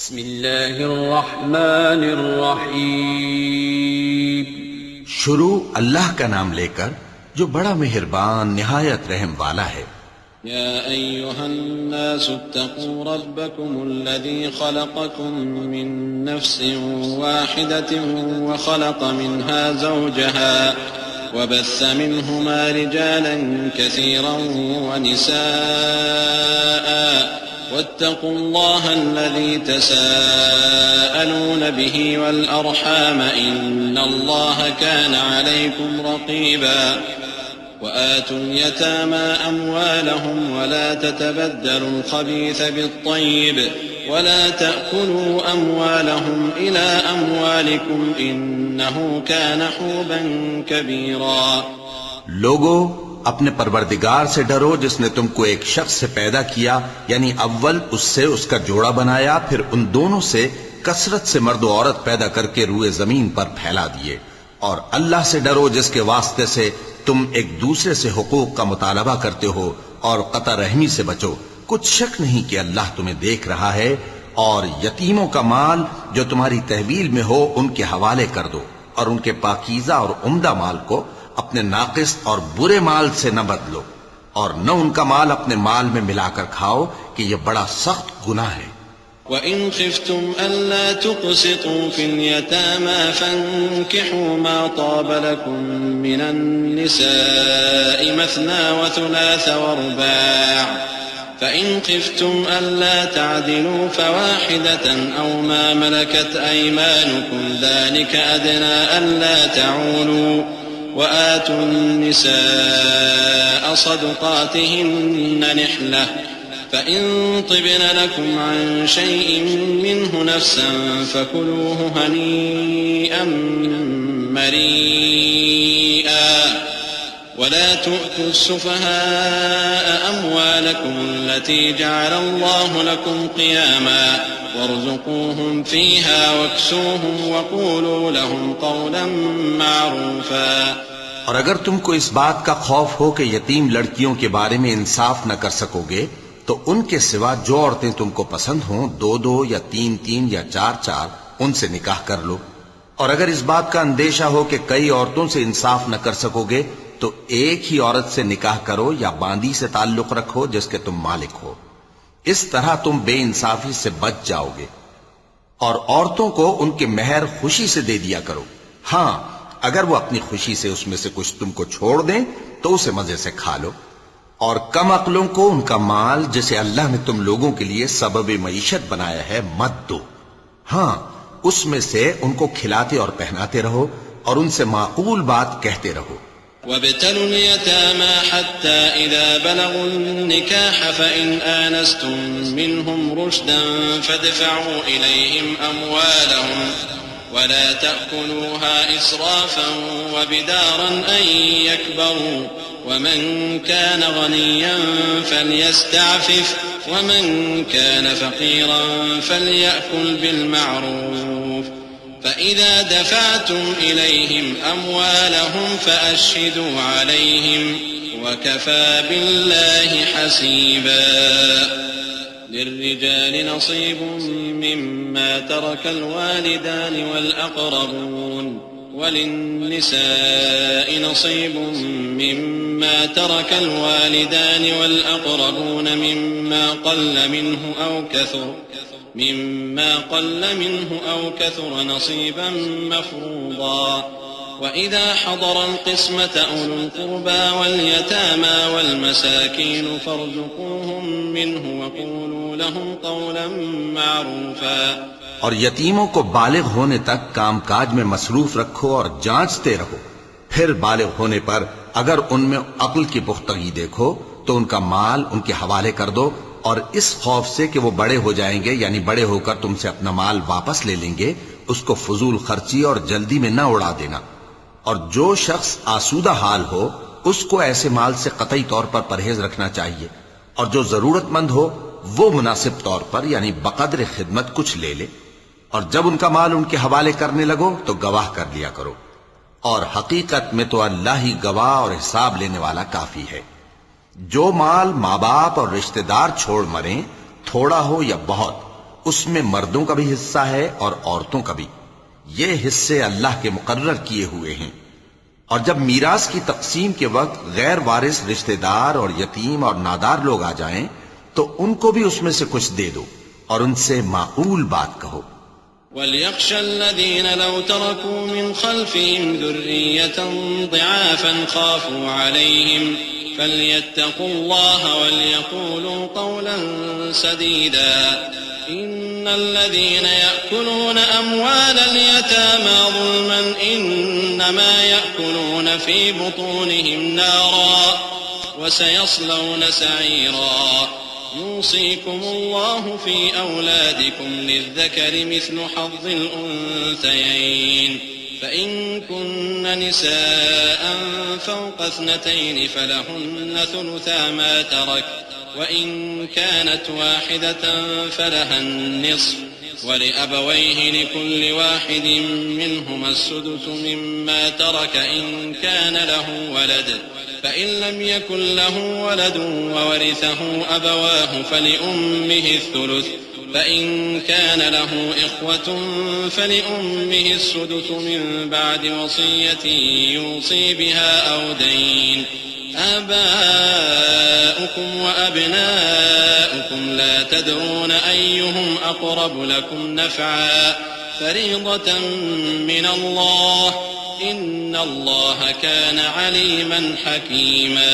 بسم اللہ الرحمن الرحیم۔ شروع اللہ کا نام لے کر جو بڑا مہربان نہایت رحم والا ہے۔ یا ایہا الناس اتقوا ربکم الذی خلقکم من نفس واحدة وخلق منها زوجها وبث منهما رجالا كثيرا ونساء واتقوا الله الذي تساءلون به والأرحام إن الله كان عليكم رقيبا وآتوا اليتامى أموالهم ولا تتبدلوا الخبيث بالطيب ولا تأكلوا أموالهم إلى أموالكم إنه كان حوبا كبيرا۔ لوگو اپنے پروردگار سے ڈرو جس نے تم کو ایک شخص سے پیدا کیا، یعنی اول اس سے اس کا جوڑا بنایا، پھر ان دونوں سے کثرت سے مرد و عورت پیدا کر کے روئے زمین پر پھیلا دیے، اور اللہ سے ڈرو جس کے واسطے سے تم ایک دوسرے سے حقوق کا مطالبہ کرتے ہو، اور قطع رحمی سے بچو، کچھ شک نہیں کہ اللہ تمہیں دیکھ رہا ہے، اور یتیموں کا مال جو تمہاری تحویل میں ہو ان کے حوالے کر دو، اور ان کے پاکیزہ اور عمدہ مال کو اپنے ناقص اور برے مال سے نہ بدلو، اور نہ ان کا مال اپنے مال میں ملا کر کھاؤ کہ یہ بڑا سخت گناہ ہے۔ وَإِنْ خِفْتُمْ أَلَّا تُقْسِطُوا فِي الْيَتَامَى فَانكِحُوا مَا طَابَ لَكُم مِّنَ النِّسَاءِ مَثْنَىٰ وَثُلَاثَ وَرُبَاعَ فَإِنْ خِفْتُمْ أَلَّا تَعْدِلُوا فَوَاحِدَةً أَوْ مَا مَلَكَتْ أَيْمَانُكُمْ ذَلِكَ أَدْنَىٰ أَلَّا تَعُولُوا وَآتُوا النِّسَاءَ صَدُقَاتِهِنَّ نِحْلَةً فَإِن طِبْنَ لَكُمْ عَن شَيْءٍ مِّنْهُ نَفْسًا فَكُلُوهُ هَنِيئًا مَّرِيئًا وَلَا تُؤْتُوا السُّفَهَاءَ أَمْوَالَكُمُ الَّتِي جَعَلَ اللَّهُ لَكُمْ قِيَامًا وَارْزُقُوهُمْ فِيهَا وَاكْسُوهُمْ وَقُولُوا لَهُمْ قَوْلًا مَّعْرُوفًا۔ اور اگر تم کو اس بات کا خوف ہو کہ یتیم لڑکیوں کے بارے میں انصاف نہ کر سکو گے تو ان کے سوا جو عورتیں تم کو پسند ہوں، دو دو یا تین تین یا چار چار، ان سے نکاح کر لو، اور اگر اس بات کا اندیشہ ہو کہ کئی عورتوں سے انصاف نہ کر سکو گے تو ایک ہی عورت سے نکاح کرو یا باندی سے تعلق رکھو جس کے تم مالک ہو، اس طرح تم بے انصافی سے بچ جاؤ گے۔ اور عورتوں کو ان کے مہر خوشی سے دے دیا کرو، ہاں اگر وہ اپنی خوشی سے اس میں سے کچھ تم کو چھوڑ دیں تو اسے مزے سے کھا لو، اور کم عقلوں کو ان کا مال جسے اللہ نے تم لوگوں کے لیے سبب معیشت بنایا ہے مت دو، ہاں اس میں سے ان کو کھلاتے اور پہناتے رہو اور ان سے معقول بات کہتے رہو۔ وابتلوا اليتامى حتى إذا بلغوا النكاح فإن آنستم منهم رشدا فادفعوا إليهم أموالهم ولا تأكلوها إسرافا وبدارا أن يكبروا ومن كان غنيا فليستعفف ومن كان فقيرا فليأكل بالمعروف فإذا دفعتم إليهم أموالهم فأشهدوا عليهم وكفى بالله حسيبا۔ للرجال نصيب مما ترك الوالدان والأقربون وللنساء نصيب مما ترك الوالدان والأقربون مما قل منه أو كثر نصيبا مفروضا۔ وإذا حضر القسمة أولو القربى واليتامى والمساكين فارزقوهم منه وقولوا لهم قولا معروفا۔ اور یتیموں کو بالغ ہونے تک کام کاج میں مصروف رکھو اور جانچتے رہو، پھر بالغ ہونے پر اگر ان میں عقل کی پختگی دیکھو تو ان کا مال ان کے حوالے کر دو، اور اس خوف سے کہ وہ بڑے ہو جائیں گے یعنی بڑے ہو کر تم سے اپنا مال واپس لے لیں گے، اس کو فضول خرچی اور جلدی میں نہ اڑا دینا۔ اور جو شخص آسودہ حال ہو اس کو ایسے مال سے قطعی طور پر پرہیز رکھنا چاہیے، اور جو ضرورت مند ہو وہ مناسب طور پر یعنی بقدر خدمت کچھ لے لے، اور جب ان کا مال ان کے حوالے کرنے لگو تو گواہ کر لیا کرو، اور حقیقت میں تو اللہ ہی گواہ اور حساب لینے والا کافی ہے۔ جو مال ماں باپ اور رشتہ دار چھوڑ مریں، تھوڑا ہو یا بہت، اس میں مردوں کا بھی حصہ ہے اور عورتوں کا بھی. یہ حصے اللہ کے مقرر کیے ہوئے ہیں. اور جب میراث کی تقسیم کے وقت غیر وارث رشتہ دار اور یتیم اور نادار لوگ آ جائیں تو ان کو بھی اس میں سے کچھ دے دو اور ان سے معقول بات کہو. وَلْيَخْشَ الَّذِينَ لَوْ تَرَكُوا مِنْ خَلْفِهِمْ ذُرِّيَّةً ضِعَافًا خَافُوا عَلَيْهِمْ فَلْيَتَّقُوا اللَّهَ وَلْيَقُولُوا قَوْلًا سَدِيدًا. إِنَّ الَّذِينَ يَأْكُلُونَ أَمْوَالَ الْيَتَامَى ظُلْمًا إِنَّمَا يَأْكُلُونَ فِي بُطُونِهِمْ نَارًا وَسَيَصْلَوْنَ سَعِيرًا. يوصيكم الله في أولادكم للذكر مثل حظ الأنثيين فإن كن نساء فوق 2 فلهن ثلثا ما ترك وإن كانت واحدة فلها النصف ولأبويه لكل واحد منهما السدس مما ترك إن كان له ولد فإن لم يكن له ولد وورثه أبواه فلأمه الثلث فإن كان له إخوة فلأمه السدس من بعد وصية يوصي بها أو دين. آباؤكم وأبناؤكم لا تدرون أيهم أقرب لكم نفعا فريضة من الله ان اللہ کان علیما حکیما.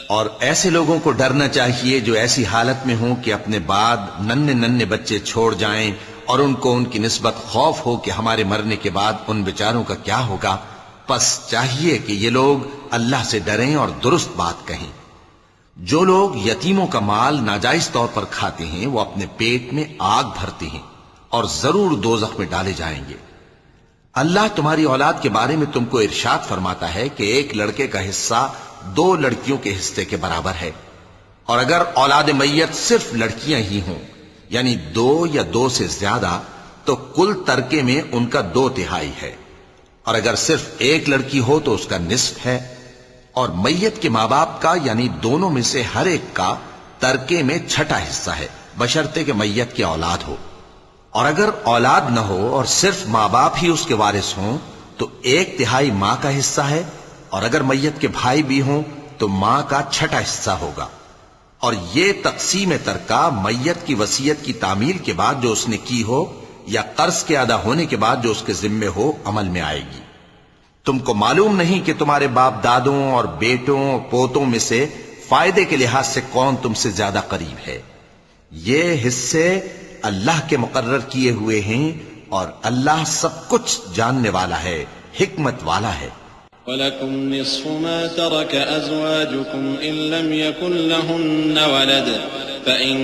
اور ایسے لوگوں کو ڈرنا چاہیے جو ایسی حالت میں ہوں کہ اپنے بعد ننھے بچے چھوڑ جائیں اور ان کو ان کی نسبت خوف ہو کہ ہمارے مرنے کے بعد ان بیچاروں کا کیا ہوگا. پس چاہیے کہ یہ لوگ اللہ سے ڈریں اور درست بات کہیں. جو لوگ یتیموں کا مال ناجائز طور پر کھاتے ہیں وہ اپنے پیٹ میں آگ بھرتے ہیں اور ضرور دوزخ میں ڈالے جائیں گے. اللہ تمہاری اولاد کے بارے میں تم کو ارشاد فرماتا ہے کہ ایک لڑکے کا حصہ 2 لڑکیوں کے حصے کے برابر ہے. اور اگر اولاد میت صرف لڑکیاں ہی ہوں یعنی 2 یا 2 سے زیادہ تو کل ترکے میں ان کا 2/3 ہے. اور اگر صرف ایک لڑکی ہو تو اس کا نصف ہے. اور میت کے ماں باپ کا یعنی دونوں میں سے ہر ایک کا ترکے میں 6واں حصہ ہے بشرطے کہ میت کی اولاد ہو. اور اگر اولاد نہ ہو اور صرف ماں باپ ہی اس کے وارث ہوں تو 1/3 ماں کا حصہ ہے. اور اگر میت کے بھائی بھی ہوں تو ماں کا 6واں حصہ ہوگا. اور یہ تقسیم ترکہ میت کی وصیت کی تعمیل کے بعد جو اس نے کی ہو یا قرض کے ادا ہونے کے بعد جو اس کے ذمے ہو عمل میں آئے گی. تم کو معلوم نہیں کہ تمہارے باپ دادوں اور بیٹوں اور پوتوں میں سے فائدے کے لحاظ سے کون تم سے زیادہ قریب ہے. یہ حصے اللہ کے مقرر کیے ہوئے ہیں اور اللہ سب کچھ جاننے والا ہے، حکمت والا ہے. وَلَكُمْ نِصْفُ مَا تَرَكَ أَزْوَاجُكُمْ إِن لَّمْ يَكُن لَّهُنَّ وَلَدٌ فَإِن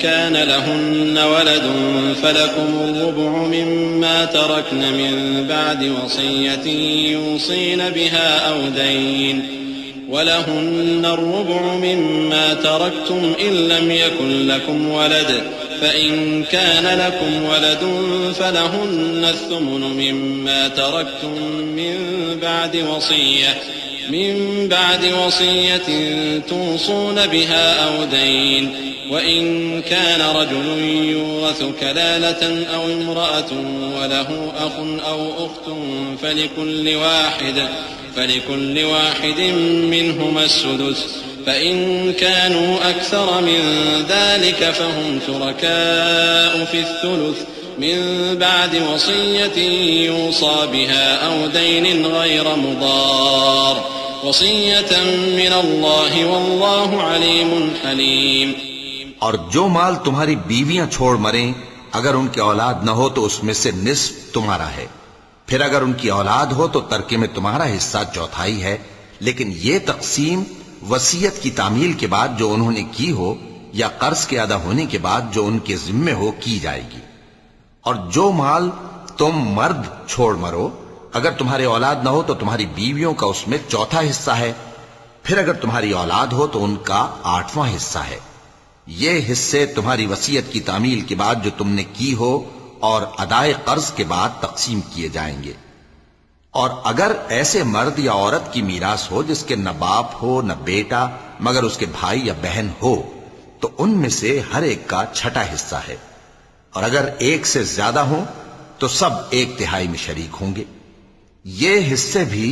كَانَ لَهُنَّ وَلَدٌ فَلَكُمُ الرُّبُعُ مِمَّا تَرَكْنَ مِن بَعْدِ وَصِيَّةٍ يُوصِينَ بِهَا أَوْ دَيْنٍ وَلَهُنَّ الرُّبُعُ مِمَّا تَرَكْتُمْ إِن لَّمْ يَكُن لَّكُمْ وَلَدٌ فإن كان لكم ولد فلهن الثمن مما تركتم من بعد وصية توصون بها أو دين وإن كان رجل يورث كلالة أو امرأة وله أخ أو أخت فلكل واحد منهما السدس فإن كانوا أكثر من ذلك فهم شركاء في الثلث من بعد وصية يوصى بها أو دين غير مضار وصية من الله والله عليم حليم. اور جو مال تمہاری بیویاں چھوڑ مریں اگر ان کی اولاد نہ ہو تو اس میں سے نصف تمہارا ہے. پھر اگر ان کی اولاد ہو تو ترکے میں تمہارا حصہ 1/4 ہے. لیکن یہ تقسیم وصیت کی تعمیل کے بعد جو انہوں نے کی ہو یا قرض کے ادا ہونے کے بعد جو ان کے ذمے ہو کی جائے گی. اور جو مال تم مرد چھوڑ مرو اگر تمہارے اولاد نہ ہو تو تمہاری بیویوں کا اس میں 1/4 حصہ ہے. پھر اگر تمہاری اولاد ہو تو ان کا 8واں حصہ ہے. یہ حصے تمہاری وصیت کی تعمیل کے بعد جو تم نے کی ہو اور ادائے قرض کے بعد تقسیم کیے جائیں گے. اور اگر ایسے مرد یا عورت کی میراث ہو جس کے نہ باپ ہو نہ بیٹا مگر اس کے بھائی یا بہن ہو تو ان میں سے ہر ایک کا 6واں حصہ ہے. اور اگر ایک سے زیادہ ہوں تو سب ایک تہائی میں شریک ہوں گے۔ یہ حصے بھی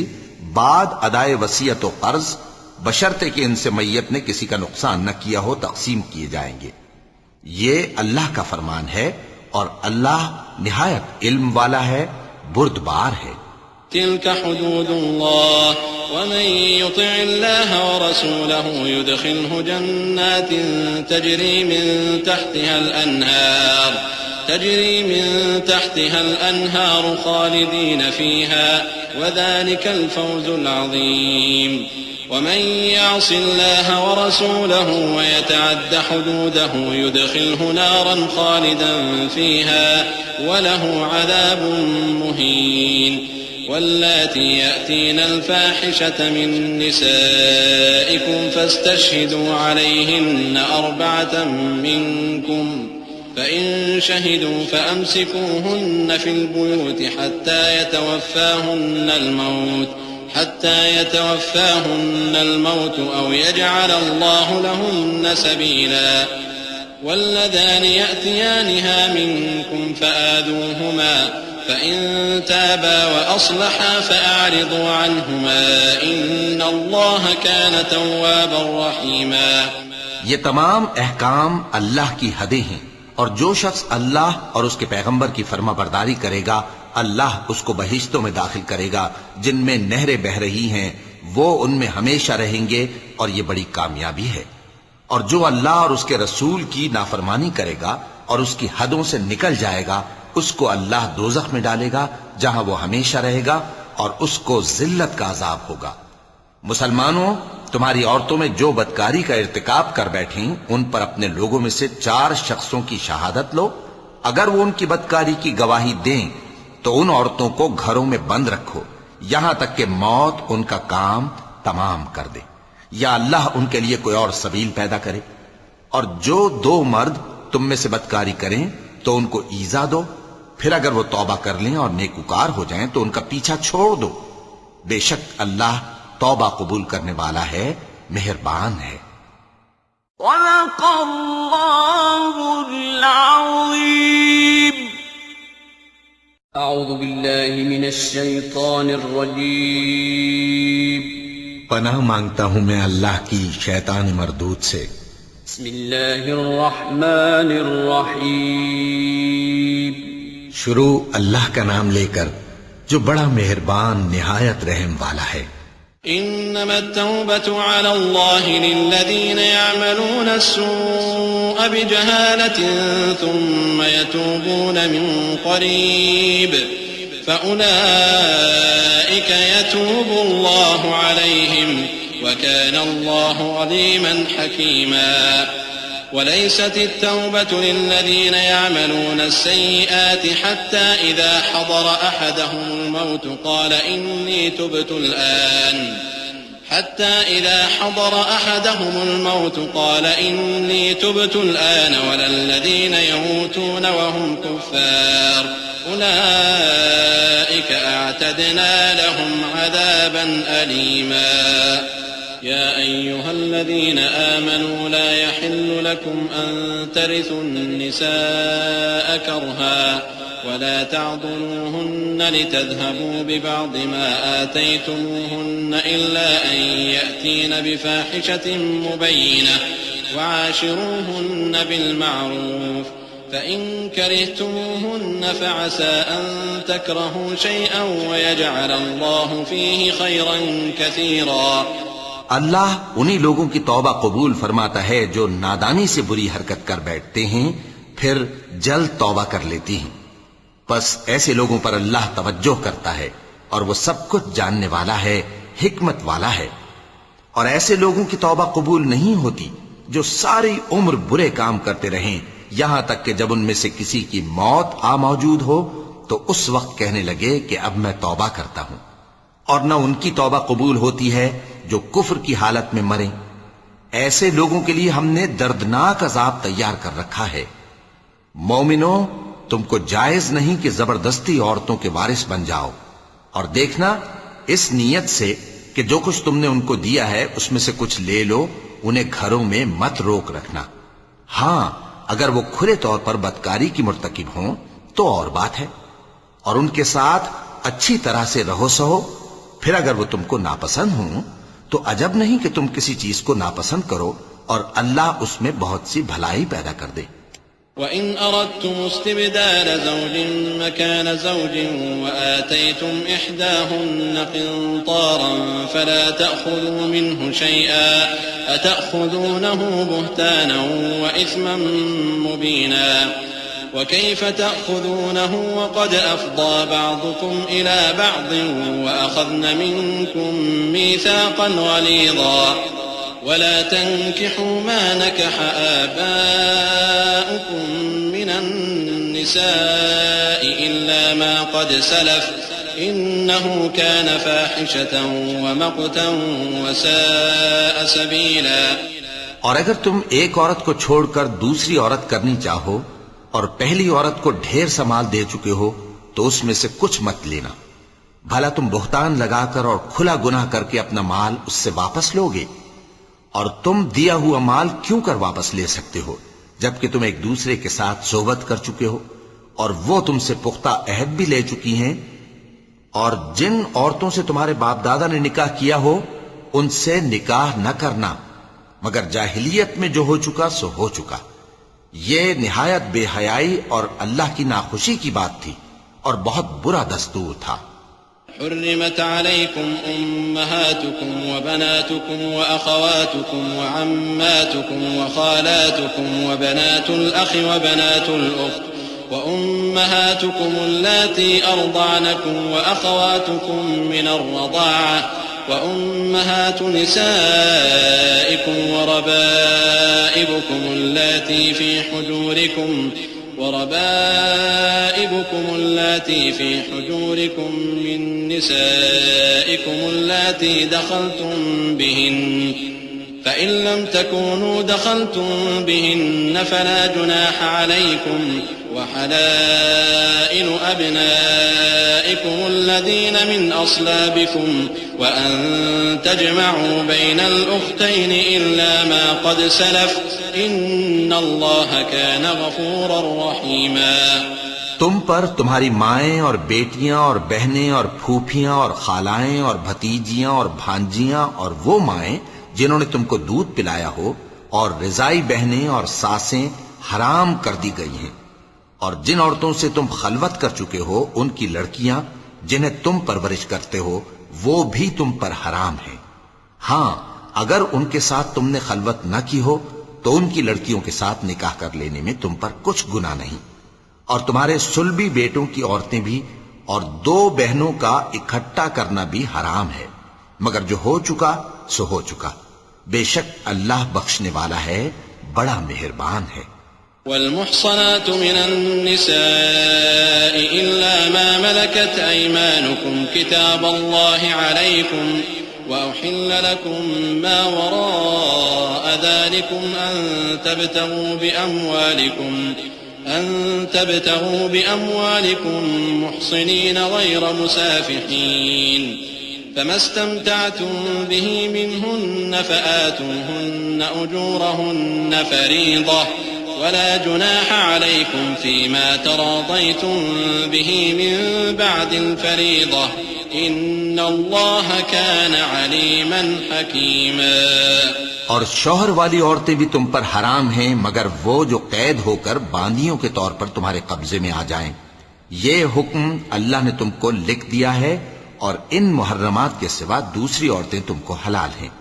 بعد ادائے وصیت و قرض بشرطے کہ ان سے میت نے کسی کا نقصان نہ کیا ہو تقسیم کیے جائیں گے۔ یہ اللہ کا فرمان ہے اور اللہ نہایت علم والا ہے، بردبار ہے۔ تلك حدود الله ومن يطع الله ورسوله يدخله جنات تجري من تحتها الأنهار خالدين فيها وذلك الفوز العظيم ومن يعص الله ورسوله ويتعد حدوده يدخله نارا خالدا فيها وله عذاب مهين واللاتي يأتين الفاحشة من نسائكم فاستشهدوا عليهن 4 منكم فإن شهدوا فأمسكوهن في البيوت حتى يتوفاهن الموت أو يجعل الله لهن سبيلا واللذان يأتيانها منكم فآذوهما فإن تابا وأصلحا فأعرضوا عنهما إن الله كان توابا رحيما۔ یہ تمام احکام اللہ کی حدیں ہیں، اور جو شخص اللہ اور اس کے پیغمبر کی فرما برداری کرے گا اللہ اس کو بہشتوں میں داخل کرے گا جن میں نہریں بہہ رہی ہیں، وہ ان میں ہمیشہ رہیں گے اور یہ بڑی کامیابی ہے۔ اور جو اللہ اور اس کے رسول کی نافرمانی کرے گا اور اس کی حدوں سے نکل جائے گا اس کو اللہ دوزخ میں ڈالے گا جہاں وہ ہمیشہ رہے گا اور اس کو ذلت کا عذاب ہوگا۔ مسلمانوں، تمہاری عورتوں میں جو بدکاری کا ارتکاب کر بیٹھیں ان پر اپنے لوگوں میں سے 4 شخصوں کی شہادت لو۔ اگر وہ ان کی بدکاری کی گواہی دیں تو ان عورتوں کو گھروں میں بند رکھو یہاں تک کہ موت ان کا کام تمام کر دے یا اللہ ان کے لیے کوئی اور سبیل پیدا کرے۔ اور جو 2 مرد تم میں سے بدکاری کریں تو ان کو ایذا دو، پھر اگر وہ توبہ کر لیں اور نیکوکار ہو جائیں تو ان کا پیچھا چھوڑ دو، بے شک اللہ توبہ قبول کرنے والا ہے، مہربان ہے۔ صدق اللہ العظیم۔ اعوذ باللہ من الشیطان الرجیم۔ پناہ مانگتا ہوں میں اللہ کی شیطان مردود سے۔ بسم اللہ الرحمن الرحیم۔ شروع اللہ کا نام لے کر جو بڑا مہربان نہایت رحم والا ہے۔ إنما التوبة على الله للذين يعملون السوء بجهالة ثم يتوبون من قريب فأولئك يتوب الله عليهم وكان الله عليما حكيما وليست التوبة للذين يعملون السيئات حتى إذا حضر أحدهم الموت قال إني تبت الآن ولا الذين يموتون وهم كفار أولئك أعتدنا لهم عذابا أليما يا أيها الذين آمنوا لا يحل لكم أن ترثوا النساء كرها ولا تعضلوهن لتذهبوا ببعض ما آتيتموهن إلا أن يأتين بفاحشة مبينة وعاشروهن بالمعروف فإن كرهتموهن فعسى أن تكرهوا شيئا ويجعل الله فيه خيرا كثيرا۔ اللہ انہی لوگوں کی توبہ قبول فرماتا ہے جو نادانی سے بری حرکت کر بیٹھتے ہیں پھر جلد توبہ کر لیتی ہیں، پس ایسے لوگوں پر اللہ توجہ کرتا ہے اور وہ سب کچھ جاننے والا ہے، حکمت والا ہے۔ اور ایسے لوگوں کی توبہ قبول نہیں ہوتی جو ساری عمر برے کام کرتے رہیں یہاں تک کہ جب ان میں سے کسی کی موت آ موجود ہو تو اس وقت کہنے لگے کہ اب میں توبہ کرتا ہوں، اور نہ ان کی توبہ قبول ہوتی ہے جو کفر کی حالت میں مریں۔ ایسے لوگوں کے لیے ہم نے دردناک عذاب تیار کر رکھا ہے۔ مومنوں، تم کو جائز نہیں کہ زبردستی عورتوں کے وارث بن جاؤ، اور دیکھنا اس نیت سے کہ جو کچھ تم نے ان کو دیا ہے اس میں سے کچھ لے لو، انہیں گھروں میں مت روک رکھنا۔ ہاں، اگر وہ کھلے طور پر بدکاری کی مرتکب ہوں تو اور بات ہے، اور ان کے ساتھ اچھی طرح سے رہو سہو. پھر اگر وہ تم کو ناپسند ہوں تو عجب نہیں کہ تم کسی چیز کو ناپسند کرو اور اللہ اس میں بہت سی بھلائی پیدا کر دے. وَإِنْ أَرَدْتُمُ اسْتِبْدَالَ زَوْجٍ مَكَانَ زَوْجٍ وَآتَيْتُمْ إِحْدَاهُنَّ قِنطَارًا فَلَا تَأْخُذُوا مِنْهُ شَيْئًا أَتَأْخُذُونَهُ بُهْتَانًا وَإِثْمًا مُبِينًا وَكَيْفَ تَأْخُذُونَهُ وَقَدْ أَفْضَى بَعْضُكُمْ إِلَى بَعْضٍ وَأَخَذْنَ مِنْكُمْ مِيثَاقًا غَلِيظًا ولا تنكحوا ما نكح آباؤكم من النساء إلا ما قد سلف إنه كان فاحشة ومقتا وساء سبيلا. اور اگر تم ایک عورت کو چھوڑ کر دوسری عورت کرنی چاہو اور پہلی عورت کو ڈھیر سا مال دے چکے ہو تو اس میں سے کچھ مت لینا. بھلا تم بہتان لگا کر اور کھلا گناہ کر کے اپنا مال اس سے واپس لوگے؟ اور تم دیا ہوا مال کیوں کر واپس لے سکتے ہو جبکہ تم ایک دوسرے کے ساتھ صحبت کر چکے ہو اور وہ تم سے پختہ عہد بھی لے چکی ہیں؟ اور جن عورتوں سے تمہارے باپ دادا نے نکاح کیا ہو ان سے نکاح نہ کرنا مگر جاہلیت میں جو ہو چکا سو ہو چکا. یہ نہایت بے حیائی اور اللہ کی ناخوشی کی بات تھی اور بہت برا دستور تھا. حرمت عليكم أمهاتكم وبناتكم وأخواتكم وعماتكم وخالاتكم وبنات الأخ وبنات الأخت وأمهاتكم اللاتي أرضعنكم وأخواتكم من الرضاعة وأمهات نسائكم وربائبكم اللاتي في حجوركم من نسائكم اللاتي دخلتم بهن فإن لم تكونوا دخلتم بهن فلا جناح عليكم وحلائل أبنائكم الذين من أصلابكم وأن تجمعوا بين الأختين إلا ما قد سلف إن الله كان غفورا رحيما. تم پر تمہاری مائیں اور بیٹیاں اور بہنیں اور پھوپھیاں اور خالائیں اور بھتیجیاں اور بھانجیاں اور وہ مائیں جنہوں نے تم کو دودھ پلایا ہو اور رضائی بہنیں اور ساسیں حرام کر دی گئی ہیں. اور جن عورتوں سے تم خلوت کر چکے ہو ان کی لڑکیاں جنہیں تم پرورش کرتے ہو وہ بھی تم پر حرام ہیں. ہاں اگر ان کے ساتھ تم نے خلوت نہ کی ہو تو ان کی لڑکیوں کے ساتھ نکاح کر لینے میں تم پر کچھ گناہ نہیں. اور تمہارے صلبی بیٹوں کی عورتیں بھی اور دو بہنوں کا اکٹھا کرنا بھی حرام ہے مگر جو ہو چکا سو ہو چکا. بے شک اللہ بخشنے والا ہے بڑا مہربان ہے. والمحصنات من النساء إلا ما ملكت أيمانكم كتاب الله عليكم وأحل لكم ما وراء ذلكم أن تبتغوا بأموالكم محصنين غير مسافحين فما استمتعتم به منهن فآتوهن أجورهن فريضة ولا جناح عليكم فيما تراضيتم به من بعد الفريضة إن الله كان عليما حكيما. اور شوہر والی عورتیں بھی تم پر حرام ہیں مگر وہ جو قید ہو کر باندیوں کے طور پر تمہارے قبضے میں آ جائیں. یہ حکم اللہ نے تم کو لکھ دیا ہے اور ان محرمات کے سوا دوسری عورتیں تم کو حلال ہیں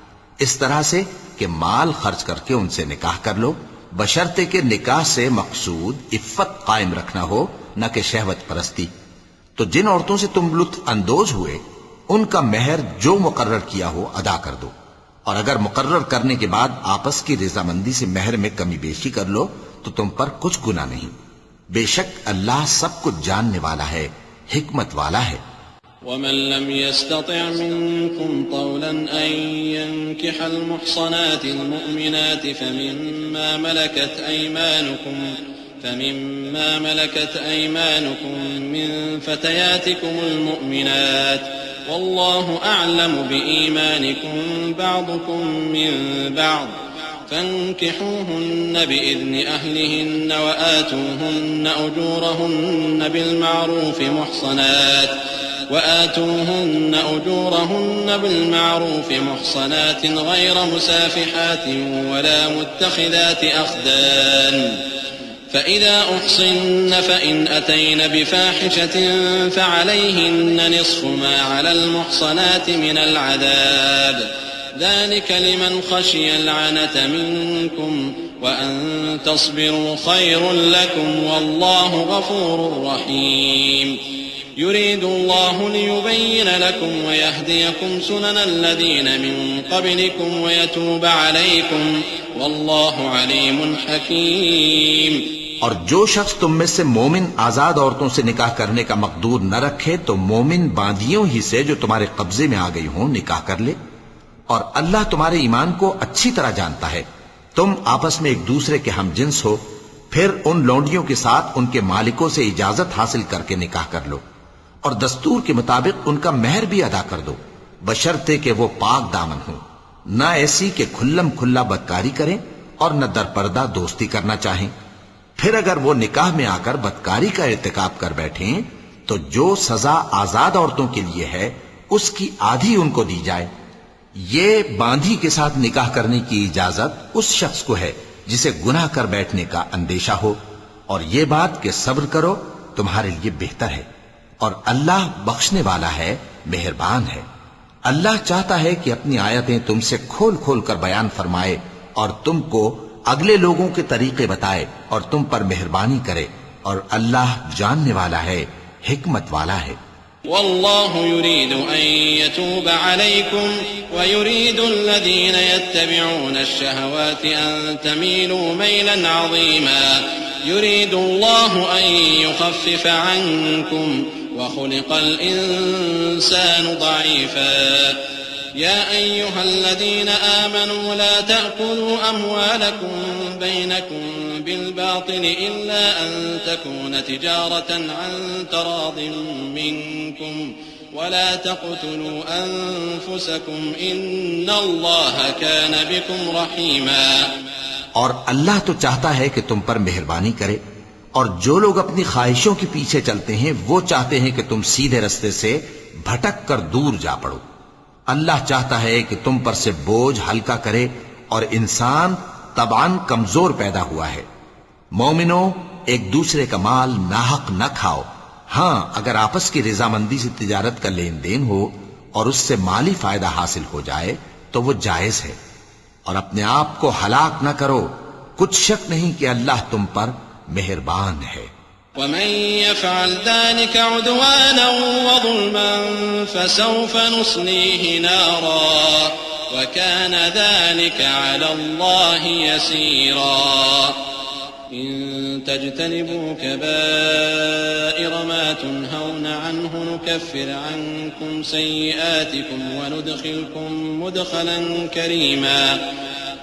اس طرح سے کہ مال خرچ کر کے ان سے نکاح کر لو بشرطے کہ نکاح سے مقصود عفت قائم رکھنا ہو نہ کہ شہوت پرستی. تو جن عورتوں سے تم لطف اندوز ہوئے ان کا مہر جو مقرر کیا ہو ادا کر دو اور اگر مقرر کرنے کے بعد آپس کی رضامندی سے مہر میں کمی بیشی کر لو تو تم پر کچھ گناہ نہیں. بے شک اللہ سب کچھ جاننے والا ہے حکمت والا ہے. ومن لم يستطع منكم طولا أن ينكح المحصنات المؤمنات فمما ملكت أيمانكم من فتياتكم المؤمنات والله أعلم بإيمانكم بعضكم من بعض فانكحوهن بإذن أهلهن وآتوهن أجورهن بالمعروف محصنات غير مسافحات ولا متخذات أخدان فإذا أحصن فإن أتين بفاحشة فعليهن نصف ما على المحصنات من العذاب ذلك لمن خشي العنة منكم وأن تصبروا خير لكم والله غفور رحيم يريد الله ليبين لكم ويهديكم سنن الذين من قبلكم ويتوب عليكم والله عليم حكيم. اور جو شخص تم میں سے مومن آزاد عورتوں سے نکاح کرنے کا مقدور نہ رکھے تو مومن باندیوں ہی سے جو تمہارے قبضے میں آ گئی ہوں نکاح کر لے. اور اللہ تمہارے ایمان کو اچھی طرح جانتا ہے. تم آپس میں ایک دوسرے کے ہم جنس ہو، پھر ان لونڈیوں کے ساتھ ان کے مالکوں سے اجازت حاصل کر کے نکاح کر لو اور دستور کے مطابق ان کا مہر بھی ادا کر دو، بشرطے کہ وہ پاک دامن ہوں، نہ ایسی کہ کھلم کھلا بدکاری کریں اور نہ در پردہ دوستی کرنا چاہیں. پھر اگر وہ نکاح میں آ کر بدکاری کا ارتکاب کر بیٹھیں تو جو سزا آزاد عورتوں کے لیے ہے اس کی آدھی ان کو دی جائے. یہ باندھی کے ساتھ نکاح کرنے کی اجازت اس شخص کو ہے جسے گناہ کر بیٹھنے کا اندیشہ ہو، اور یہ بات کہ صبر کرو تمہارے لیے بہتر ہے، اور اللہ بخشنے والا ہے، مہربان ہے. اللہ چاہتا ہے کہ اپنی آیتیں تم سے کھول کھول کر بیان فرمائے اور تم کو اگلے لوگوں کے طریقے بتائے اور تم پر مہربانی کرے، اور اللہ جاننے والا ہے، حکمت والا ہے. والله يريد أن يتوب عليكم ويريد الذين يتبعون الشهوات أن تميلوا ميلا عظيما يريد الله أن يخفف عنكم وخلق الإنسان ضعيفا يا أيها الذين آمنوا لا تأكلوا أموالكم بينكم بالباطل إلا أن تكون تجارة عن تراض منكم ولا تقتلوا أنفسكم إن الله كان بكم رحيما. اور اللہ تو چاہتا ہے کہ تم پر مہربانی کرے، اور جو لوگ اپنی خواہشوں کے پیچھے چلتے ہیں وہ چاہتے ہیں کہ تم سیدھے رستے سے بھٹک کر دور جا پڑو. اللہ چاہتا ہے کہ تم پر سے بوجھ ہلکا کرے، اور انسان طبعاً کمزور پیدا ہوا ہے. مومنوں، ایک دوسرے کا مال ناحق نہ کھاؤ. ہاں، اگر آپس کی رضامندی سے تجارت کا لین دین ہو اور اس سے مالی فائدہ حاصل ہو جائے تو وہ جائز ہے. اور اپنے آپ کو ہلاک نہ کرو، کچھ شک نہیں کہ اللہ تم پر مہربان ہے. ومن يفعل ذلك عدوانا وظلما فسوف نصليه نارا وكان ذلك على الله يسيرا. إن تجتنبوا كبائر ما تنهون عنه نكفر عنكم سيئاتكم وندخلكم مدخلا كريما.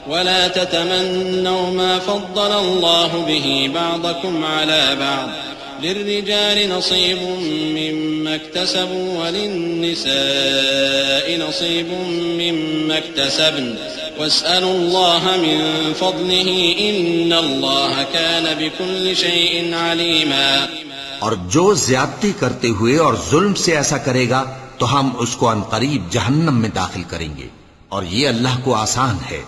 ولا تتمنوا ما فضل الله به بعضكم على بعض للرجال نصيب مما اكتسبوا وللنساء نصيب مما اكتسبن واسألوا الله من فضله إن الله كان بكل شيء عليما. اور جو زیادتی کرتے ہوئے اور ظلم سے ایسا کرے گا تو ہم اس کو عنقریب جہنم میں داخل کریں گے، اور یہ اللہ کو آسان ہے.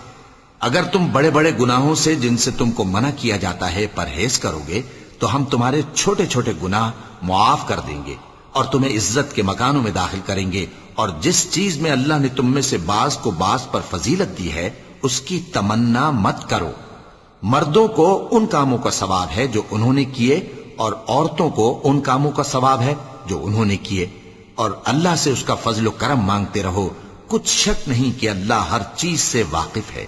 اگر تم بڑے بڑے گناہوں سے جن سے تم کو منع کیا جاتا ہے پرہیز کرو گے تو ہم تمہارے چھوٹے چھوٹے گناہ معاف کر دیں گے اور تمہیں عزت کے مکانوں میں داخل کریں گے. اور جس چیز میں اللہ نے تم میں سے بعض کو بعض پر فضیلت دی ہے اس کی تمنا مت کرو. مردوں کو ان کاموں کا ثواب ہے جو انہوں نے کیے، اور عورتوں کو ان کاموں کا ثواب ہے جو انہوں نے کیے، اور اللہ سے اس کا فضل و کرم مانگتے رہو. کچھ شک نہیں کہ اللہ ہر چیز سے واقف ہے.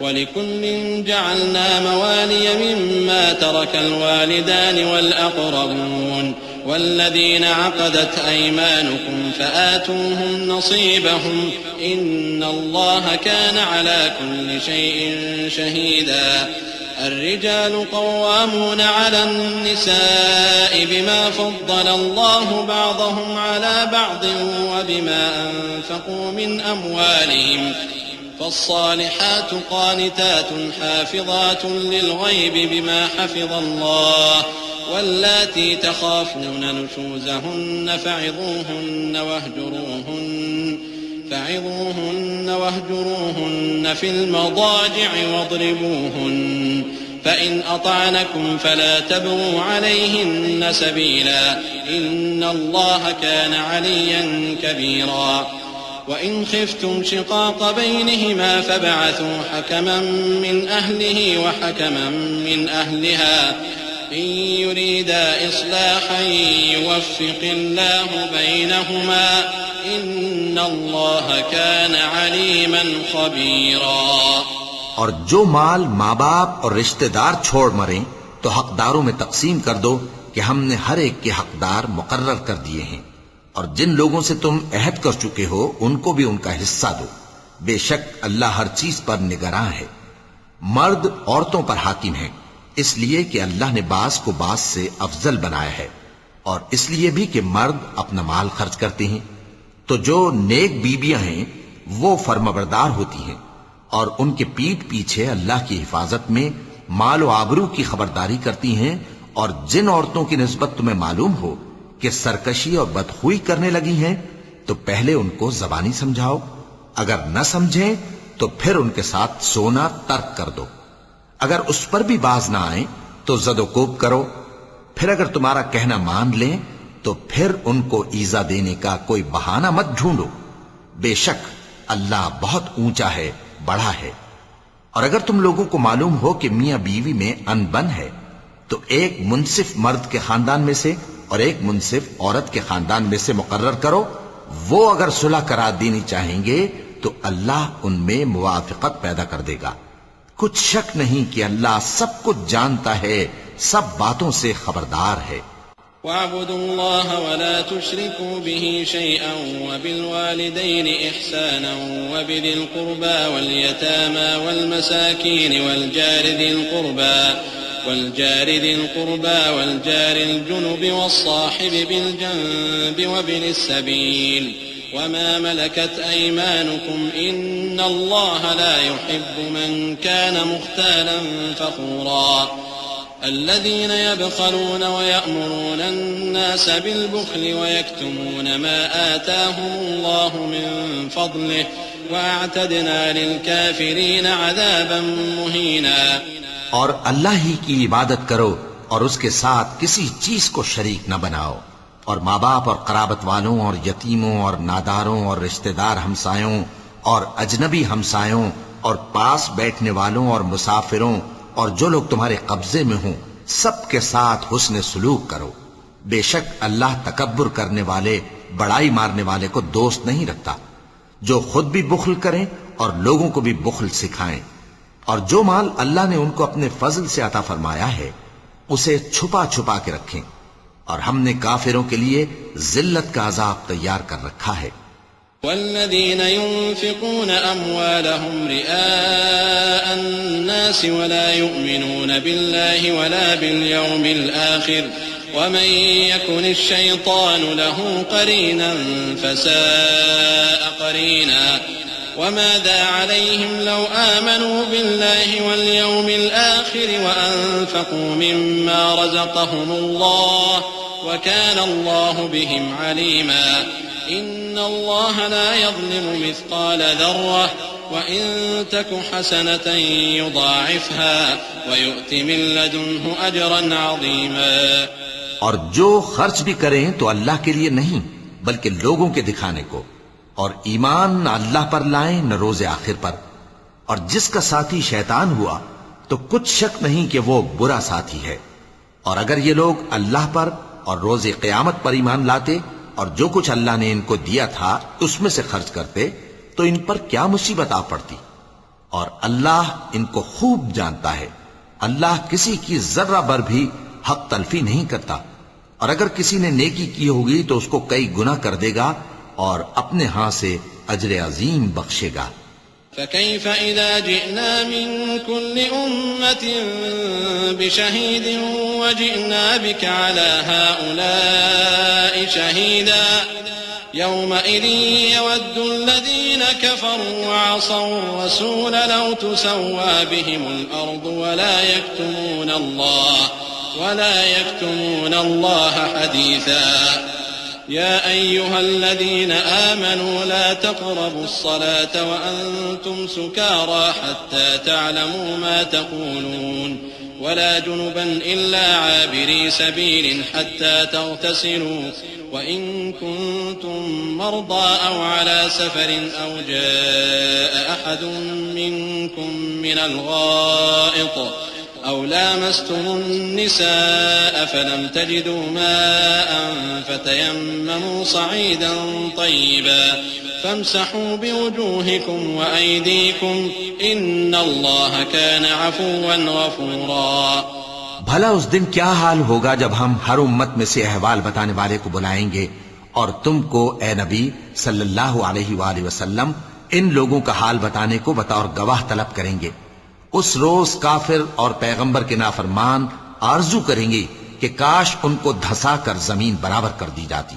وَلِكُلٍّ جَعَلْنَا مَوَالِيَ مِمَّا تَرَكَ الْوَالِدَانِ وَالْأَقْرَبُونَ وَالَّذِينَ عَقَدَتْ أَيْمَانُكُمْ فَآتُوهُمْ نَصِيبَهُمْ إِنَّ اللَّهَ كَانَ عَلَى كُلِّ شَيْءٍ شَهِيدًا. الرجال قوامون على النساء بما فضل الله بعضهم على بعض وبما أنفقوا من أموالهم فالصالحات قانتات حافظات للغيب بما حفظ الله واللاتي تخافون نشوزهن فعظوهن واهجروهن في المضاجع واضربوهن فإن أطعنكم فلا تبغوا عليهن سبيلا إن الله كان عليا كبيرا وإن خفتم شقاق بينهما فابعثوا حكما من أهله وحكما من أهلها إن يريدا إصلاحا يوفق الله بينهما إن الله كان عليما خبيرا۔ اور جو مال ماں باپ اور رشتہ دار چھوڑ مریں تو حقداروں میں تقسیم کر دو کہ ہم نے ہر ایک کے حقدار مقرر کر دیے ہیں، اور جن لوگوں سے تم عہد کر چکے ہو ان کو بھی ان کا حصہ دو، بے شک اللہ ہر چیز پر نگراں ہے۔ مرد عورتوں پر حاکم ہیں اس لیے کہ اللہ نے بعض کو بعض سے افضل بنایا ہے، اور اس لیے بھی کہ مرد اپنا مال خرچ کرتے ہیں، تو جو نیک بیویاں ہیں وہ فرمانبردار ہوتی ہیں اور ان کے پیٹھ پیچھے اللہ کی حفاظت میں مال و آبرو کی خبرداری کرتی ہیں، اور جن عورتوں کی نسبت تمہیں معلوم ہو کہ سرکشی اور بدخوئی کرنے لگی ہیں تو پہلے ان کو زبانی سمجھاؤ، اگر نہ سمجھیں تو پھر ان کے ساتھ سونا ترک کر دو، اگر اس پر بھی باز نہ آئیں تو زد و کوب کرو، پھر اگر تمہارا کہنا مان لیں تو پھر ان کو ایذا دینے کا کوئی بہانہ مت ڈھونڈو، بے شک اللہ بہت اونچا ہے، بڑا ہے۔ اور اگر تم لوگوں کو معلوم ہو کہ میاں بیوی میں ان بن ہے تو ایک منصف مرد کے خاندان میں سے اور ایک منصف عورت کے خاندان میں سے مقرر کرو، وہ اگر صلح کرا دینی چاہیں گے تو اللہ ان میں موافقت پیدا کر دے گا، کچھ شک نہیں کہ اللہ سب کچھ جانتا ہے، سب باتوں سے خبردار ہے۔ وَاعْبُدُوا اللَّهَ وَلَا تُشْرِكُوا بِهِ شَيْئًا وَبِالْوَالِدَيْنِ إِحْسَانًا وَبِذِي الْقُرْبَى وَالْيَتَامَى وَالْمَسَاكِينِ وَالْجَارِ ذِي الْقُرْبَى وَالْجَارِ الْجُنُبِ وَالصَّاحِبِ بِالْجَنبِ وَابْنِ السَّبِيلِ وَمَا مَلَكَتْ أَيْمَانُكُمْ إِنَّ اللَّهَ لَا يُحِبُّ مَنْ كَانَ مُخْتَالًا فَخُورًا الذين يبخلون ويأمرون الناس بالبخل ويكتمون ما آتاهم الله من فضله وأعتدنا للكافرين عذابا مهينا۔ اور اللہ ہی کی عبادت کرو اور اس کے ساتھ کسی چیز کو شریک نہ بناؤ، اور ماں باپ اور قرابت والوں اور یتیموں اور ناداروں اور رشتہ دار ہمسایوں اور اجنبی ہمسایوں اور پاس بیٹھنے والوں اور مسافروں اور جو لوگ تمہارے قبضے میں ہوں سب کے ساتھ حسن سلوک کرو، بے شک اللہ تکبر کرنے والے بڑائی مارنے والے کو دوست نہیں رکھتا، جو خود بھی بخل کریں اور لوگوں کو بھی بخل سکھائیں، اور جو مال اللہ نے ان کو اپنے فضل سے عطا فرمایا ہے اسے چھپا چھپا کے رکھیں، اور ہم نے کافروں کے لیے ذلت کا عذاب تیار کر رکھا ہے۔ والذين ينفقون أموالهم رئاء الناس ولا يؤمنون بالله ولا باليوم الآخر ومن يكن الشيطان له قرينا فساء قرينا وماذا عليهم لو آمنوا بالله واليوم الآخر وأنفقوا مما رزقهم الله وكان الله بهم عليما إن الله لا يظلم مثقال ذرة وإن تك حسنة يضاعفها ويؤت من لدنه أجرا عظيما۔ اور جو خرچ بھی کریں تو اللہ کے لیے نہیں بلکہ لوگوں کے دکھانے کو، اور ایمان نہ اللہ پر لائیں نہ روز آخر پر، اور جس کا ساتھی شیطان ہوا تو کچھ شک نہیں کہ وہ برا ساتھی ہے، اور اگر یہ لوگ اللہ پر اور روز قیامت پر ایمان لاتے اور جو کچھ اللہ نے ان کو دیا تھا اس میں سے خرچ کرتے تو ان پر کیا مصیبت آ پڑتی، اور اللہ ان کو خوب جانتا ہے، اللہ کسی کی ذرہ بر بھی حق تلفی نہیں کرتا، اور اگر کسی نے نیکی کی ہوگی تو اس کو کئی گنا کر دے گا اور اپنے ہاں سے اجر عظیم بخشے گا۔ فكيف إذا جئنا من كل أمة بشهيد وجئنا بك على هؤلاء شهيدا يومئذ يود الذين كفروا وعصوا الرسول لو تسوى بهم الأرض ولا يكتمون الله حديثا يا أيها الذين آمنوا لا تقربوا الصلاة وأنتم سكارى حتى تعلموا ما تقولون ولا جنبا إلا عابري سبيل حتى تغتسلوا وإن كنتم مرضى أو على سفر أو جاء أحد منكم من الغائط أو لامستم النساء فلم تجدوا ماء فتيمموا صعيدا طيبا فامسحوا بوجوهكم وأيديكم إن الله كان عفوا غفورا. بھلا اس دن کیا حال ہوگا جب ہم ہر امت میں سے احوال بتانے والے کو بلائیں گے اور تم کو اے نبی صلی اللہ علیہ وآلہ وسلم ان لوگوں کا حال بتانے کو بطور گواہ طلب کریں گے. اس روز کافر اور پیغمبر کے نافرمان آرزو کریں گے کہ کاش ان کو دھسا کر زمین برابر کر دی جاتی،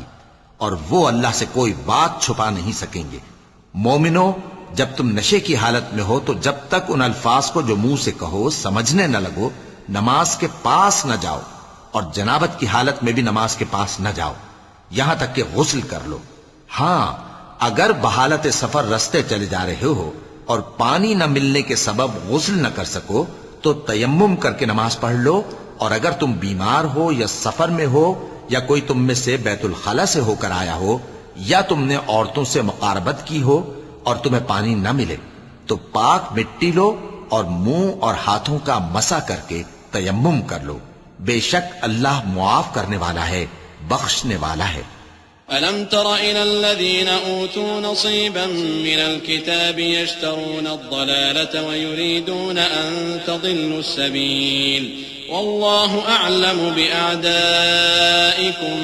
اور وہ اللہ سے کوئی بات چھپا نہیں سکیں گے. مومنو، جب تم نشے کی حالت میں ہو تو جب تک ان الفاظ کو جو منہ سے کہو سمجھنے نہ لگو نماز کے پاس نہ جاؤ، اور جنابت کی حالت میں بھی نماز کے پاس نہ جاؤ یہاں تک کہ غسل کر لو. ہاں، اگر بحالت سفر رستے چلے جا رہے ہو اور پانی نہ ملنے کے سبب غسل نہ کر سکو تو تیمم کر کے نماز پڑھ لو، اور اگر تم بیمار ہو یا سفر میں ہو یا کوئی تم میں سے بیت الخلا سے ہو کر آیا ہو یا تم نے عورتوں سے مقاربت کی ہو اور تمہیں پانی نہ ملے تو پاک مٹی لو اور منہ اور ہاتھوں کا مسح کر کے تیمم کر لو. بے شک اللہ معاف کرنے والا ہے، بخشنے والا ہے. ألم تر إلى الذين أوتوا نصيبا من الكتاب يشترون الضلالة ويريدون أن تضلوا السبيل والله أعلم بأعدائكم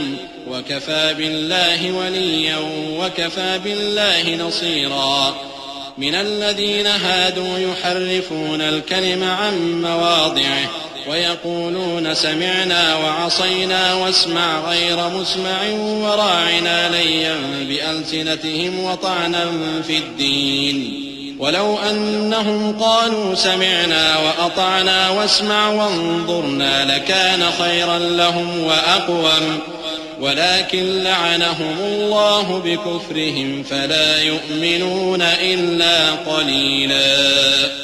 وكفى بالله وليا وكفى بالله نصيرا. من الذين هادوا يحرفون الكلم عن مواضعه ويقولون سمعنا وعصينا واسمع غير مسمع وراعنا ليا بألسنتهم وطعنا في الدين ولو أنهم قالوا سمعنا وأطعنا واسمع وانظرنا لكان خيرا لهم وأقوم ولكن لعنهم الله بكفرهم فلا يؤمنون إلا قليلا.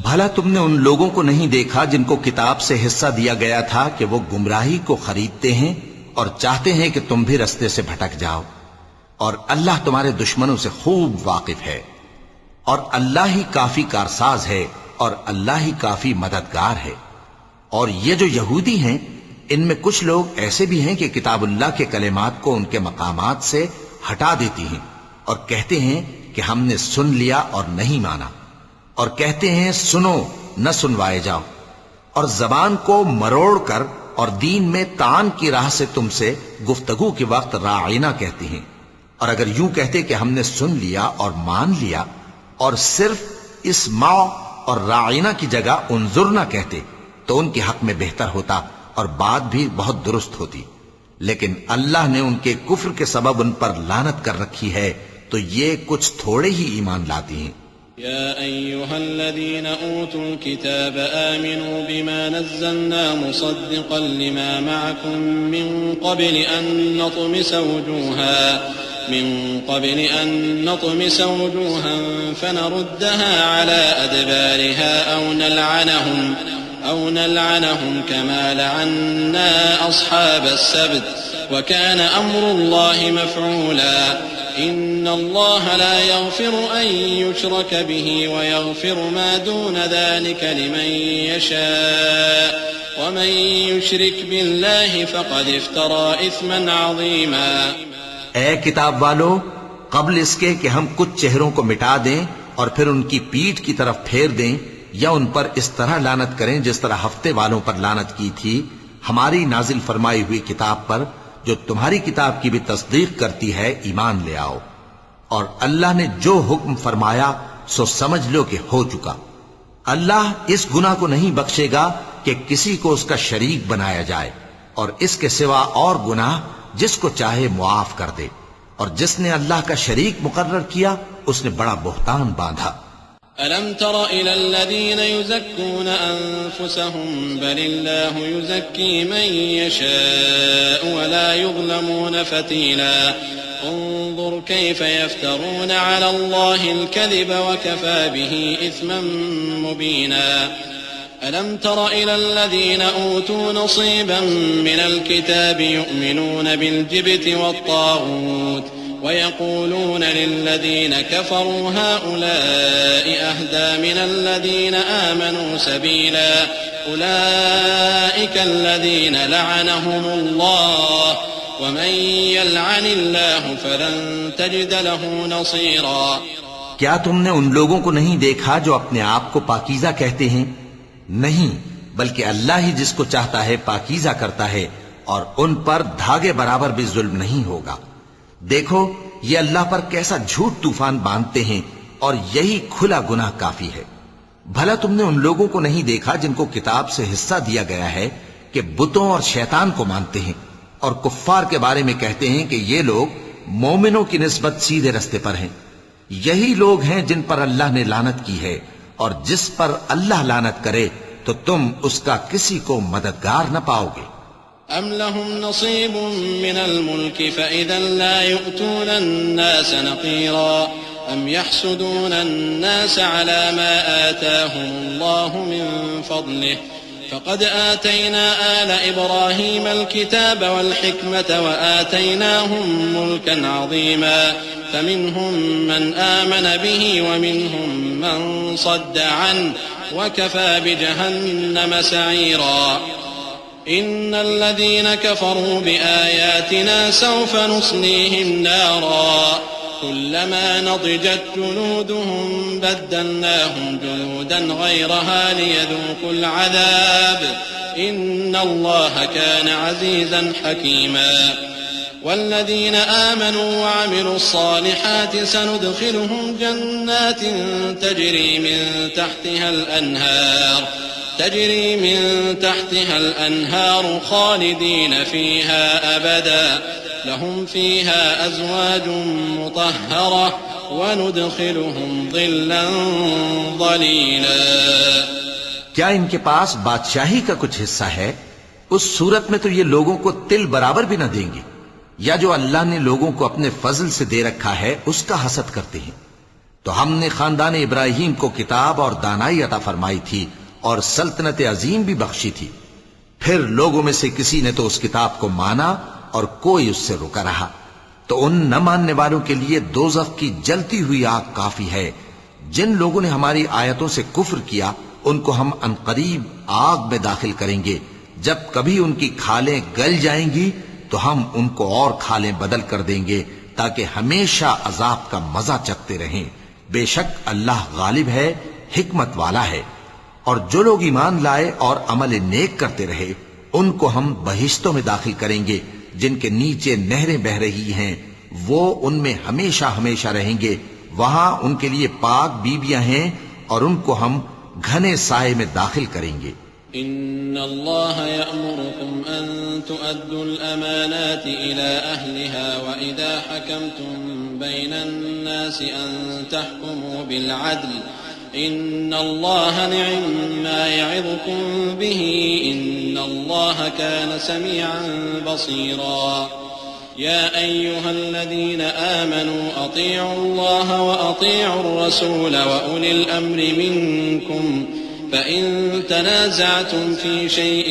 بھلا تم نے ان لوگوں کو نہیں دیکھا جن کو کتاب سے حصہ دیا گیا تھا کہ وہ گمراہی کو خریدتے ہیں اور چاہتے ہیں کہ تم بھی رستے سے بھٹک جاؤ، اور اللہ تمہارے دشمنوں سے خوب واقف ہے، اور اللہ ہی کافی کارساز ہے اور اللہ ہی کافی مددگار ہے. اور یہ جو یہودی ہیں ان میں کچھ لوگ ایسے بھی ہیں کہ کتاب اللہ کے کلمات کو ان کے مقامات سے ہٹا دیتی ہیں اور کہتے ہیں کہ ہم نے سن لیا اور نہیں مانا، اور کہتے ہیں سنو نہ سنوائے جاؤ، اور زبان کو مروڑ کر اور دین میں طعن کی راہ سے تم سے گفتگو کے وقت راعینا کہتے ہیں. اور اگر یوں کہتے کہ ہم نے سن لیا اور مان لیا اور صرف اسمع اور راعینا کی جگہ انظرنا کہتے تو ان کے حق میں بہتر ہوتا اور بات بھی بہت درست ہوتی. لیکن اللہ نے ان کے کفر کے سبب ان پر لعنت کر رکھی ہے تو یہ کچھ تھوڑے ہی ایمان لاتی ہیں. يا أيها الذين أوتوا الكتاب آمنوا بما نزلنا مصدقا لما معكم من قبل أن نطمس وجوها فنردها على أدبارها أو نلعنهم كما لعنا أصحاب السبت وكان أمر الله مفعولا. إن الله لا يغفر أن يشرك به ويغفر ما دون ذلك لمن يشاء ومن يشرك بالله فقد افترى إثما عظيما. اے کتاب والو، قبل اس کے کہ ہم کچھ چہروں کو مٹا دیں اور پھر ان کی پیٹھ کی طرف پھیر دیں یا ان پر اس طرح لعنت کریں جس طرح ہفتے والوں پر لعنت کی تھی، ہماری نازل فرمائی ہوئی کتاب پر جو تمہاری کتاب کی بھی تصدیق کرتی ہے ایمان لے آؤ. اور اللہ نے جو حکم فرمایا سو سمجھ لو کہ ہو چکا. اللہ اس گناہ کو نہیں بخشے گا کہ کسی کو اس کا شریک بنایا جائے، اور اس کے سوا اور گناہ جس کو چاہے معاف کر دے. اور جس نے اللہ کا شریک مقرر کیا اس نے بڑا بہتان باندھا۔ ألم تر إلى الذين يزكون أنفسهم بل الله يزكي من يشاء ولا يظلمون فتيلا انظر كيف يفترون على الله الكذب وكفى به إثما مبينا ألم تر إلى الذين أوتوا نصيبا من الكتاب يؤمنون بالجبت والطاغوت ويقولون للذين كفروا هؤلاء أهدى من الذين آمنوا سبيلا أولئك الذين لعنهم الله ومن يلعن الله فلن تجد له نصيرا۔ کیا تم نے ان لوگوں کو نہیں دیکھا جو اپنے آپ کو پاکیزہ کہتے ہیں؟ نہیں، بلکہ اللہ ہی جس کو چاہتا ہے پاکیزہ کرتا ہے، اور ان پر دھاگے برابر بھی ظلم نہیں ہوگا۔ دیکھو یہ اللہ پر کیسا جھوٹ طوفان باندھتے ہیں، اور یہی کھلا گناہ کافی ہے۔ بھلا تم نے ان لوگوں کو نہیں دیکھا جن کو کتاب سے حصہ دیا گیا ہے کہ بتوں اور شیطان کو مانتے ہیں، اور کفار کے بارے میں کہتے ہیں کہ یہ لوگ مومنوں کی نسبت سیدھے رستے پر ہیں۔ یہی لوگ ہیں جن پر اللہ نے لعنت کی ہے، اور جس پر اللہ لعنت کرے تو تم اس کا کسی کو مددگار نہ پاؤ گے۔ أم لهم نصيب من الملك فإذا لا يؤتون الناس نقيرا أم يحسدون الناس على ما آتاهم الله من فضله فقد آتينا آل إبراهيم الكتاب والحكمة وآتيناهم ملكا عظيما فمنهم من آمن به ومنهم من صد عنه وكفى بجهنم سعيرا إن الذين كفروا بآياتنا سوف نصليهم نارا كلما نضجت جلودهم بدلناهم جلودا غيرها ليذوقوا العذاب إن الله كان عزيزا حكيما والذين آمنوا وعملوا الصالحات سندخلهم جنات تجري من تحتها الأنهار خالدين فيها أبدا لهم فيها أزواج مطهرة وندخلهم ظلا ظليلا۔ کیا ان کے پاس بادشاہی کا کچھ حصہ ہے؟ اس صورت میں تو یہ لوگوں کو تل برابر بھی نہ دیں گے، یا جو اللہ نے لوگوں کو اپنے فضل سے دے رکھا ہے اس کا حسد کرتے ہیں۔ تو ہم نے خاندان ابراہیم کو کتاب اور دانائی عطا فرمائی تھی اور سلطنت عظیم بھی بخشی تھی، پھر لوگوں میں سے کسی نے تو اس کتاب کو مانا اور کوئی اس سے رکا رہا، تو ان نہ ماننے والوں کے لیے دوزخ کی جلتی ہوئی آگ کافی ہے۔ جن لوگوں نے ہماری آیتوں سے کفر کیا ان کو ہم عنقریب آگ میں داخل کریں گے، جب کبھی ان کی کھالیں گل جائیں گی تو ہم ان کو اور کھالیں بدل کر دیں گے تاکہ ہمیشہ عذاب کا مزہ چکھتے رہیں۔ بے شک اللہ غالب ہے، حکمت والا ہے۔ اور جو لوگ ایمان لائے اور عمل نیک کرتے رہے ان کو ہم بہشتوں میں داخل کریں گے جن کے نیچے نہریں بہ رہی ہیں، وہ ان میں ہمیشہ ہمیشہ رہیں گے، وہاں ان کے لیے پاک بیویاں ہیں اور ان کو ہم گھنے سائے میں داخل کریں گے۔ إن الله يأمركم أن تؤدوا الأمانات إلى أهلها وإذا حكمتم بين الناس أن تحكموا بالعدل إن الله نعم ما يعظكم به إن الله كان سميعا بصيرا يا أيها الذين آمنوا أطيعوا الله وأطيعوا الرسول وأولي الأمر منكم فإن تنازعتم في شيء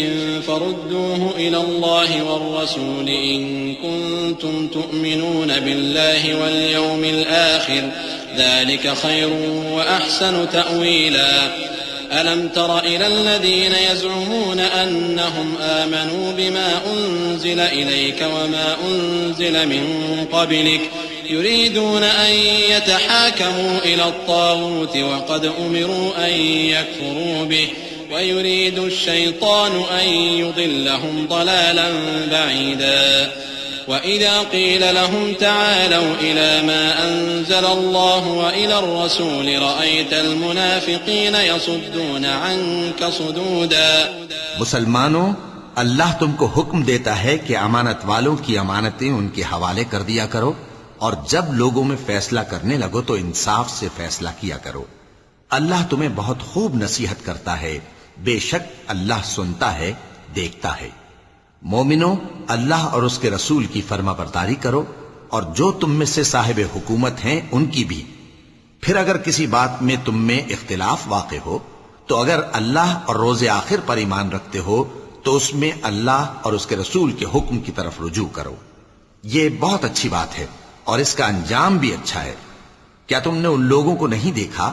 فردوه إلى الله والرسول إن كنتم تؤمنون بالله واليوم الآخر ذلك خير وأحسن تأويلا ألم تر إلى الذين يزعمون أنهم آمنوا بما أنزل إليك وما أنزل من قبلك يريدون أن يتحاكموا إلى الطاغوت وقد أمروا أن يكفروا به ويريد الشيطان أن يضلهم ضلالا بعيدا وإذا قيل لهم تعالوا إلى ما أنزل الله وإلى الرسول رأيت المنافقين يصدون عنك صدودا۔ مسلمانوں، اللہ تم کو حکم دیتا ہے کہ امانت والوں کی امانتیں ان کے حوالے کر دیا کرو، اور جب لوگوں میں فیصلہ کرنے لگو تو انصاف سے فیصلہ کیا کرو. اللہ تمہیں بہت خوب نصیحت کرتا ہے، بے شک اللہ سنتا ہے، دیکھتا ہے. مومنو، اللہ اور اس کے رسول کی فرما برداری کرو، اور جو تم میں سے صاحب حکومت ہیں ان کی بھی. پھر اگر کسی بات میں تم میں اختلاف واقع ہو تو اگر اللہ اور روز آخر پر ایمان رکھتے ہو تو اس میں اللہ اور اس کے رسول کے حکم کی طرف رجوع کرو. یہ بہت اچھی بات ہے اور اس کا انجام بھی اچھا ہے. کیا تم نے ان لوگوں کو نہیں دیکھا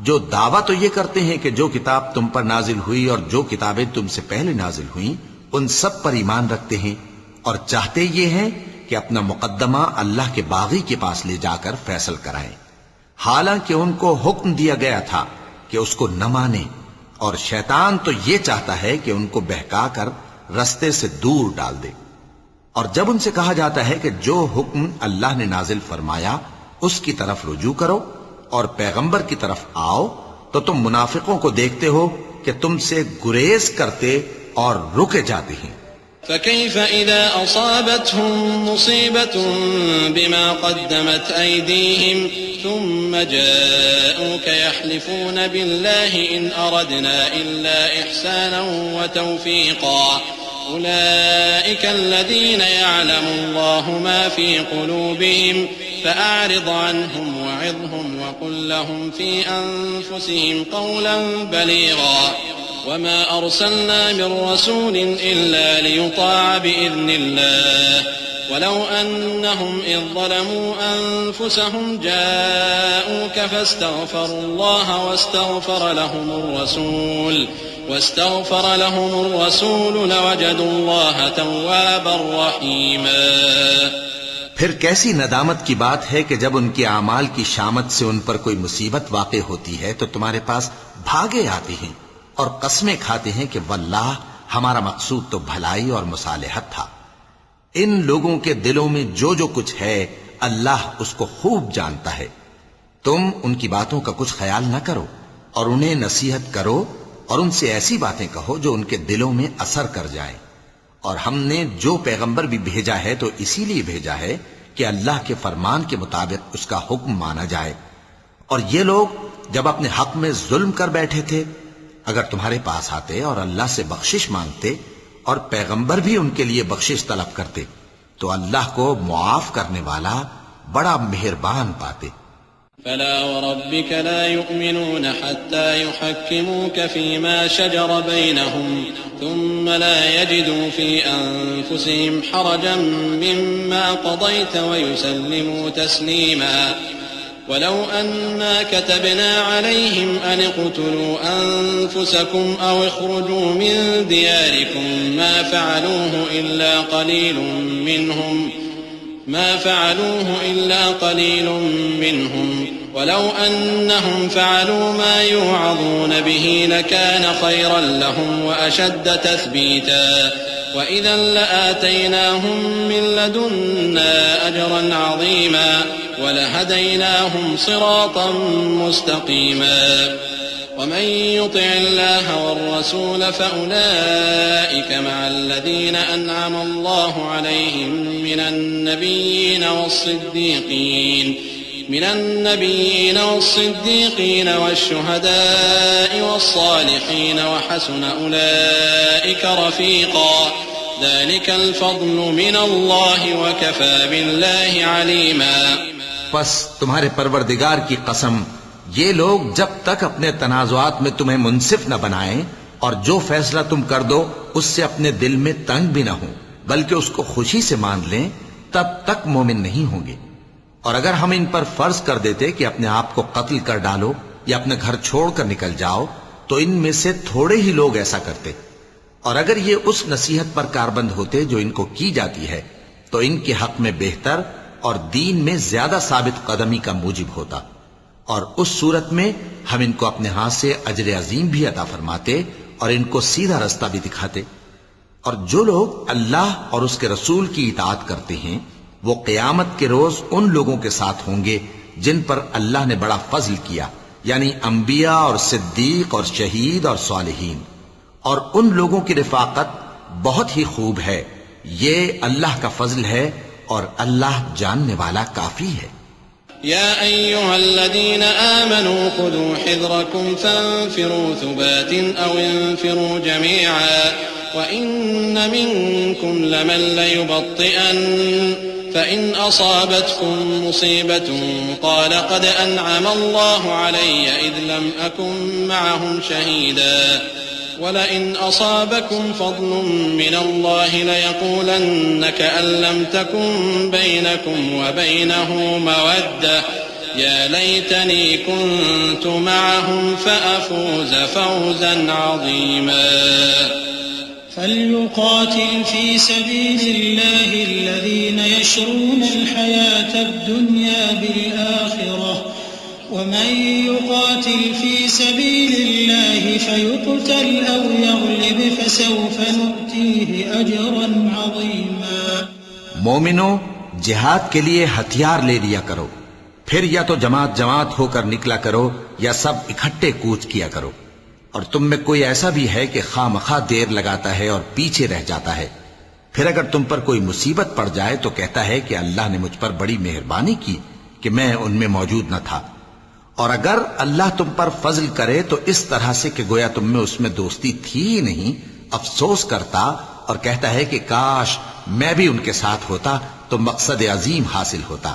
جو دعویٰ تو یہ کرتے ہیں کہ جو کتاب تم پر نازل ہوئی اور جو کتابیں تم سے پہلے نازل ہوئیں ان سب پر ایمان رکھتے ہیں، اور چاہتے یہ ہیں کہ اپنا مقدمہ اللہ کے باغی کے پاس لے جا کر فیصل کرائیں، حالانکہ ان کو حکم دیا گیا تھا کہ اس کو نہ مانیں، اور شیطان تو یہ چاہتا ہے کہ ان کو بہکا کر رستے سے دور ڈال دے. اور جب ان سے کہا جاتا ہے کہ جو حکم اللہ نے نازل فرمایا اس کی طرف رجوع کرو اور پیغمبر کی طرف آؤ تو تم منافقوں کو دیکھتے ہو کہ تم سے گریز کرتے اور رکے جاتے ہیں. فكيف إذا أصابتهم مصيبة بما قدمت أيديهم ثم جاءوك يحلفون بالله إن أردنا إلا إحسانا وتوفيقا أولئك الذين يعلم الله ما في قلوبهم فأعرض عنهم وعظهم وقل لهم في أنفسهم قولا بليغا وما أرسلنا من رسول إلا ليطاع بإذن الله ولو أنهم إذ ظلموا أنفسهم جاءوك فاستغفروا الله واستغفر لهم الرسول لوجدوا الله توابا رحيما. پھر کیسی ندامت کی بات ہے کہ جب ان کے اعمال کی شامت سے ان پر کوئی مصیبت واقع ہوتی ہے تو تمہارے پاس بھاگے آتے ہیں اور قسمیں کھاتے ہیں کہ واللہ ہمارا مقصود تو بھلائی اور مصالحت تھا. ان لوگوں کے دلوں میں جو جو کچھ ہے اللہ اس کو خوب جانتا ہے. تم ان کی باتوں کا کچھ خیال نہ کرو اور انہیں نصیحت کرو اور ان سے ایسی باتیں کہو جو ان کے دلوں میں اثر کر جائیں. اور ہم نے جو پیغمبر بھی بھیجا ہے تو اسی لیے بھیجا ہے کہ اللہ کے فرمان کے مطابق اس کا حکم مانا جائے. اور یہ لوگ جب اپنے حق میں ظلم کر بیٹھے تھے اگر تمہارے پاس آتے اور اللہ سے بخشش مانگتے اور پیغمبر بھی ان کے لیے بخشش طلب کرتے تو اللہ کو معاف کرنے والا بڑا مہربان پاتے. فلا وربك لا يؤمنون حتى يحكموك فيما شجر بينهم ثم لا يجدوا في أنفسهم حرجا مما قضيت ويسلموا تسليما. ولو أنا كتبنا عليهم أن اقتلوا أنفسكم أو اخرجوا من دياركم ما فعلوه إلا قليل منهم ولو أنهم فعلوا ما يوعظون به لكان خيرا لهم وأشد تثبيتا وإذا لآتيناهم من لدنا أجرا عظيما ولهديناهم صراطا مستقيما. ومن يطع الله والرسول فأولئك مع الذين أنعم الله عليهم من النبيين والصديقين والشهداء والصالحين وحسن أولئك رفيقا. ذلك الفضل من الله وكفى بالله عليما. پس تمہارے پروردگار کی قسم، یہ لوگ جب تک اپنے تنازعات میں تمہیں منصف نہ بنائیں اور جو فیصلہ تم کر دو اس سے اپنے دل میں تنگ بھی نہ ہوں بلکہ اس کو خوشی سے مان لیں تب تک مومن نہیں ہوں گے. اور اگر ہم ان پر فرض کر دیتے کہ اپنے آپ کو قتل کر ڈالو یا اپنے گھر چھوڑ کر نکل جاؤ تو ان میں سے تھوڑے ہی لوگ ایسا کرتے. اور اگر یہ اس نصیحت پر کاربند ہوتے جو ان کو کی جاتی ہے تو ان کے حق میں بہتر اور دین میں زیادہ ثابت قدمی کا موجب ہوتا، اور اس صورت میں ہم ان کو اپنے ہاتھ سے اجر عظیم بھی عطا فرماتے اور ان کو سیدھا رستہ بھی دکھاتے. اور جو لوگ اللہ اور اس کے رسول کی اطاعت کرتے ہیں وہ قیامت کے روز ان لوگوں کے ساتھ ہوں گے جن پر اللہ نے بڑا فضل کیا، یعنی انبیاء اور صدیق اور شہید اور صالحین. اور ان لوگوں کی رفاقت بہت ہی خوب ہے. یہ اللہ کا فضل ہے اور اللہ جاننے والا کافی ہے۔ يا أيها الذين آمنوا خذوا حذركم فانفروا ثبات أو انفروا جميعا وإن منكم لمن ليبطئن فإن أصابتكم مصيبة قال قد أنعم الله علي إذ لم أكن معهم شهيدا ولئن أصابكم فضل من الله ليقولن كأن لم تكن بينكم وبينه مودة يا ليتني كنت معهم فأفوز فوزا عظيما فليقاتل في سبيل الله الذين يشرون الحياة الدنيا بالآخرة ومن يقاتل في سبيل الله فيقتل أو يغلب فسوف نؤتيه أجرا عظيما۔ مومنو، جہاد کے لیے ہتھیار لے لیا کرو، پھر یا تو جماعت جماعت ہو کر نکلا کرو یا سب اکٹھے کوچ کیا کرو، اور تم میں کوئی ایسا بھی ہے کہ خواہ مخواہ دیر لگاتا ہے اور پیچھے رہ جاتا ہے، پھر اگر تم پر کوئی مصیبت پڑ جائے تو کہتا ہے کہ اللہ نے مجھ پر بڑی مہربانی کی کہ میں ان میں موجود نہ تھا، اور اگر اللہ تم پر فضل کرے تو اس طرح سے کہ گویا تم میں اس میں دوستی تھی ہی نہیں، افسوس کرتا اور کہتا ہے کہ کاش میں بھی ان کے ساتھ ہوتا تو مقصد عظیم حاصل ہوتا۔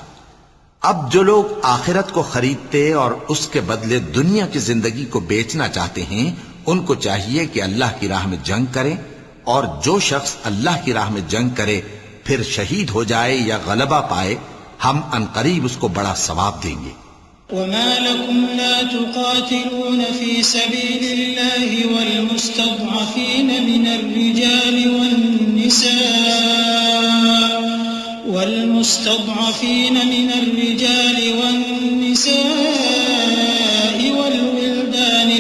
اب جو لوگ آخرت کو خریدتے اور اس کے بدلے دنیا کی زندگی کو بیچنا چاہتے ہیں، ان کو چاہیے کہ اللہ کی راہ میں جنگ کریں، اور جو شخص اللہ کی راہ میں جنگ کرے پھر شہید ہو جائے یا غلبہ پائے، ہم عنقریب اس کو بڑا ثواب دیں گے۔ وما لكم لا تقاتلون في سبيل الله والمستضعفين من الرجال والنساء والولدان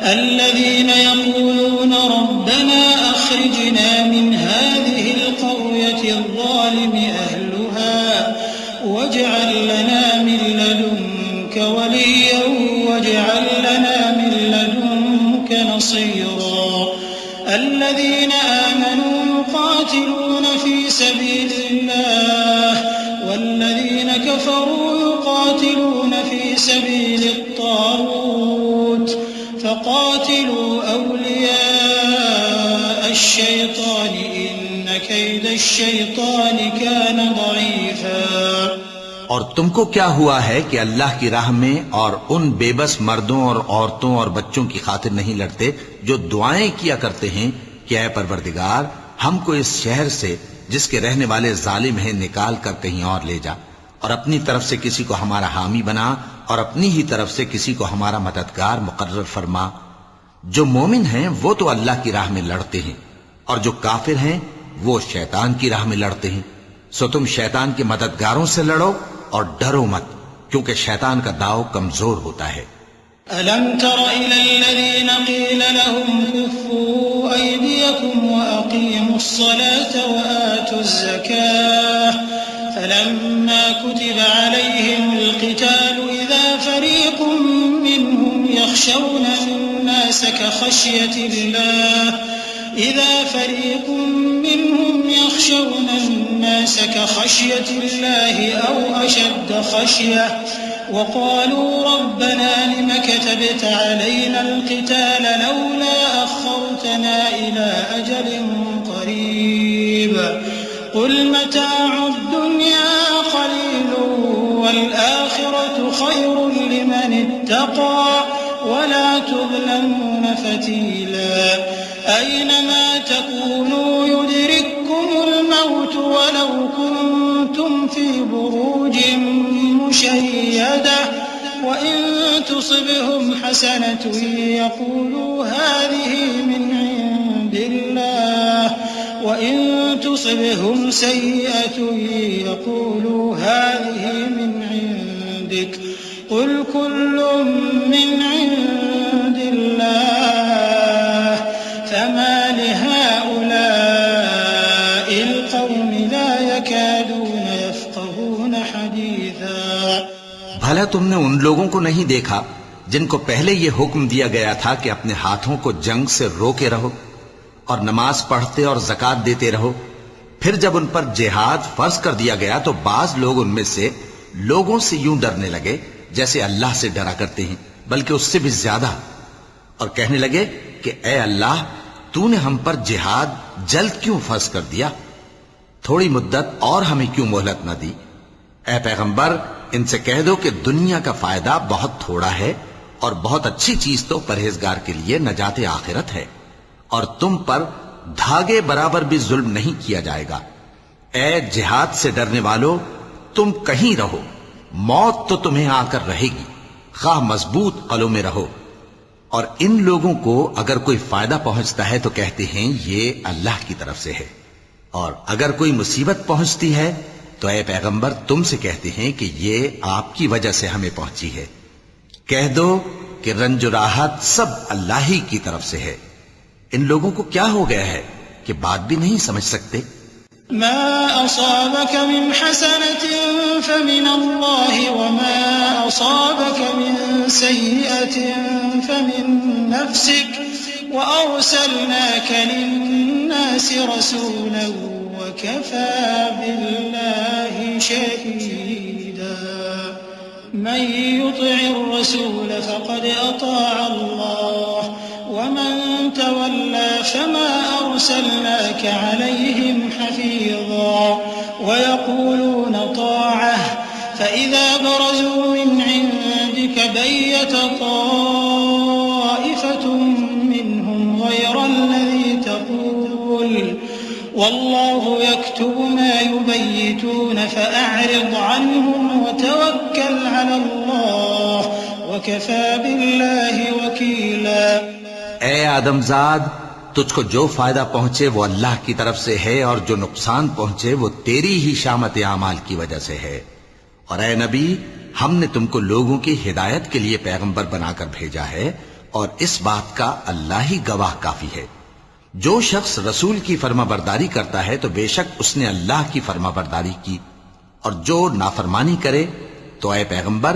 الذين يقولون ربنا أخرجنا من هذه القرية الظالم أهلها واجعل لنا من لدنك وليا واجعل لنا من لدنك نصيرا الذين آمنوا يقاتلون في سبيل الله والذين كفروا يقاتلون في سبيل الطاغوت فقاتلوا أولياء الشيطان إن كيد الشيطان كان ضعيفا۔ اور تم کو کیا ہوا ہے کہ اللہ کی راہ میں اور ان بے بس مردوں اور عورتوں اور بچوں کی خاطر نہیں لڑتے جو دعائیں کیا کرتے ہیں کہ اے پروردگار ہم کو اس شہر سے جس کے رہنے والے ظالم ہیں نکال کر کہیں اور لے جا، اور اپنی طرف سے کسی کو ہمارا حامی بنا اور اپنی ہی طرف سے کسی کو ہمارا مددگار مقرر فرما۔ جو مومن ہیں وہ تو اللہ کی راہ میں لڑتے ہیں، اور جو کافر ہیں وہ شیطان کی راہ میں لڑتے ہیں، سو تم شیطان کے مددگاروں سے لڑو اور ڈرو مت، کیونکہ شیطان کا داؤ کمزور ہوتا ہے۔ أَلَمْ تَرَ إِلَى الَّذِينَ قِيلَ لَهُمْ كُفُّوا أَيْدِيَكُمْ وَأَقِيمُوا الصَّلَاةَ وَآتُوا الزَّكَاةَ فَلَمَّا كُتِبَ عَلَيْهِمُ الْقِتَالُ إِذَا فَرِيقٌ مِّنْهُمْ يَخْشَوْنَ النَّاسَ كَخَشْيَةِ اللَّهِ أَوْ أَشَدَّ خَشْيَةً وقالوا ربنا لم كتبت علينا القتال لولا أخرتنا إلى أجل قريب قل متاع الدنيا قليل والآخرة خير لمن اتقى ولا تظلمون فتيلا أينما تكونوا يدرككم الموت ولو كنتم في بروج مشيدة وإن تصبهم حسنة يقولوا هذه من عند الله وإن تصبهم سيئة يقولوا هذه من عندك قل كل من عند الله فما لهؤلاء القوم لا يكادون يفقهون حديثا۔ بھلا تم نے ان لوگوں کو نہیں دیکھا جن کو پہلے یہ حکم دیا گیا تھا کہ اپنے ہاتھوں کو جنگ سے روکے رہو، اور نماز پڑھتے اور زکات دیتے رہو. پھر جب ان پر جہاد فرض کر دیا گیا تو بعض لوگ ان میں سے لوگوں سے یوں ڈرنے لگے جیسے اللہ سے ڈرا کرتے ہیں، بلکہ اس سے بھی زیادہ، اور کہنے لگے کہ اے اللہ، تو نے ہم پر جہاد جلد کیوں فرض کر دیا؟ تھوڑی مدت اور ہمیں کیوں مہلت نہ دی؟ اے پیغمبر، ان سے کہہ دو کہ دنیا کا فائدہ بہت تھوڑا ہے، اور بہت اچھی چیز تو پرہیزگار کے لیے نجات آخرت ہے، اور تم پر دھاگے برابر بھی ظلم نہیں کیا جائے گا. اے جہاد سے ڈرنے والو، تم کہیں رہو، موت تو تمہیں آ کر رہے گی، خواہ مضبوط قلعوں میں رہو. اور ان لوگوں کو اگر کوئی فائدہ پہنچتا ہے تو کہتے ہیں یہ اللہ کی طرف سے ہے، اور اگر کوئی مصیبت پہنچتی ہے تو اے پیغمبر تم سے کہتے ہیں کہ یہ آپ کی وجہ سے ہمیں پہنچی ہے. کہہ دو کہ رنج و راحت سب اللہ ہی کی طرف سے ہے. ان لوگوں کو کیا ہو گیا ہے کہ بات بھی نہیں سمجھ سکتے؟ ما أصابك من حسنة فمن الله وما أصابك من سيئة فمن نفسك وأرسلناك للناس رسولا وكفى بالله شهيدا. من يطع الرسول فقد أطاع الله ومن تولى فما أرسلناك عليهم حفيظا. ويقولون طاعة فإذا برزوا من عندك بيت طائفة منهم غير الذي تقول والله يكتب ما يبيتون فأعرض عنهم وتوكل على الله وكفى بالله وكيلا. اے آدم زاد، تجھ کو جو فائدہ پہنچے وہ اللہ کی طرف سے ہے، اور جو نقصان پہنچے وہ تیری ہی شامت اعمال کی وجہ سے ہے. اور اے نبی، ہم نے تم کو لوگوں کی ہدایت کے لیے پیغمبر بنا کر بھیجا ہے، اور اس بات کا اللہ ہی گواہ کافی ہے. جو شخص رسول کی فرما برداری کرتا ہے تو بے شک اس نے اللہ کی فرما برداری کی، اور جو نافرمانی کرے تو اے پیغمبر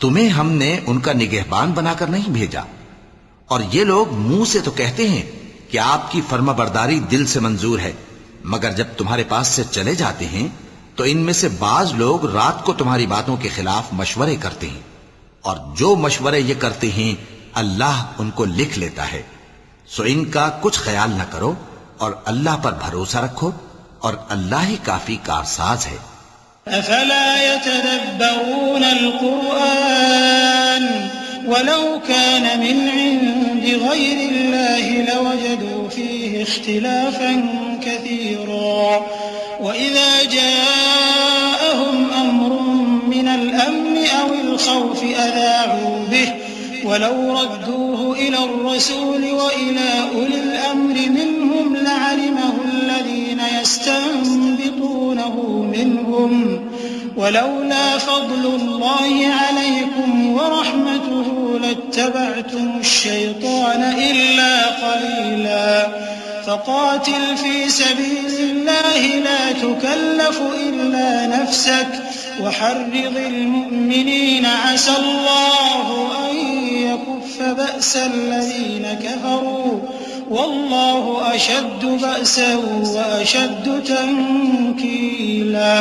تمہیں ہم نے ان کا نگہبان بنا کر نہیں بھیجا. اور یہ لوگ منہ سے تو کہتے ہیں کہ آپ کی فرما برداری دل سے منظور ہے، مگر جب تمہارے پاس سے چلے جاتے ہیں تو ان میں سے بعض لوگ رات کو تمہاری باتوں کے خلاف مشورے کرتے ہیں، اور جو مشورے یہ کرتے ہیں اللہ ان کو لکھ لیتا ہے. سو ان کا کچھ خیال نہ کرو اور اللہ پر بھروسہ رکھو، اور اللہ ہی کافی کارساز ہے. افلا يتدبرون القرآن ولو كان من عند غير الله لوجدوا فيه اختلافا كثيرا. وإذا جاءهم أمر من الأمن أو الخوف أذاعوا به ولو ردوه إلى الرسول وإلى أولي الأمر منهم لعلمه الذين يستنبطونه منهم ولولا فضل الله عليكم ورحمته لاتبعتم الشيطان إلا قليلا. فقاتل في سبيل الله لا تكلف إلا نفسك وحرض المؤمنين عسى الله أن يكف بأس الذين كفروا والله أشد بأسا وأشد تنكيلا.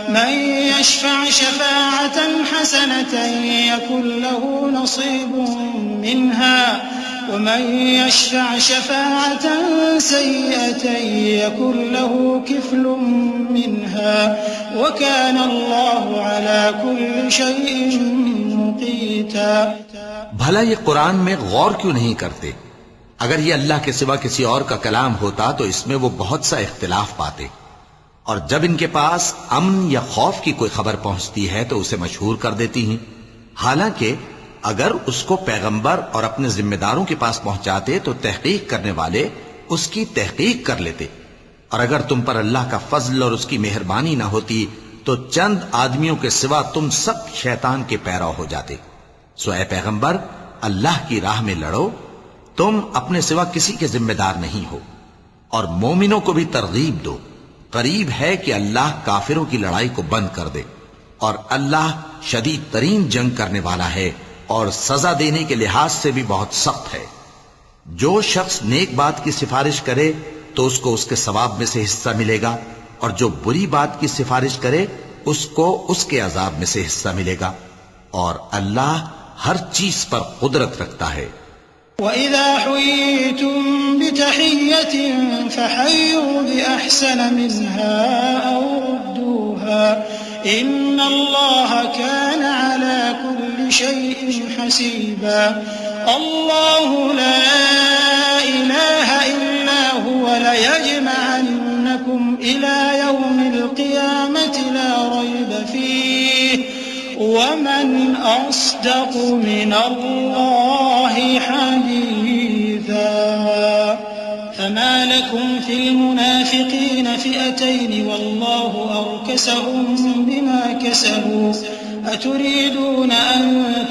من يشفع شفاعة حسنة يكن له نصيب منها ومن يشفع شفاعة سيئة يكن له كفل منها وكان الله على كل شيء مقيتا. بھلا یہ قرآن میں غور کیوں نہیں کرتے؟ اگر یہ اللہ کے سوا کسی اور کا کلام ہوتا تو اس میں وہ بہت سا اختلاف پاتے. اور جب ان کے پاس امن یا خوف کی کوئی خبر پہنچتی ہے تو اسے مشہور کر دیتی ہیں، حالانکہ اگر اس کو پیغمبر اور اپنے ذمہ داروں کے پاس پہنچاتے تو تحقیق کرنے والے اس کی تحقیق کر لیتے. اور اگر تم پر اللہ کا فضل اور اس کی مہربانی نہ ہوتی تو چند آدمیوں کے سوا تم سب شیطان کے پیرو ہو جاتے. سو اے پیغمبر، اللہ کی راہ میں لڑو، تم اپنے سوا کسی کے ذمہ دار نہیں ہو. اور مومنوں کو بھی ترغیب دو، قریب ہے کہ اللہ کافروں کی لڑائی کو بند کر دے، اور اللہ شدید ترین جنگ کرنے والا ہے اور سزا دینے کے لحاظ سے بھی بہت سخت ہے. جو شخص نیک بات کی سفارش کرے تو اس کو اس کے ثواب میں سے حصہ ملے گا، اور جو بری بات کی سفارش کرے اس کو اس کے عذاب میں سے حصہ ملے گا، اور اللہ ہر چیز پر قدرت رکھتا ہے۔ وَإِذَا حُيِّيتُم بِتَحِيَّةٍ فَحَيُّوا بِأَحْسَنَ مِنْهَا أَوْ رُدُّوهَا إِنَّ اللَّهَ كَانَ عَلَى كُلِّ شَيْءٍ حَسِيبًا اللَّهُ لَا إِلَٰهَ إِلَّا هُوَ لَيَجْمَعَنَّكُمْ إِلَىٰ يَوْمِ الْقِيَامَةِ لَا رَيْبَ فِيهِ وَمَنْ أَصْدَقُ مِنَ اللَّهِ حَدِيثًا فَمَا لَكُمْ فِي الْمُنَافِقِينَ فِئَتَيْنِ وَاللَّهُ أَرْكَسَهُم بِمَا كَسَبُوا أَتُرِيدُونَ أَن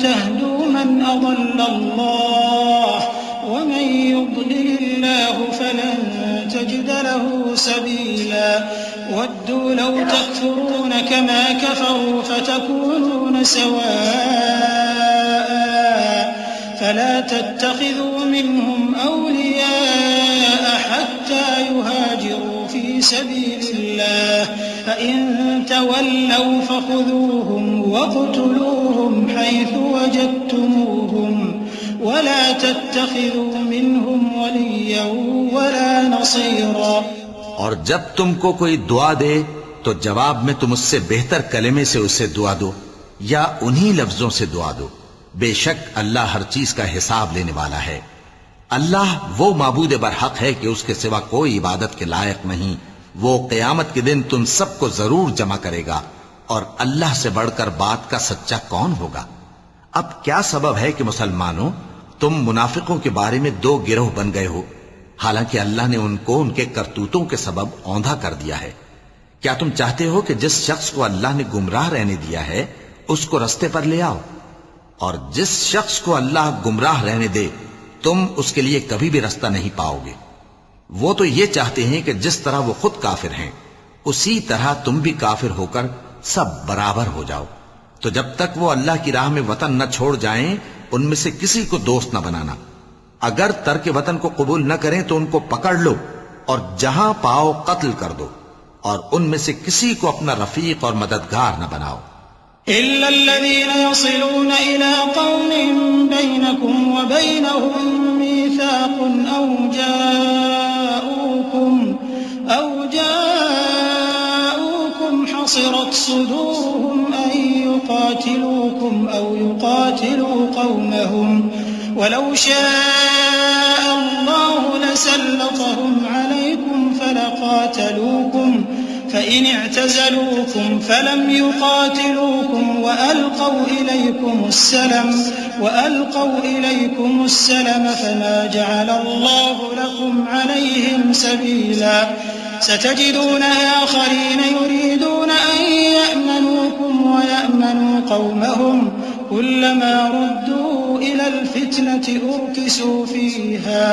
تَهْدُوا مَنْ أَضَلَّ اللَّهُ وَمَن يُضْلِلِ اللَّهُ فَلَن تَجِدَ لَهُ سَبِيلًا وَدُّوا لَوْ تَكْفُرُونَ كَمَا كَفَرُوا فَتَكُونُونَ سَوَاءً فَلَا تَتَّخِذُوا مِنْهُمْ أَوْلِيَاءَ حَتَّى يُهَاجِرُوا فِي سَبِيلِ اللَّهِ فَإِن تَوَلَّوْا فَخُذُوهُمْ وَاقْتُلُوهُمْ حَيْثُ وَجَدتُّمُوهُمْ وَلَا تَتَّخِذُوا مِنْهُمْ وَلِيًّا وَلَا نَصِيرًا۔ اور جب تم کو کوئی دعا دے تو جواب میں تم اس سے بہتر کلمے سے اسے دعا دو یا انہی لفظوں سے دعا دو، بے شک اللہ ہر چیز کا حساب لینے والا ہے۔ اللہ وہ معبود برحق ہے کہ اس کے سوا کوئی عبادت کے لائق نہیں۔ وہ قیامت کے دن تم سب کو ضرور جمع کرے گا، اور اللہ سے بڑھ کر بات کا سچا کون ہوگا؟ اب کیا سبب ہے کہ مسلمانوں تم منافقوں کے بارے میں دو گروہ بن گئے ہو، حالانکہ اللہ نے ان کو ان کے کرتوتوں کے سبب اوندھا کر دیا ہے؟ کیا تم چاہتے ہو کہ جس شخص کو اللہ نے گمراہ رہنے دیا ہے اس کو رستے پر لے آؤ، اور جس شخص کو اللہ گمراہ رہنے دے تم اس کے لیے کبھی بھی رستہ نہیں پاؤ گے؟ وہ تو یہ چاہتے ہیں کہ جس طرح وہ خود کافر ہیں اسی طرح تم بھی کافر ہو کر سب برابر ہو جاؤ۔ تو جب تک وہ اللہ کی راہ میں وطن نہ چھوڑ جائیں ان میں سے کسی کو دوست نہ بنانا۔ اگر ترک وطن کو قبول نہ کریں تو ان کو پکڑ لو اور جہاں پاؤ قتل کر دو، اور ان میں سے کسی کو اپنا رفیق اور مددگار نہ بناؤ۔ إِلَّا الَّذِينَ يَصِلُونَ إِلَىٰ قَوْمٍ بَيْنَكُمْ وَبَيْنَهُم مِّيثَاقٌ أَوْ جَاءُوكُمْ حَصِرَتْ صُدُورُهُمْ أَن يُقَاتِلُوكُمْ أَوْ يُقَاتِلُوا قَوْمَهُمْ وَلَوْ شَاءَ اللَّهُ لَسَلَّطَهُمْ عَلَيْكُمْ فَلَقَاتَلُوكُمْ فَإِنِ اعْتَزَلُوكُمْ فَلَمْ يُقَاتِلُوكُمْ وَأَلْقَوْا إِلَيْكُمُ السَّلَمَ فَمَا جَعَلَ اللَّهُ لَكُمْ عَلَيْهِمْ سَبِيلًا سَتَجِدُونَ آخَرِينَ يُرِيدُونَ أَن يَأْمَنُوكُمْ وَيَأْمَنُوا قَوْمَهُمْ كُلَّمَا رُدُّوا إِلَى الْفِتْنَةِ أُرْكِسُوا فِيهَا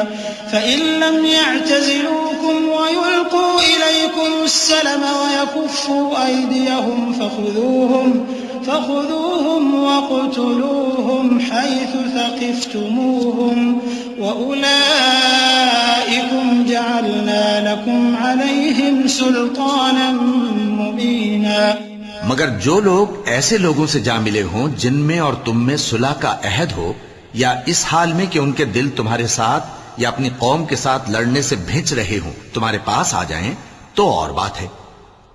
فَإِن لَّمْ يَعْتَزِلُوكُمْ وَيُلْقُوا إِلَيْكُمُ السَّلَمَ وَيَكُفُّوا أَيْدِيَهُمْ فَخُذُوهُمْ وَاقْتُلُوهُمْ حَيْثُ ثَقِفْتُمُوهُمْ وَأُولَٰئِكُمْ جَعَلْنَا لَكُمْ عَلَيْهِمْ سُلْطَانًا مُّبِينًا۔ مگر جو لوگ ایسے لوگوں سے جا ملے ہوں جن میں اور تم میں صلح کا عہد ہو، یا اس حال میں کہ ان کے دل تمہارے ساتھ یا اپنی قوم کے ساتھ لڑنے سے بھنچ رہے ہوں، تمہارے پاس آ جائیں تو اور بات ہے،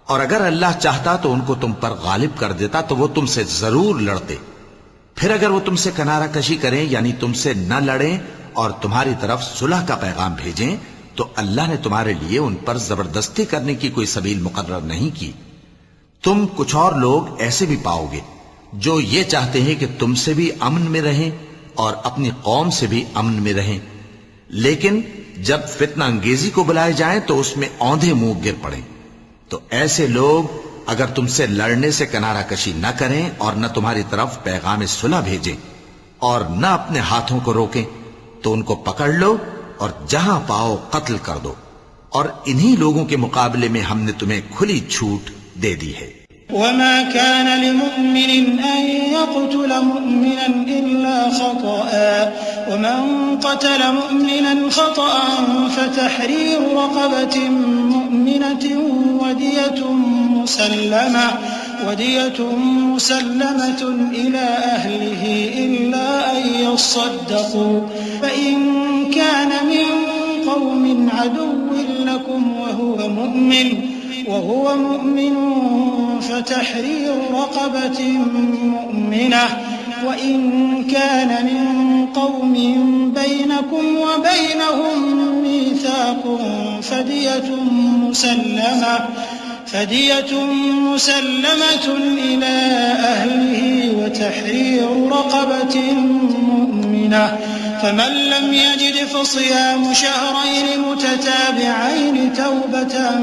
اور اگر اللہ چاہتا تو ان کو تم پر غالب کر دیتا تو وہ تم سے ضرور لڑتے۔ پھر اگر وہ تم سے کنارہ کشی کریں یعنی تم سے نہ لڑیں اور تمہاری طرف صلح کا پیغام بھیجیں تو اللہ نے تمہارے لیے ان پر زبردستی کرنے کی کوئی سبیل مقرر نہیں کی۔ تم کچھ اور لوگ ایسے بھی پاؤ گے جو یہ چاہتے ہیں کہ تم سے بھی امن میں رہیں اور اپنی قوم سے بھی امن میں رہیں، لیکن جب فتنہ انگیزی کو بلائے جائیں تو اس میں اوندھے منہ گر پڑیں۔ تو ایسے لوگ اگر تم سے لڑنے سے کنارہ کشی نہ کریں اور نہ تمہاری طرف پیغام صلح بھیجیں اور نہ اپنے ہاتھوں کو روکیں تو ان کو پکڑ لو اور جہاں پاؤ قتل کر دو، اور انہی لوگوں کے مقابلے میں ہم نے تمہیں کھلی چھوٹ دے دی ہے۔ وما كان لمؤمن أن يقتل مؤمنا إلا خطأ ومن قتل مؤمنا خطأ فتحرير رقبة مؤمنة ودية مسلمة إلى أهله إلا أن يصدقوا فإن كان من قوم عدو لكم وهو مؤمن فتحرير رقبة مؤمنة وإن كان من قوم بينكم وبينهم ميثاق فدية مسلمة إلى أهله وتحرير رقبة مؤمنة فمن لم يجد فصيام شهرين متتابعين توبة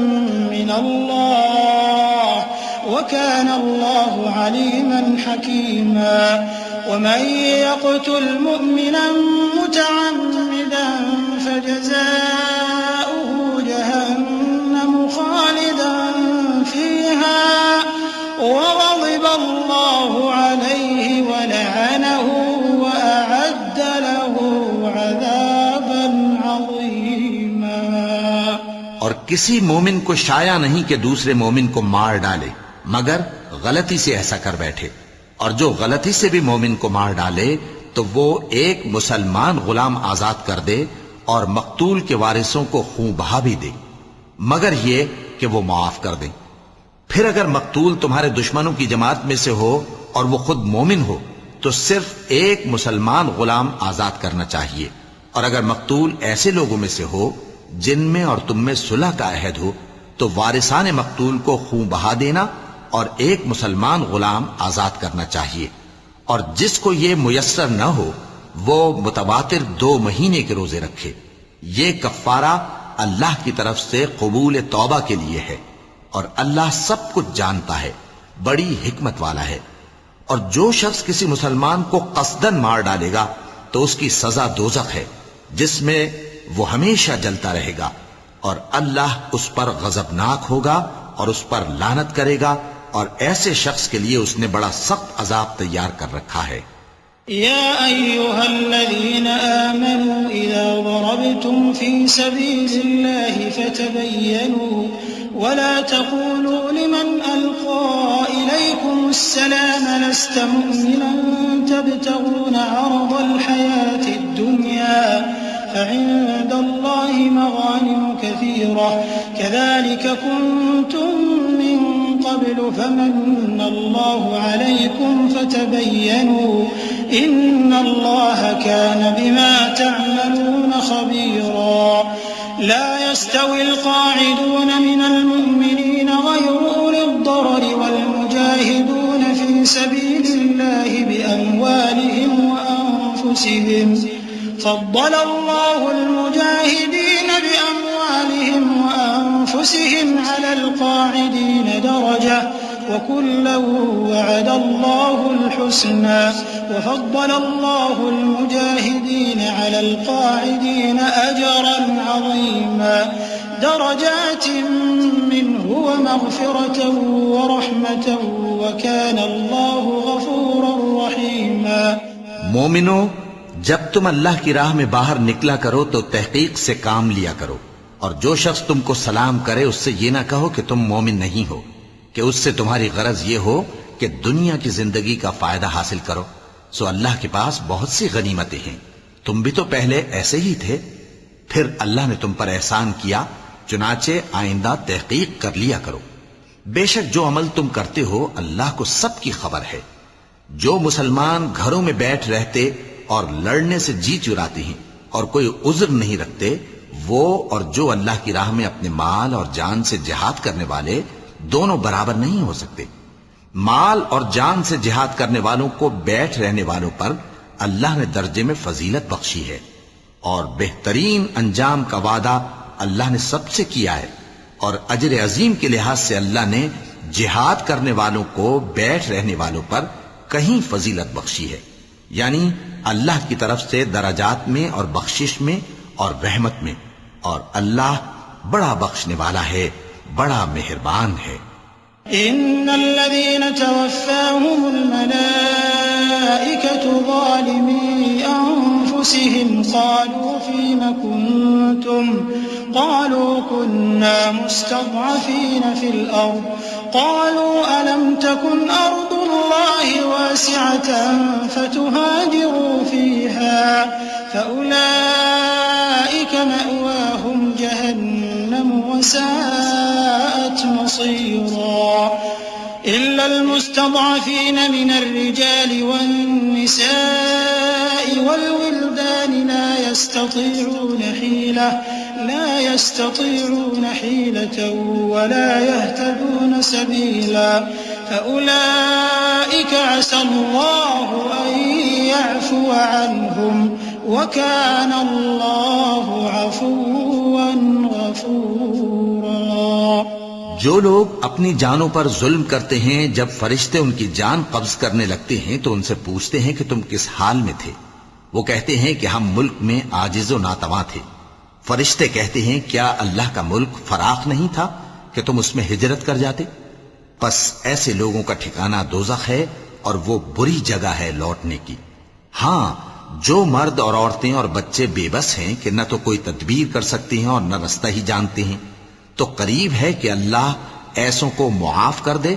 من الله وكان الله عليما حكيما ومن يقتل مؤمنا متعمدا فجزاؤه جهنم خالدا فيها وغضب الله عليه ولعنه وأعد له عذابا عظيما. اور کسی مومن کو شایع نہیں کہ دوسرے مومن کو مار ڈالے مگر غلطی سے ایسا کر بیٹھے، اور جو غلطی سے بھی مومن کو مار ڈالے تو وہ ایک مسلمان غلام آزاد کر دے اور مقتول کے وارثوں کو خون بہا بھی دے، مگر یہ کہ وہ معاف کر دیں. پھر اگر مقتول تمہارے دشمنوں کی جماعت میں سے ہو اور وہ خود مومن ہو تو صرف ایک مسلمان غلام آزاد کرنا چاہیے، اور اگر مقتول ایسے لوگوں میں سے ہو جن میں اور تم میں صلح کا عہد ہو تو وارثان مقتول کو خون بہا دینا اور ایک مسلمان غلام آزاد کرنا چاہیے. اور جس کو یہ میسر نہ ہو وہ متواتر 2 مہینے کے روزے رکھے. یہ کفارہ اللہ کی طرف سے قبول توبہ کے لیے ہے، اور اللہ سب کچھ جانتا ہے، بڑی حکمت والا ہے. اور جو شخص کسی مسلمان کو قصدن مار ڈالے گا تو اس کی سزا دوزخ ہے جس میں وہ ہمیشہ جلتا رہے گا، اور اللہ اس پر غضبناک ہوگا اور اس پر لعنت کرے گا، اور ایسے شخص کے لیے اس نے بڑا سخت عذاب تیار کر رکھا ہے. يا أيها الذين آمنوا إذا ضربتم في سبيل الله فتبينوا ولا تقولوا لمن ألقى إليكم السلام لست مؤمنا تبتغون عرض الحياة الدنيا فعند الله مغانم كثيرة كذلك كنتم من قبل فمن الله عليكم فتبينوا إن الله كان بما تعملون خبيرا. لا يستوي القاعدون من المؤمنين غير أولي الضرر والمجاهدون في سبيل الله بأموالهم وأنفسهم فضل الله المجاهدين بأموالهم وأنفسهم على القاعدين درجة وكلا وعد الله الحسنى وفضل الله المجاهدين على القاعدين أجرا عظيما درجات منه ومغفرة ورحمة وكان الله غفورا رحيما. مومنو، جب تم اللہ کی راہ میں باہر نکلا کرو تو تحقیق سے کام لیا کرو، اور جو شخص تم کو سلام کرے اس سے یہ نہ کہو کہ تم مومن نہیں ہو، کہ اس سے تمہاری غرض یہ ہو کہ دنیا کی زندگی کا فائدہ حاصل کرو. سو اللہ کے پاس بہت سی غنیمتیں ہیں، تم بھی تو پہلے ایسے ہی تھے، پھر اللہ نے تم پر احسان کیا، چنانچہ آئندہ تحقیق کر لیا کرو. بے شک جو عمل تم کرتے ہو اللہ کو سب کی خبر ہے. جو مسلمان گھروں میں بیٹھ رہتے اور لڑنے سے جی چراتے ہیں اور کوئی عذر نہیں رکھتے، وہ اور جو اللہ کی راہ میں اپنے مال اور جان سے جہاد کرنے والے دونوں برابر نہیں ہو سکتے. مال اور جان سے جہاد کرنے والوں کو بیٹھ رہنے والوں پر اللہ نے درجے میں فضیلت بخشی ہے، اور بہترین انجام کا وعدہ اللہ نے سب سے کیا ہے، اور اجر عظیم کے لحاظ سے اللہ نے جہاد کرنے والوں کو بیٹھ رہنے والوں پر کہیں فضیلت بخشی ہے، یعنی اللہ کی طرف سے درجات میں اور بخشش میں اور رحمت میں، اور اللہ بڑا بخشنے والا ہے، بڑا مہربان ہے. إن الذين توفاهم الملائكة ظالمي أنفسهم قالوا فيم كنتم قالوا كنا مستضعفين في الأرض قالوا ألم تكن أرض الله واسعة فتهاجروا فيها فأولئك مأواهم جهنم وساءت مصيرا إلا المستضعفين من الرجال والنساء والولدان لا يستطيعون حيلة ولا يهتدون سبيلا فأولئك عسى الله أن يعفو عنهم وكان الله عفوا غفورا. جو لوگ اپنی جانوں پر ظلم کرتے ہیں جب فرشتے ان کی جان قبض کرنے لگتے ہیں تو ان سے پوچھتے ہیں کہ تم کس حال میں تھے. وہ کہتے ہیں کہ ہم ملک میں عاجز و ناتواں تھے. فرشتے کہتے ہیں کیا اللہ کا ملک فراخ نہیں تھا کہ تم اس میں ہجرت کر جاتے؟ پس ایسے لوگوں کا ٹھکانہ دوزخ ہے اور وہ بری جگہ ہے لوٹنے کی. ہاں جو مرد اور عورتیں اور بچے بے بس ہیں کہ نہ تو کوئی تدبیر کر سکتے ہیں اور نہ رستہ ہی جانتے ہیں تو قریب ہے کہ اللہ ایسوں کو معاف کر دے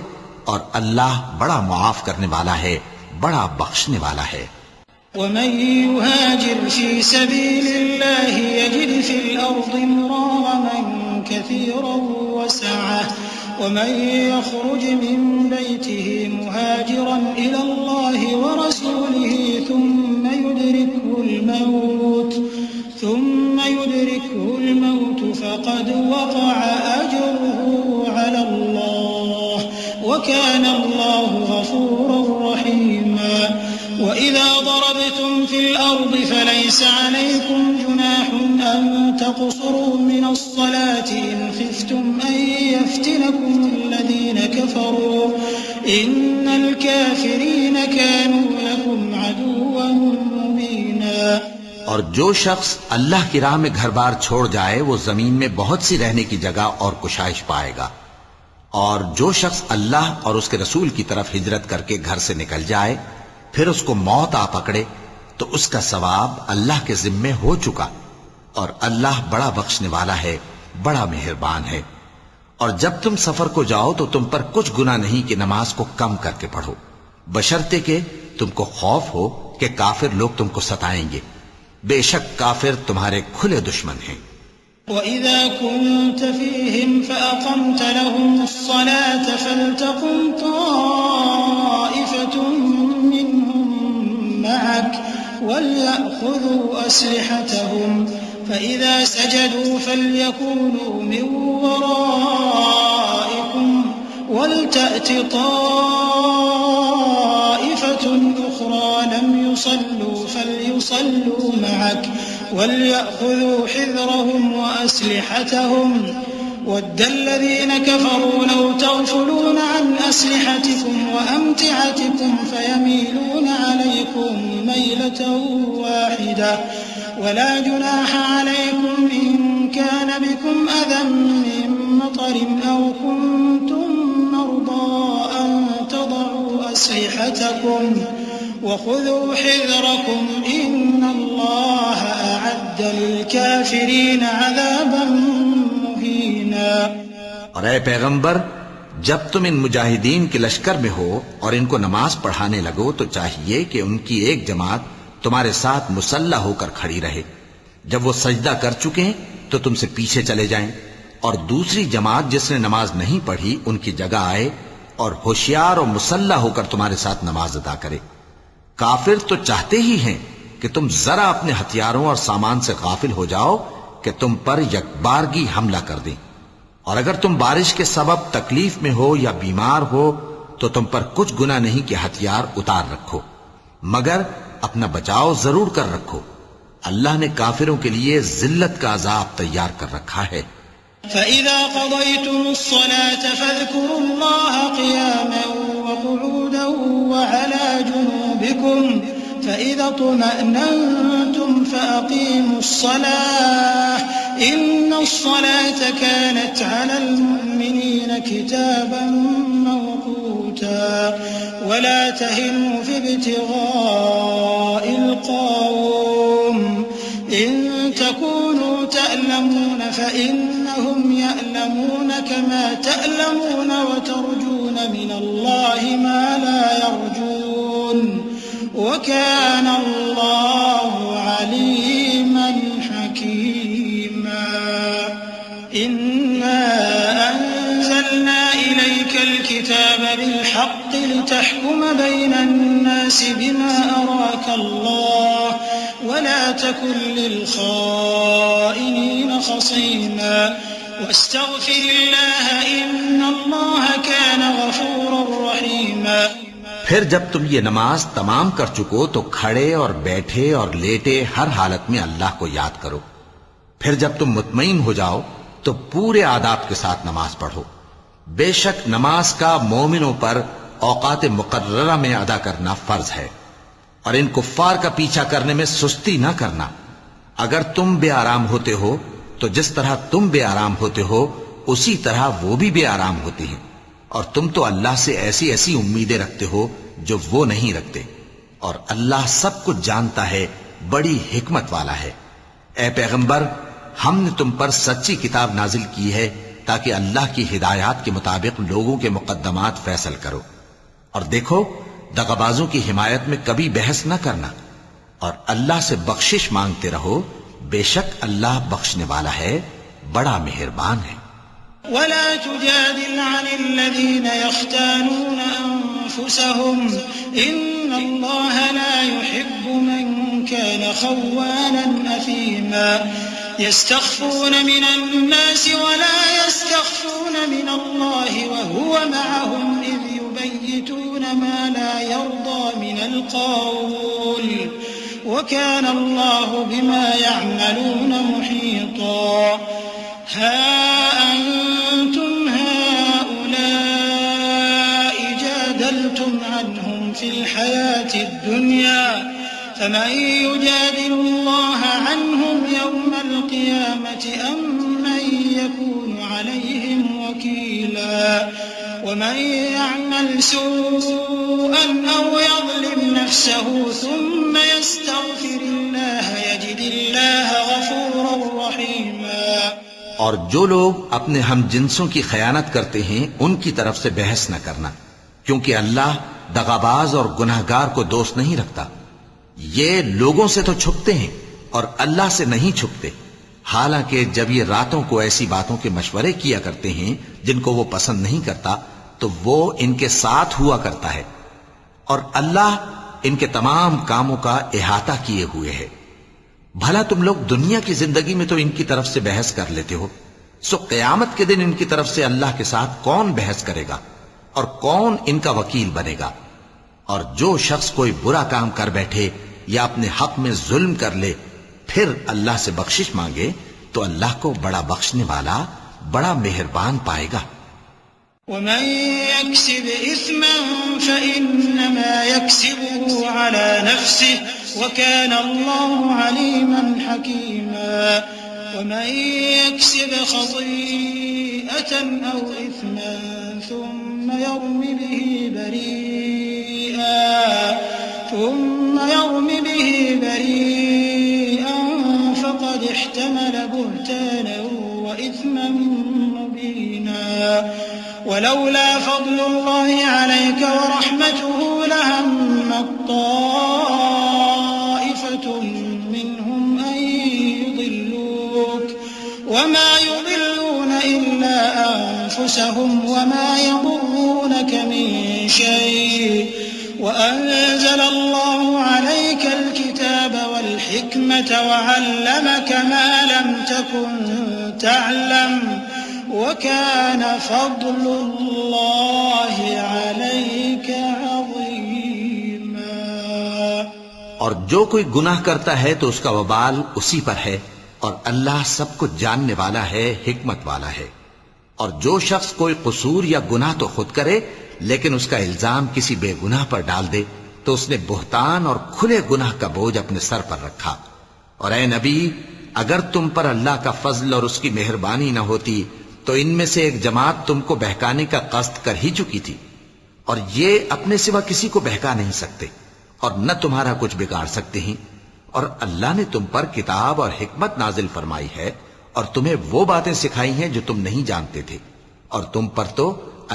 اور اللہ بڑا معاف کرنے والا ہے بڑا بخشنے والا ہے. ومن يهاجر في سبيل الله يجد في الأرض مراغما كثيرا وسعة ومن يخرج من بيته مهاجرا إلى الله ورسوله ثم يدركه الموت فقد وقع أجره على الله وكان الله غفورا رحيما. وإذا ضربتم في الأرض فليس عليكم جناح أن تقصروا من الصلاة إن خفتم أن يفتنكم الذين كفروا إن الكافرين كانوا لكم عدوا مبينا. اور جو شخص اللہ کی راہ میں گھر بار چھوڑ جائے وہ زمین میں بہت سی رہنے کی جگہ اور کشائش پائے گا. اور جو شخص اللہ اور اس کے رسول کی طرف ہجرت کر کے گھر سے نکل جائے پھر اس کو موت آ پکڑے تو اس کا ثواب اللہ کے ذمے ہو چکا اور اللہ بڑا بخشنے والا ہے بڑا مہربان ہے. اور جب تم سفر کو جاؤ تو تم پر کچھ گناہ نہیں کہ نماز کو کم کر کے پڑھو بشرطے کہ تم کو خوف ہو کہ کافر لوگ تم کو ستائیں گے. بے شک کافر تمہارے کھلے دشمن ہیں. وَإِذَا كُنْتَ فِيهِمْ فَأَقَمْتَ لَهُمُ الصَّلَاةَ فَلْتَقُمْ طَائِفَةٌ مِّنْهُمْ مَعَكَ وَلْيَأْخُذُوا أَسْلِحَتَهُمْ فَإِذَا سَجَدُوا فَلْيَكُونُوا مِنْ وَرَائِكُمْ وَلْتَأْتِ طَائِفَةٌ أُخْرَى لَمْ يُصَلُّوا فَلْيُصَلُّوا مَعَكَ وَلْيَأْخُذُوا حِذْرَهُمْ وَأَسْلِحَتَهُمْ وَدَّ الَّذِينَ كَفَرُوا لَوْ تَغْفُلُونَ عَنْ أَسْلِحَتِكُمْ وَأَمْتِعَتِكُمْ فَيَمِيلُونَ عَلَيْكُمْ مَيْلَةً وَاحِدَةً وَلَا جُنَاحَ عَلَيْكُمْ إِن كَانَ بِكُمْ أَذًى مِّن مَّطَرٍ أَوْ كُنتُم مَّرْضَىٰ أَن تَضَعُوا أَسْلِحَتَكُمْ وَخُذُوا حِذْرَكُمْ إِنَّ اللَّهَ أَعَدَّ لِلْكَافِرِينَ عَذَابًا مُّهِينًا. اور اے پیغمبر جب تم ان مجاہدین کے لشکر میں ہو اور ان کو نماز پڑھانے لگو تو چاہیے کہ ان کی ایک جماعت تمہارے ساتھ مسلح ہو کر کھڑی رہے. جب وہ سجدہ کر چکے ہیں تو تم سے پیچھے چلے جائیں اور دوسری جماعت جس نے نماز نہیں پڑھی ان کی جگہ آئے اور ہوشیار اور مسلح ہو کر تمہارے ساتھ نماز ادا کرے. کافر تو چاہتے ہی ہیں کہ تم ذرا اپنے ہتھیاروں اور سامان سے غافل ہو جاؤ کہ تم پر یکبارگی حملہ کر دیں. اور اگر تم بارش کے سبب تکلیف میں ہو یا بیمار ہو تو تم پر کچھ گناہ نہیں کہ ہتھیار اتار رکھو مگر اپنا بچاؤ ضرور کر رکھو. اللہ نے کافروں کے لیے ذلت کا عذاب تیار کر رکھا ہے. فَإِذَا قَضَيْتُمُ الصَّلَاةَ فَاذْكُرُوا اللَّهَ قِيَامًا وَقُعُودًا وَعَلَى جُنُوبِكُمْ فَإِذَا اطْمَأْنَنْتُمْ فَأَقِيمُوا الصَّلَاةَ إِنَّ الصَّلَاةَ كَانَتْ عَلَى الْمُؤْمِنِينَ كِتَابًا قنوتا ولا تهنوا في ابتغاء القوم إن تكونوا تألمون فإنهم يألمون كما تألمون وترجون من الله ما لا يرجون وكان الله عليما حكيما إنا أنزلنا إليك الكتاب بالحق لتحكم بين الناس بما أراك الله ولا تكن للخائنين خصيما واستغفر الله إن الله كان غفورا رحيما. پھر جب تم یہ نماز تمام کر چکو تو کھڑے اور بیٹھے اور لیٹے ہر حالت میں اللہ کو یاد کرو. پھر جب تم مطمئن ہو جاؤ تو پورے آداب کے ساتھ نماز پڑھو. بے شک نماز کا مومنوں پر اوقات مقررہ میں ادا کرنا فرض ہے، اور ان کفار کا پیچھا کرنے میں سستی نہ کرنا. اگر تم بے آرام ہوتے ہو تو جس طرح تم بے آرام ہوتے ہو اسی طرح وہ بھی بے آرام ہوتے ہیں، اور تم تو اللہ سے ایسی ایسی امیدیں رکھتے ہو جو وہ نہیں رکھتے، اور اللہ سب کچھ جانتا ہے، بڑی حکمت والا ہے. اے پیغمبر، ہم نے تم پر سچی کتاب نازل کی ہے تاکہ اللہ کی ہدایات کے مطابق لوگوں کے مقدمات فیصل کرو. اور دیکھو، دغابازوں کی حمایت میں کبھی بحث نہ کرنا، اور اللہ سے بخشش مانگتے رہو، بے شک اللہ بخشنے والا ہے، بڑا مہربان ہے. ولا تجادل عن الذين يختانون أنفسهم إن الله لا يحب من كان خوانا أثيما يستخفون من الناس ولا يستخفون من الله وهو معهم إذ يبيتون ما لا يرضى من القول وكان الله بما يعملون محيطا. ها أنتم هؤلاء جادلتم عنهم في الحياة الدنيا فمن يجادل الله عنهم يوم القيامة أم من يكون عليهم وكيلا. ومن يعمل سوءا أو يظلم نفسه ثم يستغفر الله يجد الله غفورا رحيما. اور جو لوگ اپنے ہم جنسوں کی خیانت کرتے ہیں ان کی طرف سے بحث نہ کرنا، کیونکہ اللہ دغاباز اور گناہگار کو دوست نہیں رکھتا. یہ لوگوں سے تو چھپتے ہیں اور اللہ سے نہیں چھپتے، حالانکہ جب یہ راتوں کو ایسی باتوں کے مشورے کیا کرتے ہیں جن کو وہ پسند نہیں کرتا تو وہ ان کے ساتھ ہوا کرتا ہے، اور اللہ ان کے تمام کاموں کا احاطہ کیے ہوئے ہے. بھلا تم لوگ دنیا کی زندگی میں تو ان کی طرف سے بحث کر لیتے ہو، سو قیامت کے دن ان کی طرف سے اللہ کے ساتھ کون بحث کرے گا اور کون ان کا وکیل بنے گا؟ اور جو شخص کوئی برا کام کر بیٹھے یا اپنے حق میں ظلم کر لے پھر اللہ سے بخشش مانگے تو اللہ کو بڑا بخشنے والا، بڑا مہربان پائے گا. ومن يكسب إثما فإنما يكسبه على نفسه وكان الله عليما حكيما. ومن يكسب خطيئة أو إثما ثم يرم به بريئا فقد احتمل بهتانا وإثما مبينا. ولولا فضل الله عليك ورحمته لهمت طائفة منهم أن يضلوك وما يضلون إلا أنفسهم وما يضرونك من شيء وأنزل الله عليك الكتاب والحكمة وعلمك ما لم تكن تعلم وَكَانَ فَضْلُ اللَّهِ عَلَيْكَ عَظِيمًا. اور جو کوئی گناہ کرتا ہے تو اس کا وبال اسی پر ہے، اور اللہ سب کچھ جاننے والا ہے، حکمت والا ہے. اور جو شخص کوئی قصور یا گناہ تو خود کرے لیکن اس کا الزام کسی بے گناہ پر ڈال دے تو اس نے بہتان اور کھلے گناہ کا بوجھ اپنے سر پر رکھا. اور اے نبی، اگر تم پر اللہ کا فضل اور اس کی مہربانی نہ ہوتی تو ان میں سے ایک جماعت تم کو بہکانے کا قصد کر ہی چکی تھی، اور یہ اپنے سوا کسی کو بہکا نہیں سکتے اور نہ تمہارا کچھ بگاڑ سکتے ہیں، اور اللہ نے تم پر کتاب اور حکمت نازل فرمائی ہے اور تمہیں وہ باتیں سکھائی ہیں جو تم نہیں جانتے تھے، اور تم پر تو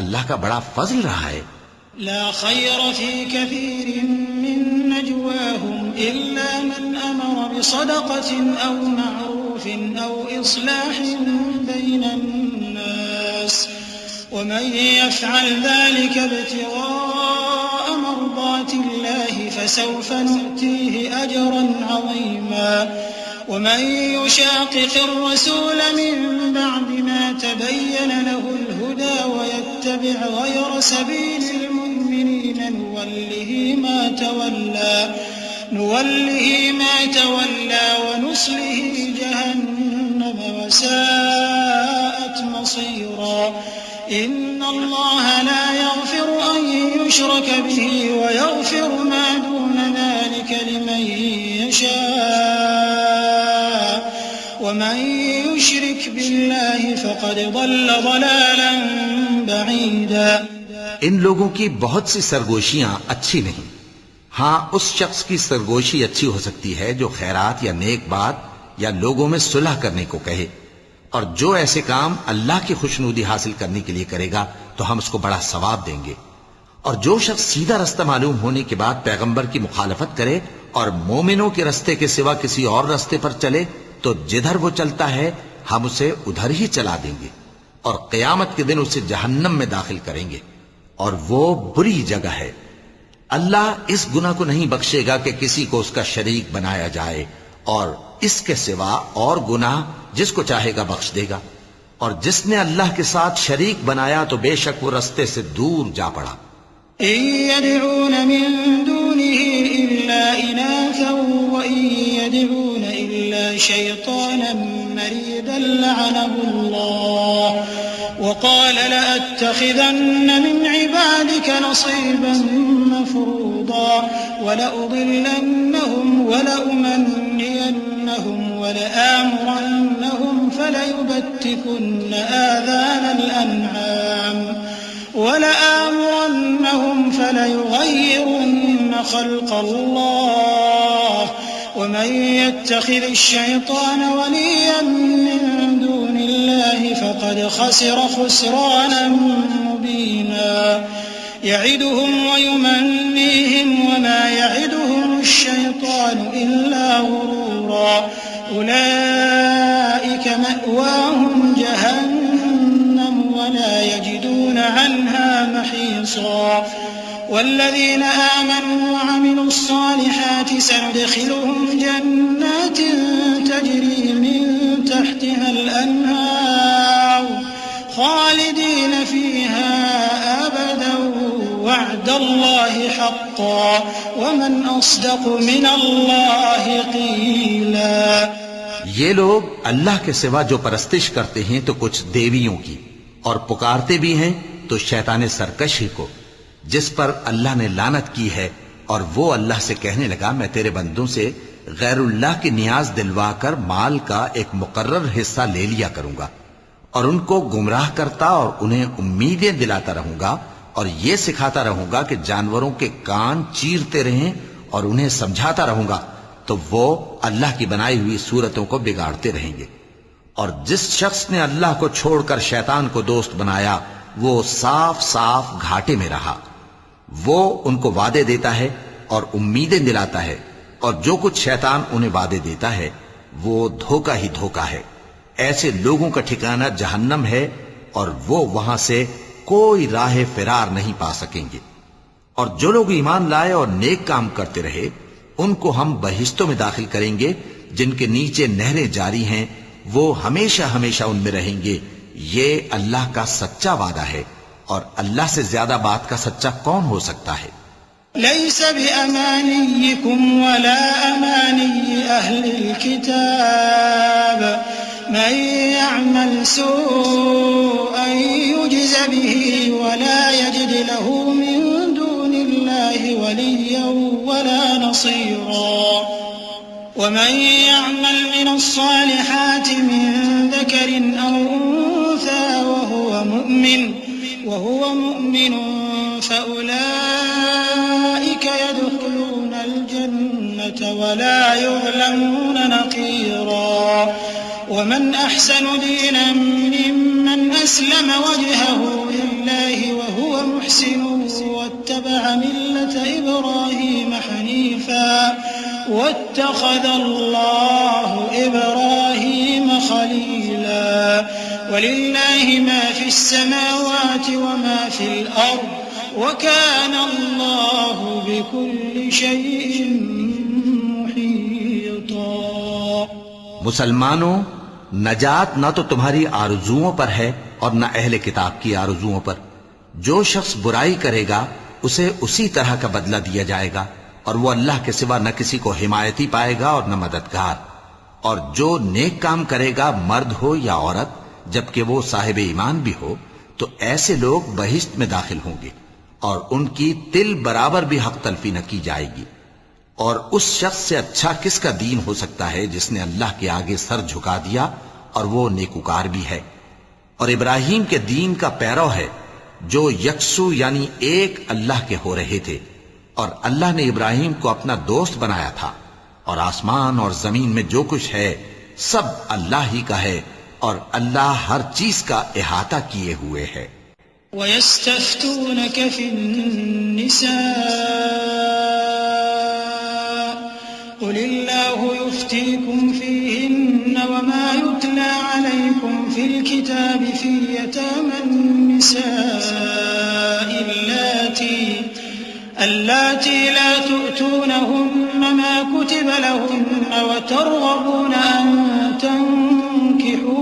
اللہ کا بڑا فضل رہا ہے۔ لا خير في كثير من نجواهم إلا من أمر بصدقة أو معروف أو إصلاح بين الناس ومن يفعل ذلك ابتغاء مرضات الله فسوف نؤتيه أجرا عظيما ومن يشاقق الرسول من بعد ما تبين له الهدى ويتبع غير سبيل المؤمنين نوله ما تولى ونصله جهنم وساءت مصيرا إن الله لا يغفر أن يشرك به ويغفر ما دون ذلك لمن يشاء ومن يشرك بالله فقد ضل ضلالا بعيدا۔ ان لوگوں کی بہت سی سرگوشیاں اچھی نہیں، ہاں اس شخص کی سرگوشی اچھی ہو سکتی ہے جو خیرات یا نیک بات یا لوگوں میں صلح کرنے کو کہے، اور جو ایسے کام اللہ کی خوشنودی حاصل کرنے کے لیے کرے گا تو ہم اس کو بڑا ثواب دیں گے۔ اور جو شخص سیدھا رستہ معلوم ہونے کے بعد پیغمبر کی مخالفت کرے اور مومنوں کے رستے کے سوا کسی اور رستے پر چلے تو جدھر وہ چلتا ہے ہم اسے ادھر ہی چلا دیں گے، اور قیامت کے دن اسے جہنم میں داخل کریں گے، اور وہ بری جگہ ہے۔ اللہ اس گناہ کو نہیں بخشے گا کہ کسی کو اس کا شریک بنایا جائے، اور اس کے سوا اور گناہ جس کو چاہے گا بخش دے گا، اور جس نے اللہ کے ساتھ شریک بنایا تو بے شک وہ رستے سے دور جا پڑا۔ إن يدعون من دونه إلا إناثا وإن يدعون إلا شيطانا مريدا لعنه الله وقال لأتخذن من عبادك نصيبا مفروضا ولأضلنهم ولأمنينهم ولآمرنهم فليبتكن آذان الأنعام ولآمرنهم فليغيرن خلق الله ومن يتخذ الشيطان وليا من دون الله فقد خسر خسرانا مبينا يعدهم ويمنيهم وما يعدهم الشيطان إلا غرورا أولئك مأواهم جهنم ولا يجدون عنها محيصا والذين آمنوا وعملوا الصالحات سندخلهم جنات تجري من تحتها الأنهار خالدين فيها أبدا وعد الله حقا ومن أصدق من الله قيلا۔ یہ لوگ اللہ کے سوا جو پرستش کرتے ہیں تو کچھ دیویوں کی، اور پکارتے بھی ہیں تو شیطان سرکش ہی کو، جس پر اللہ نے لعنت کی ہے، اور وہ اللہ سے کہنے لگا میں تیرے بندوں سے غیر اللہ کی نیاز دلوا کر مال کا ایک مقرر حصہ لے لیا کروں گا، اور ان کو گمراہ کرتا اور انہیں امیدیں دلاتا رہوں گا، اور یہ سکھاتا رہوں گا کہ جانوروں کے کان چیرتے رہیں اور انہیں سمجھاتا رہوں گا، تو وہ اللہ کی بنائی ہوئی صورتوں کو بگاڑتے رہیں گے۔ اور جس شخص نے اللہ کو چھوڑ کر شیطان کو دوست بنایا وہ صاف صاف گھاٹے میں رہا۔ وہ ان کو وعدے دیتا ہے اور امیدیں دلاتا ہے، اور جو کچھ شیطان انہیں وعدے دیتا ہے وہ دھوکہ ہی دھوکہ ہے۔ ایسے لوگوں کا ٹھکانہ جہنم ہے، اور وہ وہاں سے کوئی راہ فرار نہیں پا سکیں گے۔ اور جو لوگ ایمان لائے اور نیک کام کرتے رہے ان کو ہم بہشتوں میں داخل کریں گے جن کے نیچے نہریں جاری ہیں، وہ ہمیشہ ہمیشہ ان میں رہیں گے۔ یہ اللہ کا سچا وعدہ ہے، اور اللہ سے زیادہ بات کا سچا کون ہو سکتا ہے؟ ليس بأمانيكم ولا أماني أهل الكتاب من يعمل سوءا يجز به ولا يجد له من دون الله وليا ولا نصيرا ومن يعمل من الصالحات من ذكر أو أنثى وهو مؤمن فأولئك يدخلون الجنة ولا يظلمون نقيرا ومن أحسن دينا ممن أسلم وجهه لله وهو محسن واتبع ملة إبراهيم حنيفا واتخذ الله إبراهيم خليلا ولله ما في السماوات وما في الأرض وكان الله بكل شيء محيطا. مسلمانوں، نجات نہ تو تمہاری آرزوؤں پر ہے اور نہ اہل کتاب کی آرزوؤں پر. جو شخص برائی کرے گا اسے اسی طرح کا بدلہ دیا جائے گا، اور وہ اللہ کے سوا نہ کسی کو حمایتی پائے گا اور نہ مددگار. اور جو نیک کام کرے گا، مرد ہو یا عورت، جبکہ وہ صاحب ایمان بھی ہو، تو ایسے لوگ بہشت میں داخل ہوں گے اور ان کی تل برابر بھی حق تلفی نہ کی جائے گی. اور اس شخص سے اچھا کس کا دین ہو سکتا ہے جس نے اللہ کے آگے سر جھکا دیا اور وہ نیکوکار بھی ہے. اور ابراہیم کے دین کا پیرو ہے جو یکسو یعنی ایک اللہ کے ہو رہے تھے، اور اللہ نے ابراہیم کو اپنا دوست بنایا تھا. اور آسمان اور زمین میں جو کچھ ہے سب اللہ ہی کا ہے، اور اللہ ہر چیز کا احاطہ کیے ہوئے ہے. وَيَسْتَفْتُونَكَ فِي النِّسَاءِ قُلِ اللَّهُ يُفْتِيكُمْ فِيهِنَّ وَمَا يُتْلَى عَلَيْكُمْ فِي الْكِتَابِ فِي يَتَامَى النِّسَاءِ اللَّاتِي لَا تُؤْتُونَهُنَّ مَا كُتِبَ لَهُنَّ وَتَرْغَبُونَ أَن تَنكِحُوهُنَّ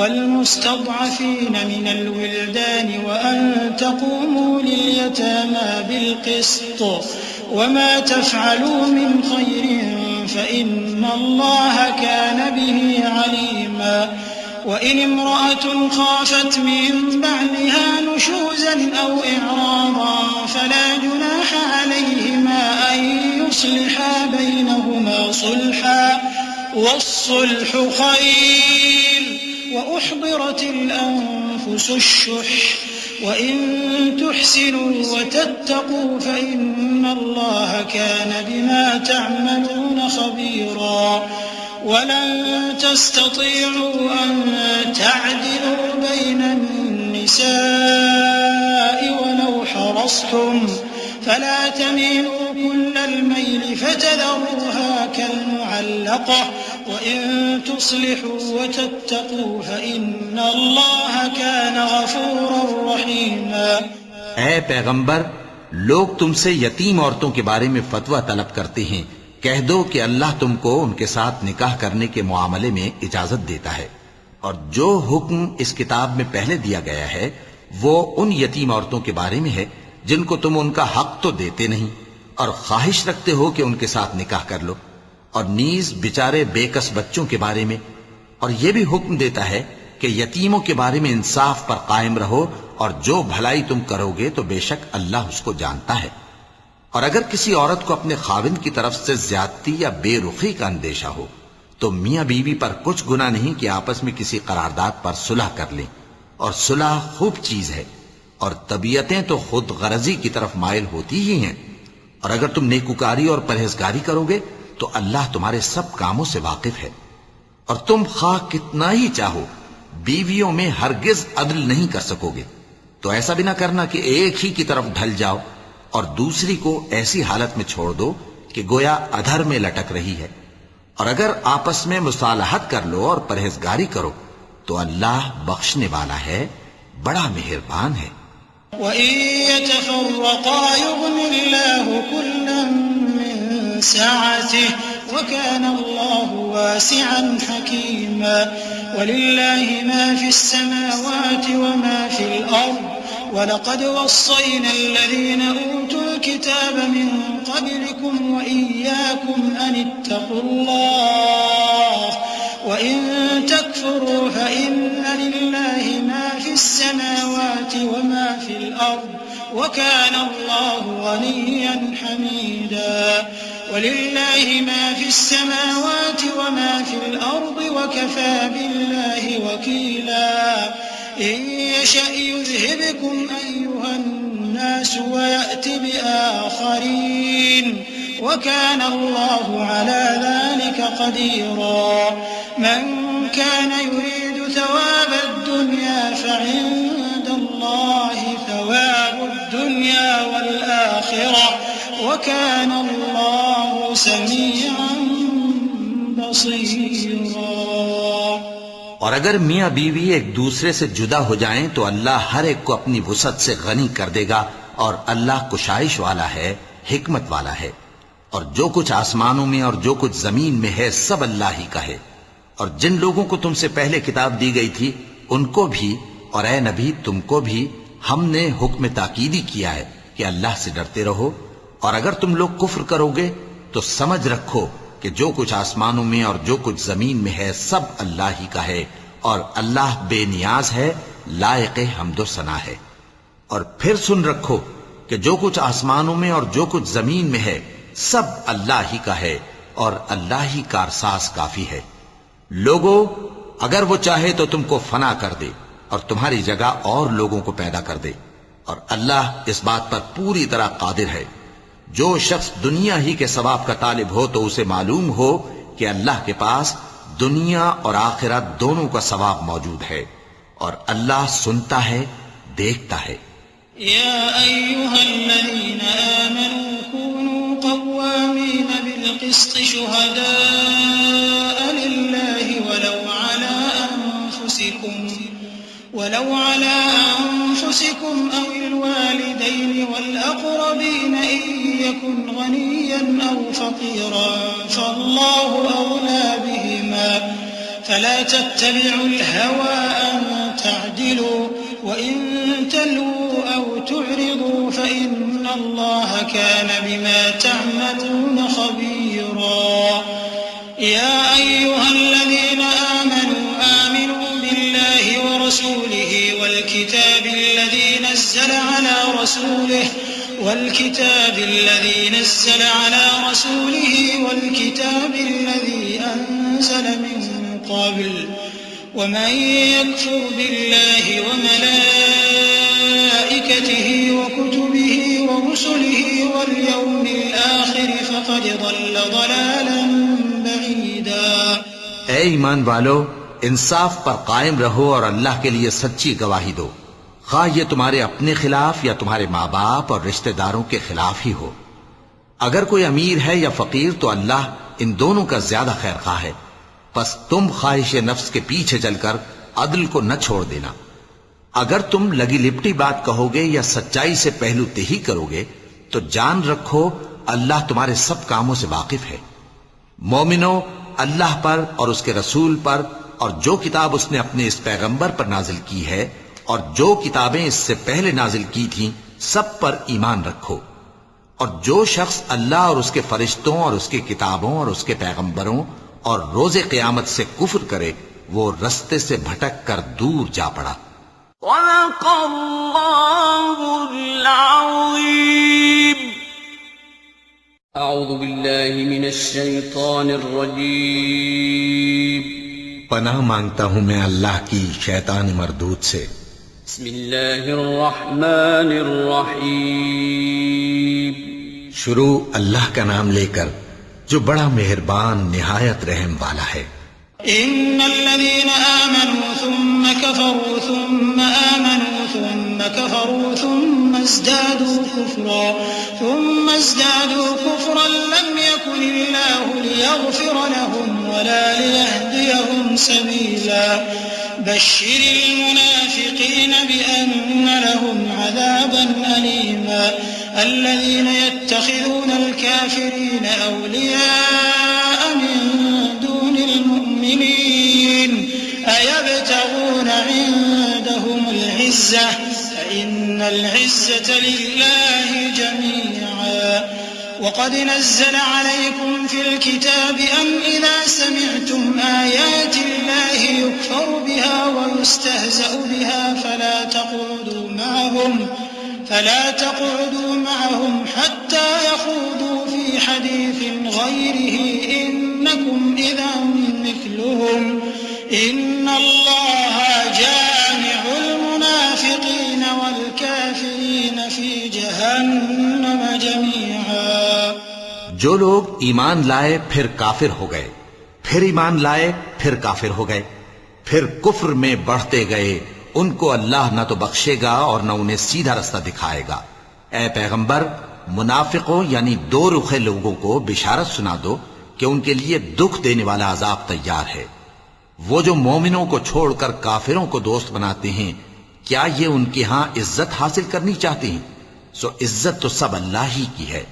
والمستضعفين من الولدان وأن تقوموا لليتامى بالقسط وما تفعلوا من خير فإن الله كان به عليما. وإن امرأة خافت من بعلها نشوزا أو إعراضا فلا جناح عليهما أن يصلحا بينهما صلحا والصلح خير وأحضرت الأنفس الشح وإن تحسنوا وتتقوا فإن الله كان بما تعملون خبيرا. ولن تستطيعوا أن تعدلوا بين النساء ولو حرصتم فلا تميلوا كل الميل فتذروها كالمعلقة وإن تصلحوا وتتقوا فإن الله كان غفورا رحيما. اے پیغمبر، لوگ تم سے یتیم عورتوں کے بارے میں فتویٰ طلب کرتے ہیں. کہہ دو کہ اللہ تم کو ان کے ساتھ نکاح کرنے کے معاملے میں اجازت دیتا ہے، اور جو حکم اس کتاب میں پہلے دیا گیا ہے وہ ان یتیم عورتوں کے بارے میں ہے جن کو تم ان کا حق تو دیتے نہیں اور خواہش رکھتے ہو کہ ان کے ساتھ نکاح کر لو، اور نیز بیچارے بے کس بچوں کے بارے میں. اور یہ بھی حکم دیتا ہے کہ یتیموں کے بارے میں انصاف پر قائم رہو، اور جو بھلائی تم کرو گے تو بے شک اللہ اس کو جانتا ہے. اور اگر کسی عورت کو اپنے خاوند کی طرف سے زیادتی یا بے رخی کا اندیشہ ہو تو میاں بیوی پر کچھ گناہ نہیں کہ آپس میں کسی قرارداد پر صلح کر لیں، اور صلح خوب چیز ہے. اور طبیعتیں تو خود غرضی کی طرف مائل ہوتی ہی ہیں. اور اگر تم نیکوکاری اور پرہیزگاری کرو گے تو اللہ تمہارے سب کاموں سے واقف ہے. اور تم خواہ کتنا ہی چاہو بیویوں میں ہرگز عدل نہیں کر سکو گے. تو ایسا بھی نہ کرنا کہ ایک ہی کی طرف ڈھل جاؤ اور دوسری کو ایسی حالت میں چھوڑ دو کہ گویا ادھر میں لٹک رہی ہے. اور اگر آپس میں مصالحت کر لو اور پرہیزگاری کرو تو اللہ بخشنے والا ہے، بڑا مہربان ہے. وَإِن يَتَفَرَّقَا يُغْنِ اللَّهُ كُلًّا مِّن سَعَتِهِ وَكَانَ اللَّهُ وَاسِعًا حَكِيمًا. وَلِلَّهِ مَا فِي السَّمَاوَاتِ وَمَا فِي الْأَرْضِ وَلَقَدْ وَصَّيْنَا الَّذِينَ أُوتُوا الْكِتَابَ مِن قَبْلِكُمْ وَإِيَّاكُمْ أَنِ اتَّقُوا اللَّهَ وَإِن تَكْفُرُوا فَإِنَّ لِلَّهِ مَا فِي السَّمَاوَاتِ وَمَا فِي الْأَرْضِ وَكَانَ اللَّهُ غَنِيًّا حَمِيدًا. وَلِلَّهِ مَا فِي السَّمَاوَاتِ وَمَا فِي الْأَرْضِ وَكَفَى بِاللَّهِ وَكِيلًا. إن يشأ يذهبكم أيها الناس ويأت بآخرين وكان الله على ذلك قديرا من كان يريد ثواب الدنيا فعند الله ثواب الدنيا والآخرة وكان الله سميعا بصيرا. اور اگر میاں بیوی ایک دوسرے سے جدا ہو جائیں تو اللہ ہر ایک کو اپنی وسعت سے غنی کر دے گا، اور اللہ کشائش والا ہے، حکمت والا ہے. اور جو کچھ آسمانوں میں اور جو کچھ زمین میں ہے سب اللہ ہی کا ہے. اور جن لوگوں کو تم سے پہلے کتاب دی گئی تھی ان کو بھی اور اے نبی تم کو بھی ہم نے حکم تاکیدی کیا ہے کہ اللہ سے ڈرتے رہو. اور اگر تم لوگ کفر کرو گے تو سمجھ رکھو کہ جو کچھ آسمانوں میں اور جو کچھ زمین میں ہے سب اللہ ہی کا ہے، اور اللہ بے نیاز ہے، لائق حمد و ثنا ہے. اور پھر سن رکھو کہ جو کچھ آسمانوں میں اور جو کچھ زمین میں ہے سب اللہ ہی کا ہے، اور اللہ ہی کارساز کافی ہے. لوگو اگر وہ چاہے تو تم کو فنا کر دے اور تمہاری جگہ اور لوگوں کو پیدا کر دے، اور اللہ اس بات پر پوری طرح قادر ہے. جو شخص دنیا ہی کے ثواب کا طالب ہو تو اسے معلوم ہو کہ اللہ کے پاس دنیا اور آخرت دونوں کا ثواب موجود ہے، اور اللہ سنتا ہے، دیکھتا ہے. يا أيها الذين آمنوا كونوا قوامين بالقسط شهداء لله ولو على أنفسكم أو الوالدين والأقربين إن يكن غنيا أو فقيرا فالله أولى بهما فلا تتبعوا الهوى أن تعدلوا وإن تلووا أو تعرضوا فإن الله كان بما تعملون خبيرا. يا أيها الذين آمنوا بالله ورسوله والكتاب الذي نزل على رسوله والكتاب الذي أنزل من قبل ومن يكفر بالله وملائكته وكتبه ورسله واليوم الآخر فقد ضل ضلالا بعيدا. اے ایمان والو، انصاف پر قائم رہو اور اللہ کے لیے سچی گواہی دو، خواہ یہ تمہارے اپنے خلاف یا تمہارے ماں باپ اور رشتہ داروں کے خلاف ہی ہو. اگر کوئی امیر ہے یا فقیر تو اللہ ان دونوں کا زیادہ خیر خواہ ہے، پس تم خواہش نفس کے پیچھے چل کر عدل کو نہ چھوڑ دینا. اگر تم لگی لپٹی بات کہو گے یا سچائی سے پہلو تہی کرو گے تو جان رکھو اللہ تمہارے سب کاموں سے واقف ہے. مومنو، اللہ پر اور اس کے رسول پر اور جو کتاب اس نے اپنے اس پیغمبر پر نازل کی ہے اور جو کتابیں اس سے پہلے نازل کی تھیں سب پر ایمان رکھو. اور جو شخص اللہ اور اس کے فرشتوں اور اس کی کتابوں اور اس کے پیغمبروں اور روز قیامت سے کفر کرے وہ رستے سے بھٹک کر دور جا پڑا. صدق اللہ العظیم. اعوذ باللہ من الشیطان الرجیم. پناہ مانگتا ہوں میں اللہ کی شیطان مردود سے. بسم اللہ الرحمن الرحیم. شروع اللہ کا نام لے کر جو بڑا مہربان نہایت رحم والا ہے. ان الذين آمنوا ثم كفروا ثم آمنوا ثم كفروا ثم ازدادوا كفرا لم يكن الله ليغفر لهم ولا ليهديهم سبيلا. بشر المنافقين بأن لهم عذابا أليما. الذين يتخذون الكافرين أولياء من دون المؤمنين أيبتغون عندهم العزة فإن العزة لله جميعا. وقد نزل عليكم في الكتاب أن إذا سمعتم آيات الله يكفر بها ويستهزأ بها فلا تقعدوا معهم حتى يخوضوا في حديث غيره إنكم إذا مثلهم إن الله جامع المنافقين والكافرين في جهنم جميعا. جو لوگ ایمان لائے پھر کافر ہو گئے، پھر ایمان لائے پھر کافر ہو گئے، پھر کفر میں بڑھتے گئے، ان کو اللہ نہ تو بخشے گا اور نہ انہیں سیدھا رستہ دکھائے گا. اے پیغمبر، منافقوں یعنی دو رخے لوگوں کو بشارت سنا دو کہ ان کے لیے دکھ دینے والا عذاب تیار ہے. وہ جو مومنوں کو چھوڑ کر کافروں کو دوست بناتے ہیں، کیا یہ ان کے ہاں عزت حاصل کرنی چاہتے ہیں؟ سو عزت تو سب اللہ ہی کی ہے.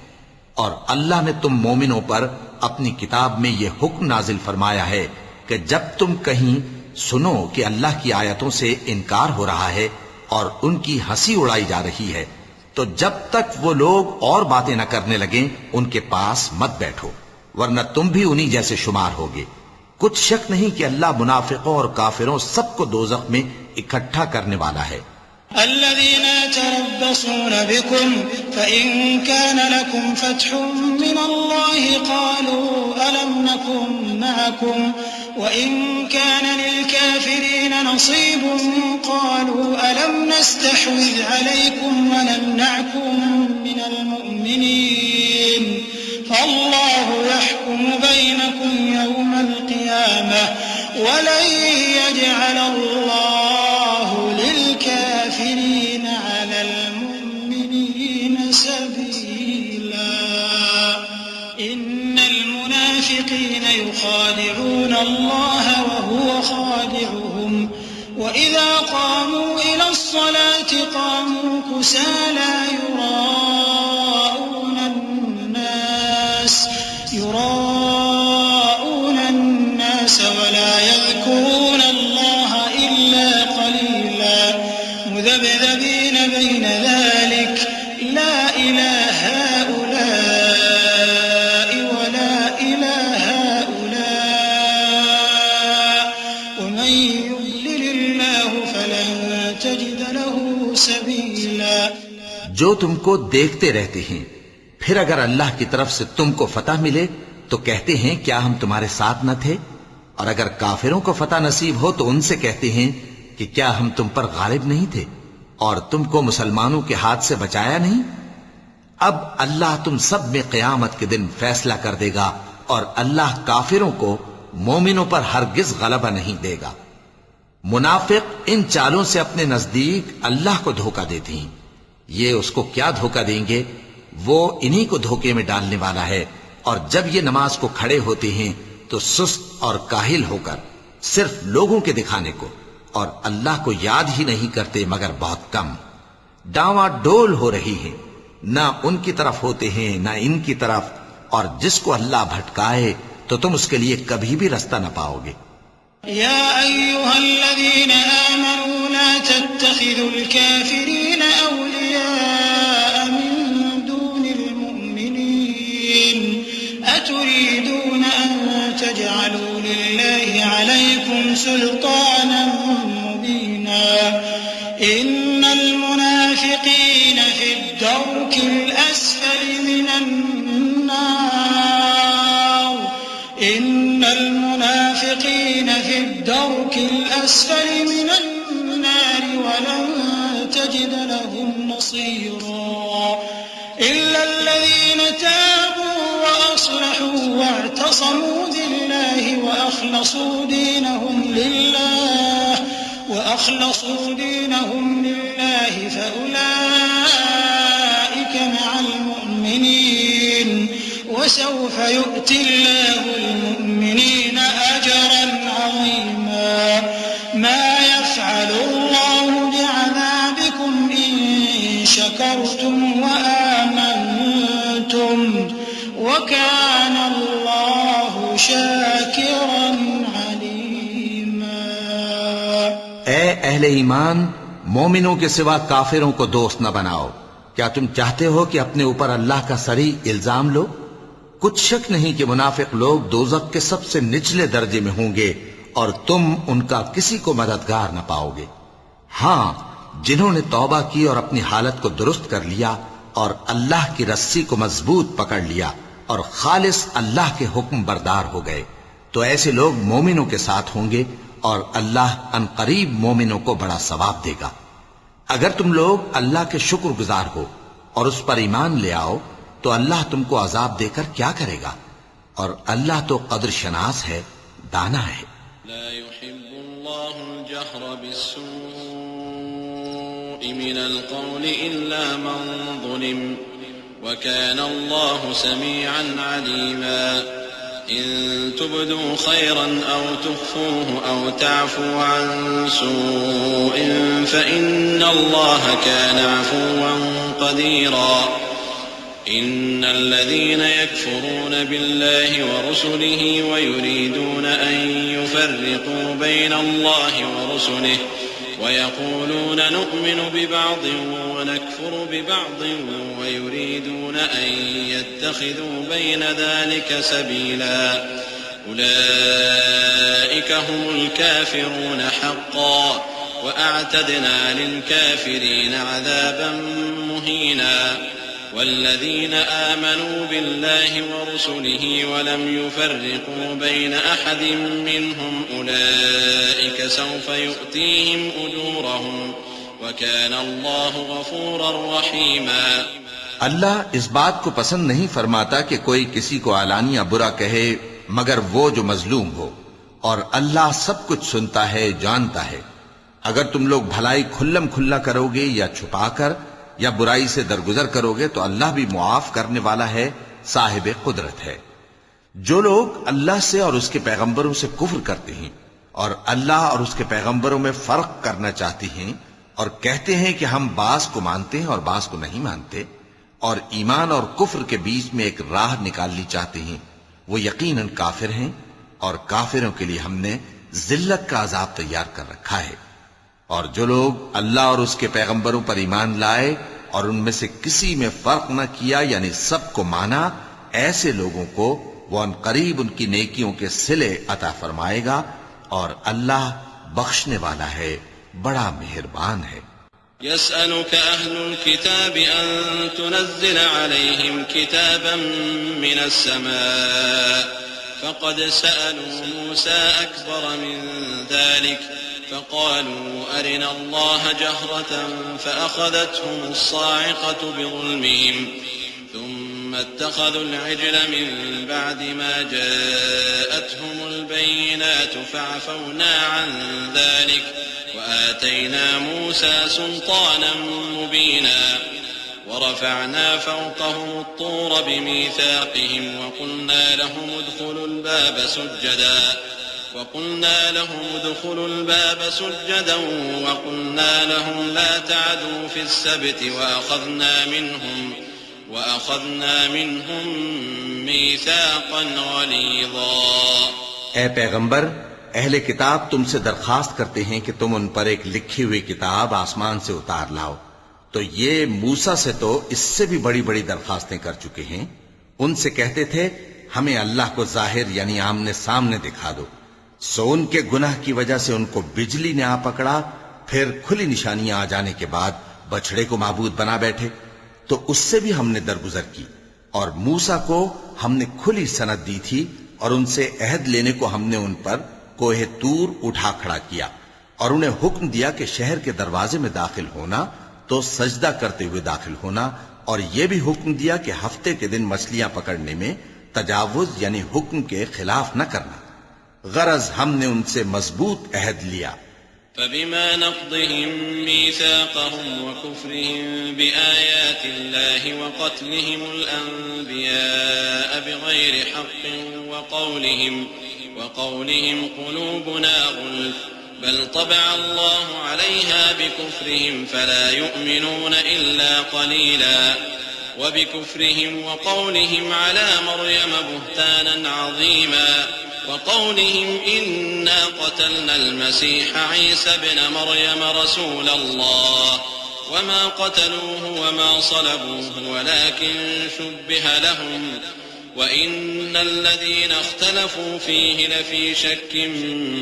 اور اللہ نے تم مومنوں پر اپنی کتاب میں یہ حکم نازل فرمایا ہے کہ جب تم کہیں سنو کہ اللہ کی آیتوں سے انکار ہو رہا ہے اور ان کی ہنسی اڑائی جا رہی ہے، تو جب تک وہ لوگ اور باتیں نہ کرنے لگیں ان کے پاس مت بیٹھو، ورنہ تم بھی انہی جیسے شمار ہوگے. کچھ شک نہیں کہ اللہ منافقوں اور کافروں سب کو دوزخ میں اکٹھا کرنے والا ہے. الذين يتربصون بكم فإن كان لكم فتح من الله قالوا ألم نكن معكم وإن كان للكافرين نصيب قالوا ألم نستحوذ عليكم ونمنعكم من المؤمنين فالله يحكم بينكم يوم القيامة ولن يجعل الله للكافرين على المؤمنين سبيلا. إن المنافقين يخادعون الله وهو خادعهم وإذا قاموا إلى الصلاة قاموا كسالى يراءون الناس ولا يذكرون الله إلا قليلا مذبذبين بين ذلك لا إلى هؤلاء ولا إلى هؤلاء ومن يضلل الله فلن تجد له سبيلا. جو تم کو دیکھتے رہتے ہیں، پھر اگر اللہ کی طرف سے تم کو فتح ملے تو کہتے ہیں کیا ہم تمہارے ساتھ نہ تھے، اور اگر کافروں کو فتح نصیب ہو تو ان سے کہتے ہیں کہ کیا ہم تم پر غالب نہیں تھے اور تم کو مسلمانوں کے ہاتھ سے بچایا نہیں. اب اللہ تم سب میں قیامت کے دن فیصلہ کر دے گا اور اللہ کافروں کو مومنوں پر ہرگز غلبہ نہیں دے گا. منافق ان چالوں سے اپنے نزدیک اللہ کو دھوکہ دیتے ہیں. یہ اس کو کیا دھوکہ دیں گے؟ وہ انہی کو دھوکے میں ڈالنے والا ہے. اور جب یہ نماز کو کھڑے ہوتے ہیں تو سست اور کاہل ہو کر صرف لوگوں کے دکھانے کو اور اللہ کو یاد ہی نہیں کرتے مگر بہت کم. ڈاواں ڈول ہو رہی ہے، نہ ان کی طرف ہوتے ہیں نہ ان کی طرف، اور جس کو اللہ بھٹکائے تو تم اس کے لیے کبھی بھی رستہ نہ پاؤ گے. يا أيها الذين آمنوا لا تتخذوا الكافرين أولياء من دون المؤمنين أتريدون أن تجعلوا لله عليكم سلطانا مبينا إن المنافقين في الدرك الأسفل من النار إن المنافقين في الدرك الأسفل من النار ولن تجد لهم نصيرا إلا الذين تابوا وأصلحوا واعتصموا بالله وأخلصوا دينهم لله فأولئك مع المؤمنين وسوف يؤتي الله المؤمنين أجرا عظيما. ما يفعل الله بعذابكم إن شكرتم وآمنتم وكان الله شاكرا عليما. اے اہل ایمان، مومنوں کے سوا کافروں کو دوست نہ بناؤ. کیا تم چاہتے ہو کہ اپنے اوپر اللہ کا صریح الزام لو؟ کچھ شک نہیں کہ منافق لوگ دوزخ کے سب سے نچلے درجے میں ہوں گے اور تم ان کا کسی کو مددگار نہ پاؤ گے. ہاں، جنہوں نے توبہ کی اور اپنی حالت کو درست کر لیا اور اللہ کی رسی کو مضبوط پکڑ لیا اور خالص اللہ کے حکم بردار ہو گئے، تو ایسے لوگ مومنوں کے ساتھ ہوں گے اور اللہ ان قریب مومنوں کو بڑا ثواب دے گا. اگر تم لوگ اللہ کے شکر گزار ہو اور اس پر ایمان لے آؤ تو اللہ تم کو عذاب دے کر کیا کرے گا، اور اللہ تو قدر شناس ہے، دانا ہے۔ لا يحب الله الجهر بالسوء من القول إلا من ظلم وكان الله سميعا عليما إن تبدوا خيرا أو تخفوه أو تعفوا عن سوء فإن الله كان عفوا قديرا إن الذين يكفرون بالله ورسله ويريدون أن يفرقوا بين الله ورسله ويقولون نؤمن ببعض ونكفر ببعض ويريدون أن يتخذوا بين ذلك سبيلا أولئك هم الكافرون حقا وأعتدنا للكافرين عذابا مهينا والذين آمنوا بالله ورسله ولم يفرقوا بين أحد منهم أولئك سوف يؤتيهم أجورهم وكان الله غفورا رحيما۔ اللہ اس بات کو پسند نہیں فرماتا کہ کوئی کسی کو علانیہ برا کہے مگر وہ جو مظلوم ہو، اور اللہ سب کچھ سنتا ہے، جانتا ہے۔ اگر تم لوگ بھلائی کھلم کھلا کرو گے یا چھپا کر یا برائی سے درگزر کرو گے تو اللہ بھی معاف کرنے والا ہے، صاحب قدرت ہے۔ جو لوگ اللہ سے اور اس کے پیغمبروں سے کفر کرتے ہیں اور اللہ اور اس کے پیغمبروں میں فرق کرنا چاہتے ہیں اور کہتے ہیں کہ ہم بعض کو مانتے ہیں اور بعض کو نہیں مانتے، اور ایمان اور کفر کے بیچ میں ایک راہ نکالنی چاہتے ہیں، وہ یقیناً کافر ہیں، اور کافروں کے لیے ہم نے ذلت کا عذاب تیار کر رکھا ہے۔ اور جو لوگ اللہ اور اس کے پیغمبروں پر ایمان لائے اور ان میں سے کسی میں فرق نہ کیا، یعنی سب کو مانا، ایسے لوگوں کو وہ ان قریب ان کی نیکیوں کے صلے عطا فرمائے گا، اور اللہ بخشنے والا ہے، بڑا مہربان ہے۔ يسألك أهل الكتاب أن تنزل عليهم كتابا من السماء فقد سألوا موسى أكبر من ذلك فقالوا أرنا الله جهرة فأخذتهم الصاعقة بظلمهم ثم اتخذوا العجل من بعد ما جاءتهم البينات فعفونا عن ذلك وآتينا موسى سلطانا مبينا ورفعنا فوقهم الطور بميثاقهم وقلنا لهم ادخلوا الباب سجدا وقلنا لهم لا تعدوا في السبت وأخذنا منهم ميثاقا غليظا۔ اے پیغمبر، اہل کتاب تم سے درخواست کرتے ہیں کہ تم ان پر ایک لکھی ہوئی کتاب آسمان سے اتار لاؤ، تو یہ موسیٰ سے تو اس سے بھی بڑی بڑی درخواستیں کر چکے ہیں۔ ان سے کہتے تھے ہمیں اللہ کو ظاہر یعنی آمنے سامنے دکھا دو، سو ان کے گناہ کی وجہ سے ان کو بجلی نے آ پکڑا، پھر کھلی نشانیاں آ جانے کے بعد بچڑے کو معبود بنا بیٹھے، تو اس سے بھی ہم نے درگزر کی۔ اور موسیٰ کو ہم نے کھلی سند دی تھی، اور ان سے عہد لینے کو ہم نے ان پر کوہ طور اٹھا کھڑا کیا، اور انہیں حکم دیا کہ شہر کے دروازے میں داخل ہونا تو سجدہ کرتے ہوئے داخل ہونا، اور یہ بھی حکم دیا کہ ہفتے کے دن مچھلیاں پکڑنے میں تجاوز یعنی حکم کے خلاف نہ کرنا، غرض ہم نے ان سے مضبوط عہد لیا۔ فبما نقضهم ميثاقهم وكفرهم بآيات الله وقتلهم الأنبياء بغير حق وقولهم قلوبنا غلف بل طبع الله عليها بكفرهم فلا يؤمنون إلا قليلا وبكفرهم وقولهم على مريم بهتانا عظيما وقولهم إنا قتلنا المسيح عيسى ابن مريم رسول الله وما قتلوه وما صلبوه ولكن شبه لهم وإن الذين اختلفوا فيه لفي شك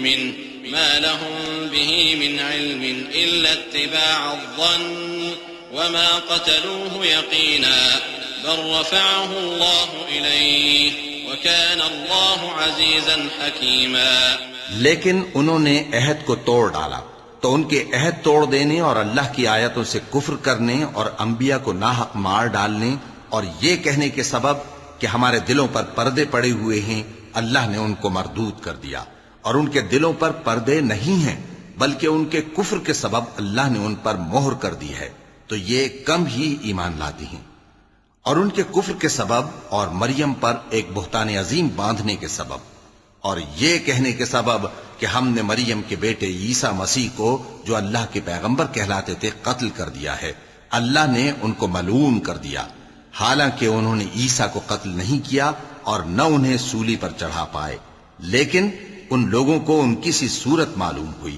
منه ما لهم به من علم إلا اتباع الظن وما قتلوه يقينا بل رفعه الله إليه وكان الله عزيزا حكيما۔ لیکن انہوں نے عہد کو توڑ ڈالا تو ان کے عہد توڑ دینے اور اللہ کی آیتوں سے کفر کرنے اور انبیاء کو ناحق مار ڈالنے اور یہ کہنے کے سبب کہ ہمارے دلوں پر پردے پڑے ہوئے ہیں، اللہ نے ان کو مردود کر دیا، اور ان کے دلوں پر پردے نہیں ہیں بلکہ ان کے کفر کے سبب اللہ نے ان پر مہر کر دی ہے، تو یہ کم ہی ایمان لاتی ہیں۔ اور ان کے کفر کے سبب اور مریم پر ایک بہتان عظیم باندھنے کے سبب اور یہ کہنے کے سبب کہ ہم نے مریم کے بیٹے عیسیٰ مسیح کو جو اللہ کے پیغمبر کہلاتے تھے قتل کر دیا ہے، اللہ نے ان کو ملعون کر دیا، حالانکہ انہوں نے عیسیٰ کو قتل نہیں کیا اور نہ انہیں سولی پر چڑھا پائے، لیکن ان لوگوں کو ان کی سی صورت معلوم ہوئی،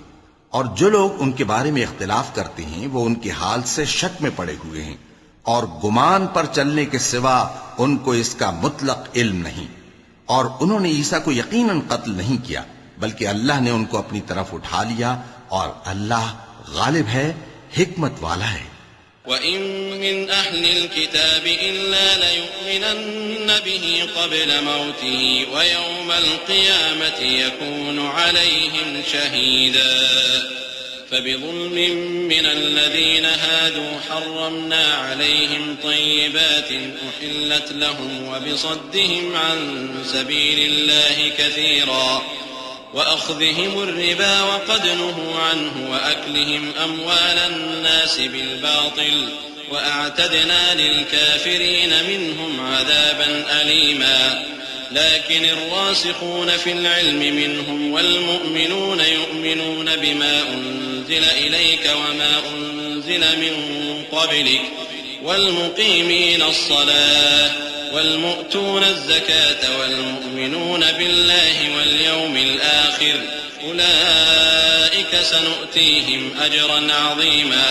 اور جو لوگ ان کے بارے میں اختلاف کرتے ہیں وہ ان کے حال سے شک میں پڑے ہوئے ہیں، اور گمان پر چلنے کے سوا ان کو اس کا مطلق علم نہیں، اور انہوں نے عیسیٰ کو یقیناً قتل نہیں کیا بلکہ اللہ نے ان کو اپنی طرف اٹھا لیا، اور اللہ غالب ہے، حکمت والا ہے۔ وَإِن مِّنْ أَهْلِ الْكِتَابِ إِلَّا لَيُؤْمِنَنَّ بِهِ قَبْلَ مَوْتِهِ وَيَوْمَ الْقِيَامَةِ يَكُونُ عَلَيْهِمْ شَهِيدًا فَبِظُلْمٍ مِّنَ الَّذِينَ هَادُوا حَرَّمْنَا عَلَيْهِمْ طَيِّبَاتٍ أُحِلَّتْ لَهُمْ وَبِصَدِّهِمْ عَن سَبِيلِ اللَّهِ كَثِيرًا وَأَخْذِهِمُ الرِّبَا وَقَدْ نُهُوا عَنْهُ وَأَكْلِهِمْ أَمْوَالَ النَّاسِ بِالْبَاطِلِ وَأَعْتَدْنَا لِلْكَافِرِينَ مِنْهُمْ عَذَابًا أَلِيمًا لكن الراسخون في العلم منهم والمؤمنون يؤمنون بما أنزل إليك وما أنزل من قبلك والمقيمين الصلاة والمؤتون الزكاة والمؤمنون بالله واليوم الآخر أولئك سنؤتيهم أجرا عظيما۔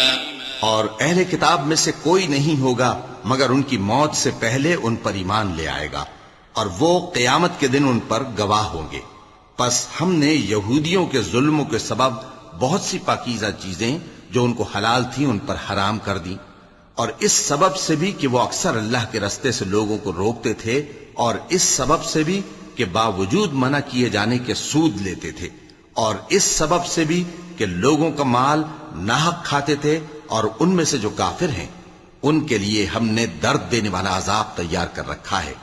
اور اہل کتاب میں سے کوئی نہیں ہوگا مگر ان کی موت سے پہلے ان پر ایمان لے آئے گا، اور وہ قیامت کے دن ان پر گواہ ہوں گے۔ پس ہم نے یہودیوں کے ظلموں کے سبب بہت سی پاکیزہ چیزیں جو ان کو حلال تھیں ان پر حرام کر دی، اور اس سبب سے بھی کہ وہ اکثر اللہ کے رستے سے لوگوں کو روکتے تھے، اور اس سبب سے بھی کہ باوجود منع کیے جانے کے سود لیتے تھے، اور اس سبب سے بھی کہ لوگوں کا مال ناحق کھاتے تھے، اور ان میں سے جو کافر ہیں ان کے لیے ہم نے درد دینے والا عذاب تیار کر رکھا ہے۔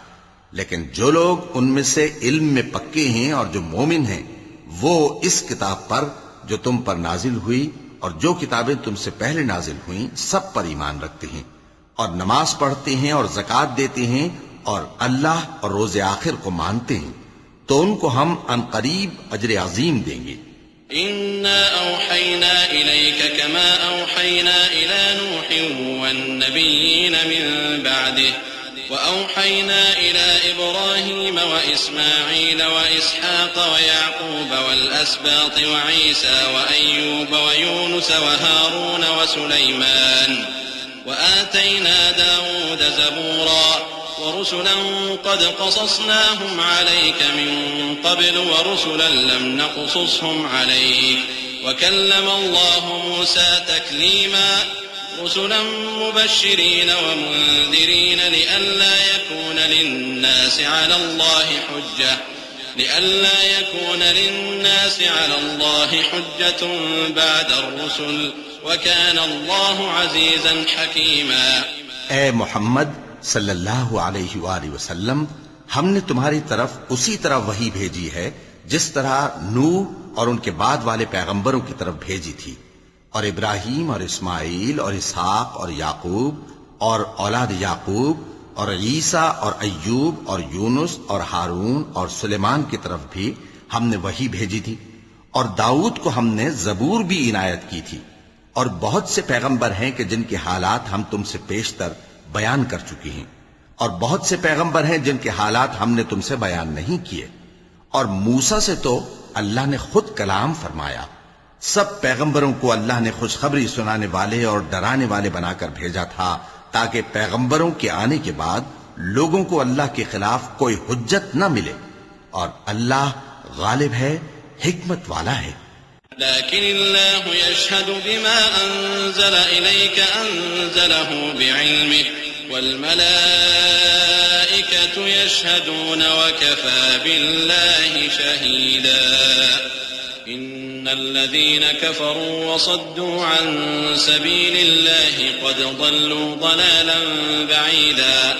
لیکن جو لوگ ان میں سے علم میں پکے ہیں اور جو مومن ہیں وہ اس کتاب پر جو تم پر نازل ہوئی اور جو کتابیں تم سے پہلے نازل ہوئیں سب پر ایمان رکھتے ہیں، اور نماز پڑھتے ہیں اور زکوٰۃ دیتے ہیں اور اللہ اور روز آخر کو مانتے ہیں، تو ان کو ہم عنقریب اجر عظیم دیں گے۔ إنا أوحينا إليك كما أوحينا إلى نوح والنبيين من بعده وأوحينا إلى إبراهيم وإسماعيل وإسحاق ويعقوب والأسباط وعيسى وأيوب ويونس وهارون وسليمان وآتينا داود زبورا ورسلا قد قصصناهم عليك من قبل ورسلا لم نقصصهم عليك وكلم الله موسى تكليما رسلا مبشرين ومنذرين لئلا يكون للناس على الله حجة بعد الرسل وكان الله عزيزا حكيما۔ اے محمد صلی اللہ علیہ وآلہ وسلم، ہم نے تمہاری طرف اسی طرح وحی بھیجی ہے جس طرح نوح اور ان کے بعد والے پیغمبروں کی طرف بھیجی تھی، اور ابراہیم اور اسماعیل اور اسحاق اور یعقوب اور اولاد یعقوب اور عیسیٰ اور ایوب اور یونس اور ہارون اور سلیمان کی طرف بھی ہم نے وحی بھیجی تھی، اور داؤد کو ہم نے زبور بھی عنایت کی تھی، اور بہت سے پیغمبر ہیں کہ جن کے حالات ہم تم سے پیشتر بیان کر چکی ہیں، اور بہت سے پیغمبر ہیں جن کے حالات ہم نے تم سے بیان نہیں کیے، اور موسیٰ سے تو اللہ نے خود کلام فرمایا۔ سب پیغمبروں کو اللہ نے خوشخبری سنانے والے اور ڈرانے والے بنا کر بھیجا تھا تاکہ پیغمبروں کے آنے کے بعد لوگوں کو اللہ کے خلاف کوئی حجت نہ ملے، اور اللہ غالب ہے، حکمت والا ہے۔ لكن الله يشهد بما أنزل إليك أنزله بعلمه والملائكة يشهدون وكفى بالله شهيدا۔ إن الذين كفروا وصدوا عن سبيل الله قد ضلوا ضلالا بعيدا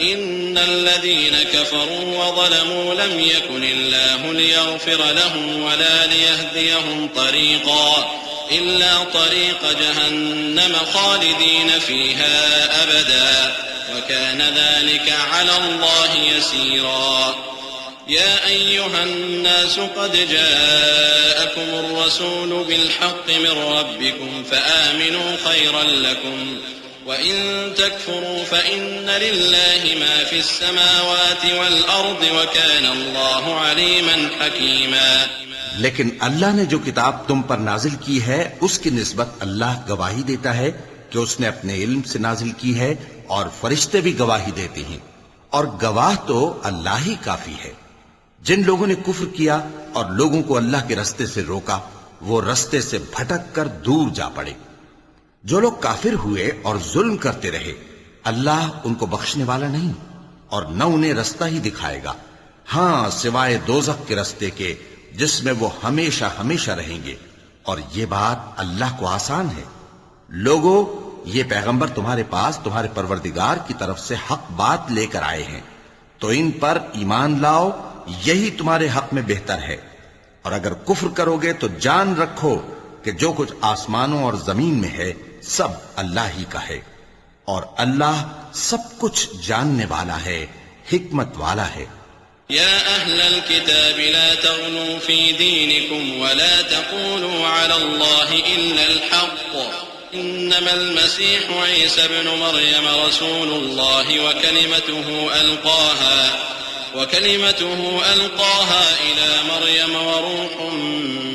إن الذين كفروا وظلموا لم يكن الله ليغفر لهم ولا ليهديهم طريقا إلا طريق جهنم خالدين فيها أبدا وكان ذلك على الله يسيرا يا أيها الناس قد جاءكم الرسول بالحق من ربكم فآمنوا خيرا لكم وإن تكفروا فإن لله ما في السماوات والأرض وكان الله عليما حكيما. لیکن اللہ نے جو کتاب تم پر نازل کی ہے اس کی نسبت اللہ گواہی دیتا ہے کہ اس نے اپنے علم سے نازل کی ہے اور فرشتے بھی گواہی دیتے ہیں اور گواہ تو اللہ ہی کافی ہے. جن لوگوں نے کفر کیا اور لوگوں کو اللہ کے رستے سے روکا وہ رستے سے بھٹک کر دور جا پڑے. جو لوگ کافر ہوئے اور ظلم کرتے رہے اللہ ان کو بخشنے والا نہیں اور نہ انہیں رستہ ہی دکھائے گا، ہاں سوائے دوزخ کے رستے کے جس میں وہ ہمیشہ ہمیشہ رہیں گے، اور یہ بات اللہ کو آسان ہے. لوگو یہ پیغمبر تمہارے پاس تمہارے پروردگار کی طرف سے حق بات لے کر آئے ہیں تو ان پر ایمان لاؤ، یہی تمہارے حق میں بہتر ہے. اور اگر کفر کرو گے تو جان رکھو کہ جو کچھ آسمانوں اور زمین میں ہے سب اللہ ہی کا ہے اور اللہ سب کچھ جاننے والا ہے، حکمت والا ہے. يا أهل الكتاب لا تغلوا في دينكم ولا تقولوا على الله إلا الحق إنما المسيح عيسى ابن مريم رسول الله وكلمته ألقاها إلى مريم وروح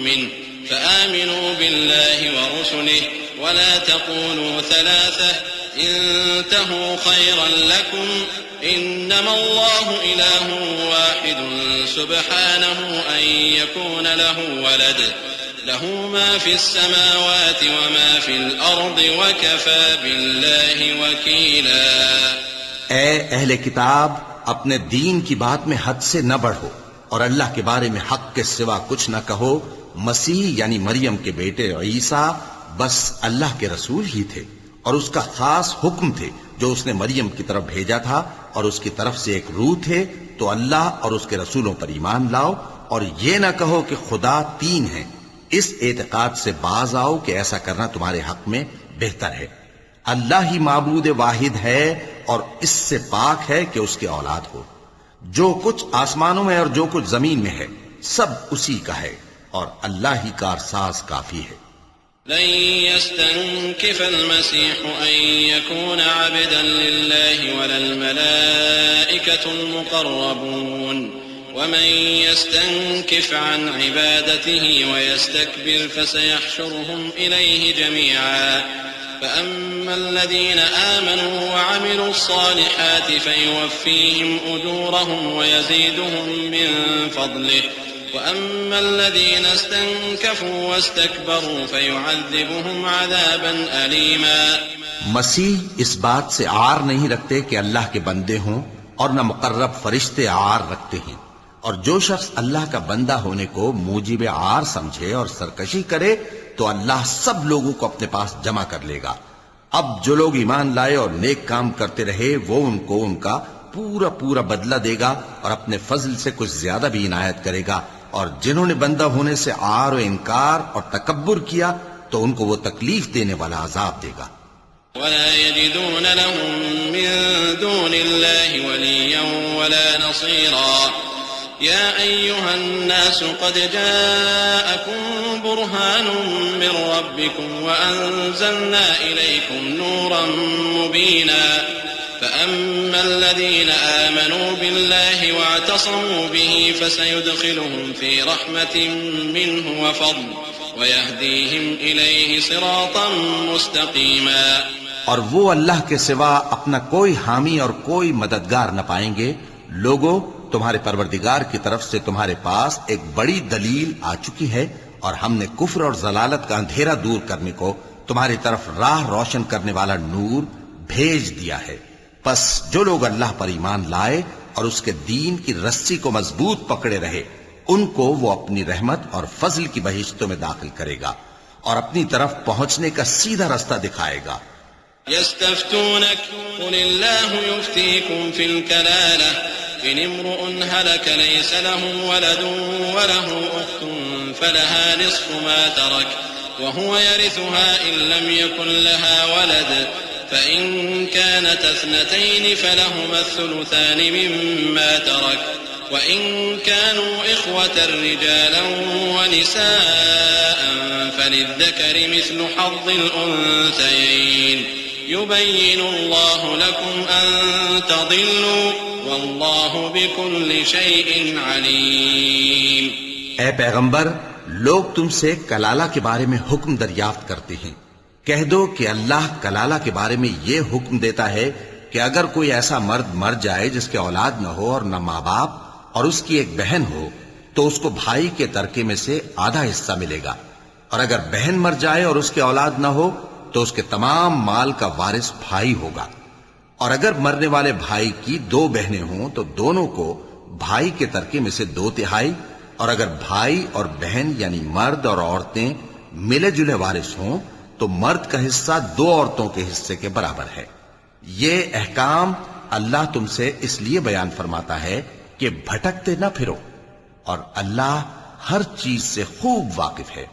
منه فآمنوا بالله ورسله ولا تقولوا ثلاثة انتهوا خيرا لكم إنما الله إله واحد سبحانه أن يكون له ولد له ما في السماوات وما في الأرض وكفى بالله وكيلا. اے اہل کتاب اپنے دین کی بات میں حد سے نہ بڑھو اور اللہ کے بارے میں حق کے سوا کچھ نہ کہو. مسیح یعنی مریم کے بیٹے عیسیٰ بس اللہ کے رسول ہی تھے اور اس کا خاص حکم تھے جو اس نے مریم کی طرف بھیجا تھا اور اس کی طرف سے ایک روح تھے. تو اللہ اور اس کے رسولوں پر ایمان لاؤ اور یہ نہ کہو کہ خدا تین ہیں. اس اعتقاد سے باز آؤ کہ ایسا کرنا تمہارے حق میں بہتر ہے. اللہ ہی معبود واحد ہے اور اس سے پاک ہے کہ اس کے اولاد ہو. جو کچھ آسمانوں میں اور جو کچھ زمین میں ہے سب اسی کا ہے اور اللہ ہی کارساز کافی ہے. لن يستنكف المسيح أن يكون عبدا لله ولا الملائكة المقربون ومن يستنكف عن عبادته ويستكبر فسيحشرهم إليه جميعا فأما الذين آمنوا وعملوا الصالحات فيوفيهم أجورهم ويزيدهم من فضله وأما الذين استنكفوا واستكبروا فيعذبهم عذابا أليما. مسیح اس بات سے عار نہیں رکھتے کہ اللہ کے بندے ہوں اور نہ مقرب فرشتے عار رکھتے ہیں، اور جو شخص اللہ کا بندہ ہونے کو موجب عار سمجھے اور سرکشی کرے تو اللہ سب لوگوں کو اپنے پاس جمع کر لے گا. اب جو لوگ ایمان لائے اور نیک کام کرتے رہے وہ ان کو ان کا پورا پورا بدلہ دے گا اور اپنے فضل سے کچھ زیادہ بھی عنایت کرے گا. اور جنہوں نے بندہ ہونے سے عار و انکار اور تکبر کیا تو ان کو وہ تکلیف دینے والا عذاب دے گا. ولا يجدون لهم من دون الله وليا ولا نصيرا. يا أيها الناس قد جاءكم برهان من ربكم وأنزلنا إليكم نورا مبينا فأما الذين آمنوا بالله واعتصموا به فسيدخلهم في رحمة منه وفضل ويهديهم إليه صراطا مستقيما. اور وہ اللہ کے سوا اپنا کوئی حامی اور کوئی مددگار نہ پائیں گے. لوگو تمہارے پروردگار کی طرف سے تمہارے پاس ایک بڑی دلیل آ چکی ہے اور ہم نے کفر اور ضلالت کا اندھیرا دور کرنے کو تمہاری طرف راہ روشن کرنے والا نور بھیج دیا ہے. پس جو لوگ اللہ پر ایمان لائے اور اس کے دین کی رسی کو مضبوط پکڑے رہے ان کو وہ اپنی رحمت اور فضل کی بہشتوں میں داخل کرے گا اور اپنی طرف پہنچنے کا سیدھا رستہ دکھائے گا۔ يستفتونك قل الله يفتيكم في الكلالة إن امرؤ هلك ليس له ولد وله أخت فلها نصف ما ترك وهو يرثها إن لم يكن لها ولد فإن كانت اثنتين فلهما الثلثان مما ترك وإن كانوا إخوة رجالا ونساء فللذكر مثل حظ الأنثيين يبين الله لكم أن تضلوا والله بكل شيء عليم۔ اے پیغمبر، لوگ تم سے کلالہ کے بارے میں حکم دریافت کرتے ہیں، کہہ دو کہ اللہ کلالہ کے بارے میں یہ حکم دیتا ہے کہ اگر کوئی ایسا مرد مر جائے جس کے اولاد نہ ہو اور نہ ماں باپ اور اس کی ایک بہن ہو تو اس کو بھائی کے ترکے میں سے آدھا حصہ ملے گا، اور اگر بہن مر جائے اور اس کے اولاد نہ ہو تو اس کے تمام مال کا وارث بھائی ہوگا، اور اگر مرنے والے بھائی کی دو بہنیں ہوں تو دونوں کو بھائی کے ترکے میں سے 2/3، اور اگر بھائی اور بہن یعنی مرد اور عورتیں ملے جلے وارث ہوں تو مرد کا حصہ 2 عورتوں کے حصے کے برابر ہے۔ یہ احکام اللہ تم سے اس لیے بیان فرماتا ہے کہ بھٹکتے نہ پھرو، اور اللہ ہر چیز سے خوب واقف ہے۔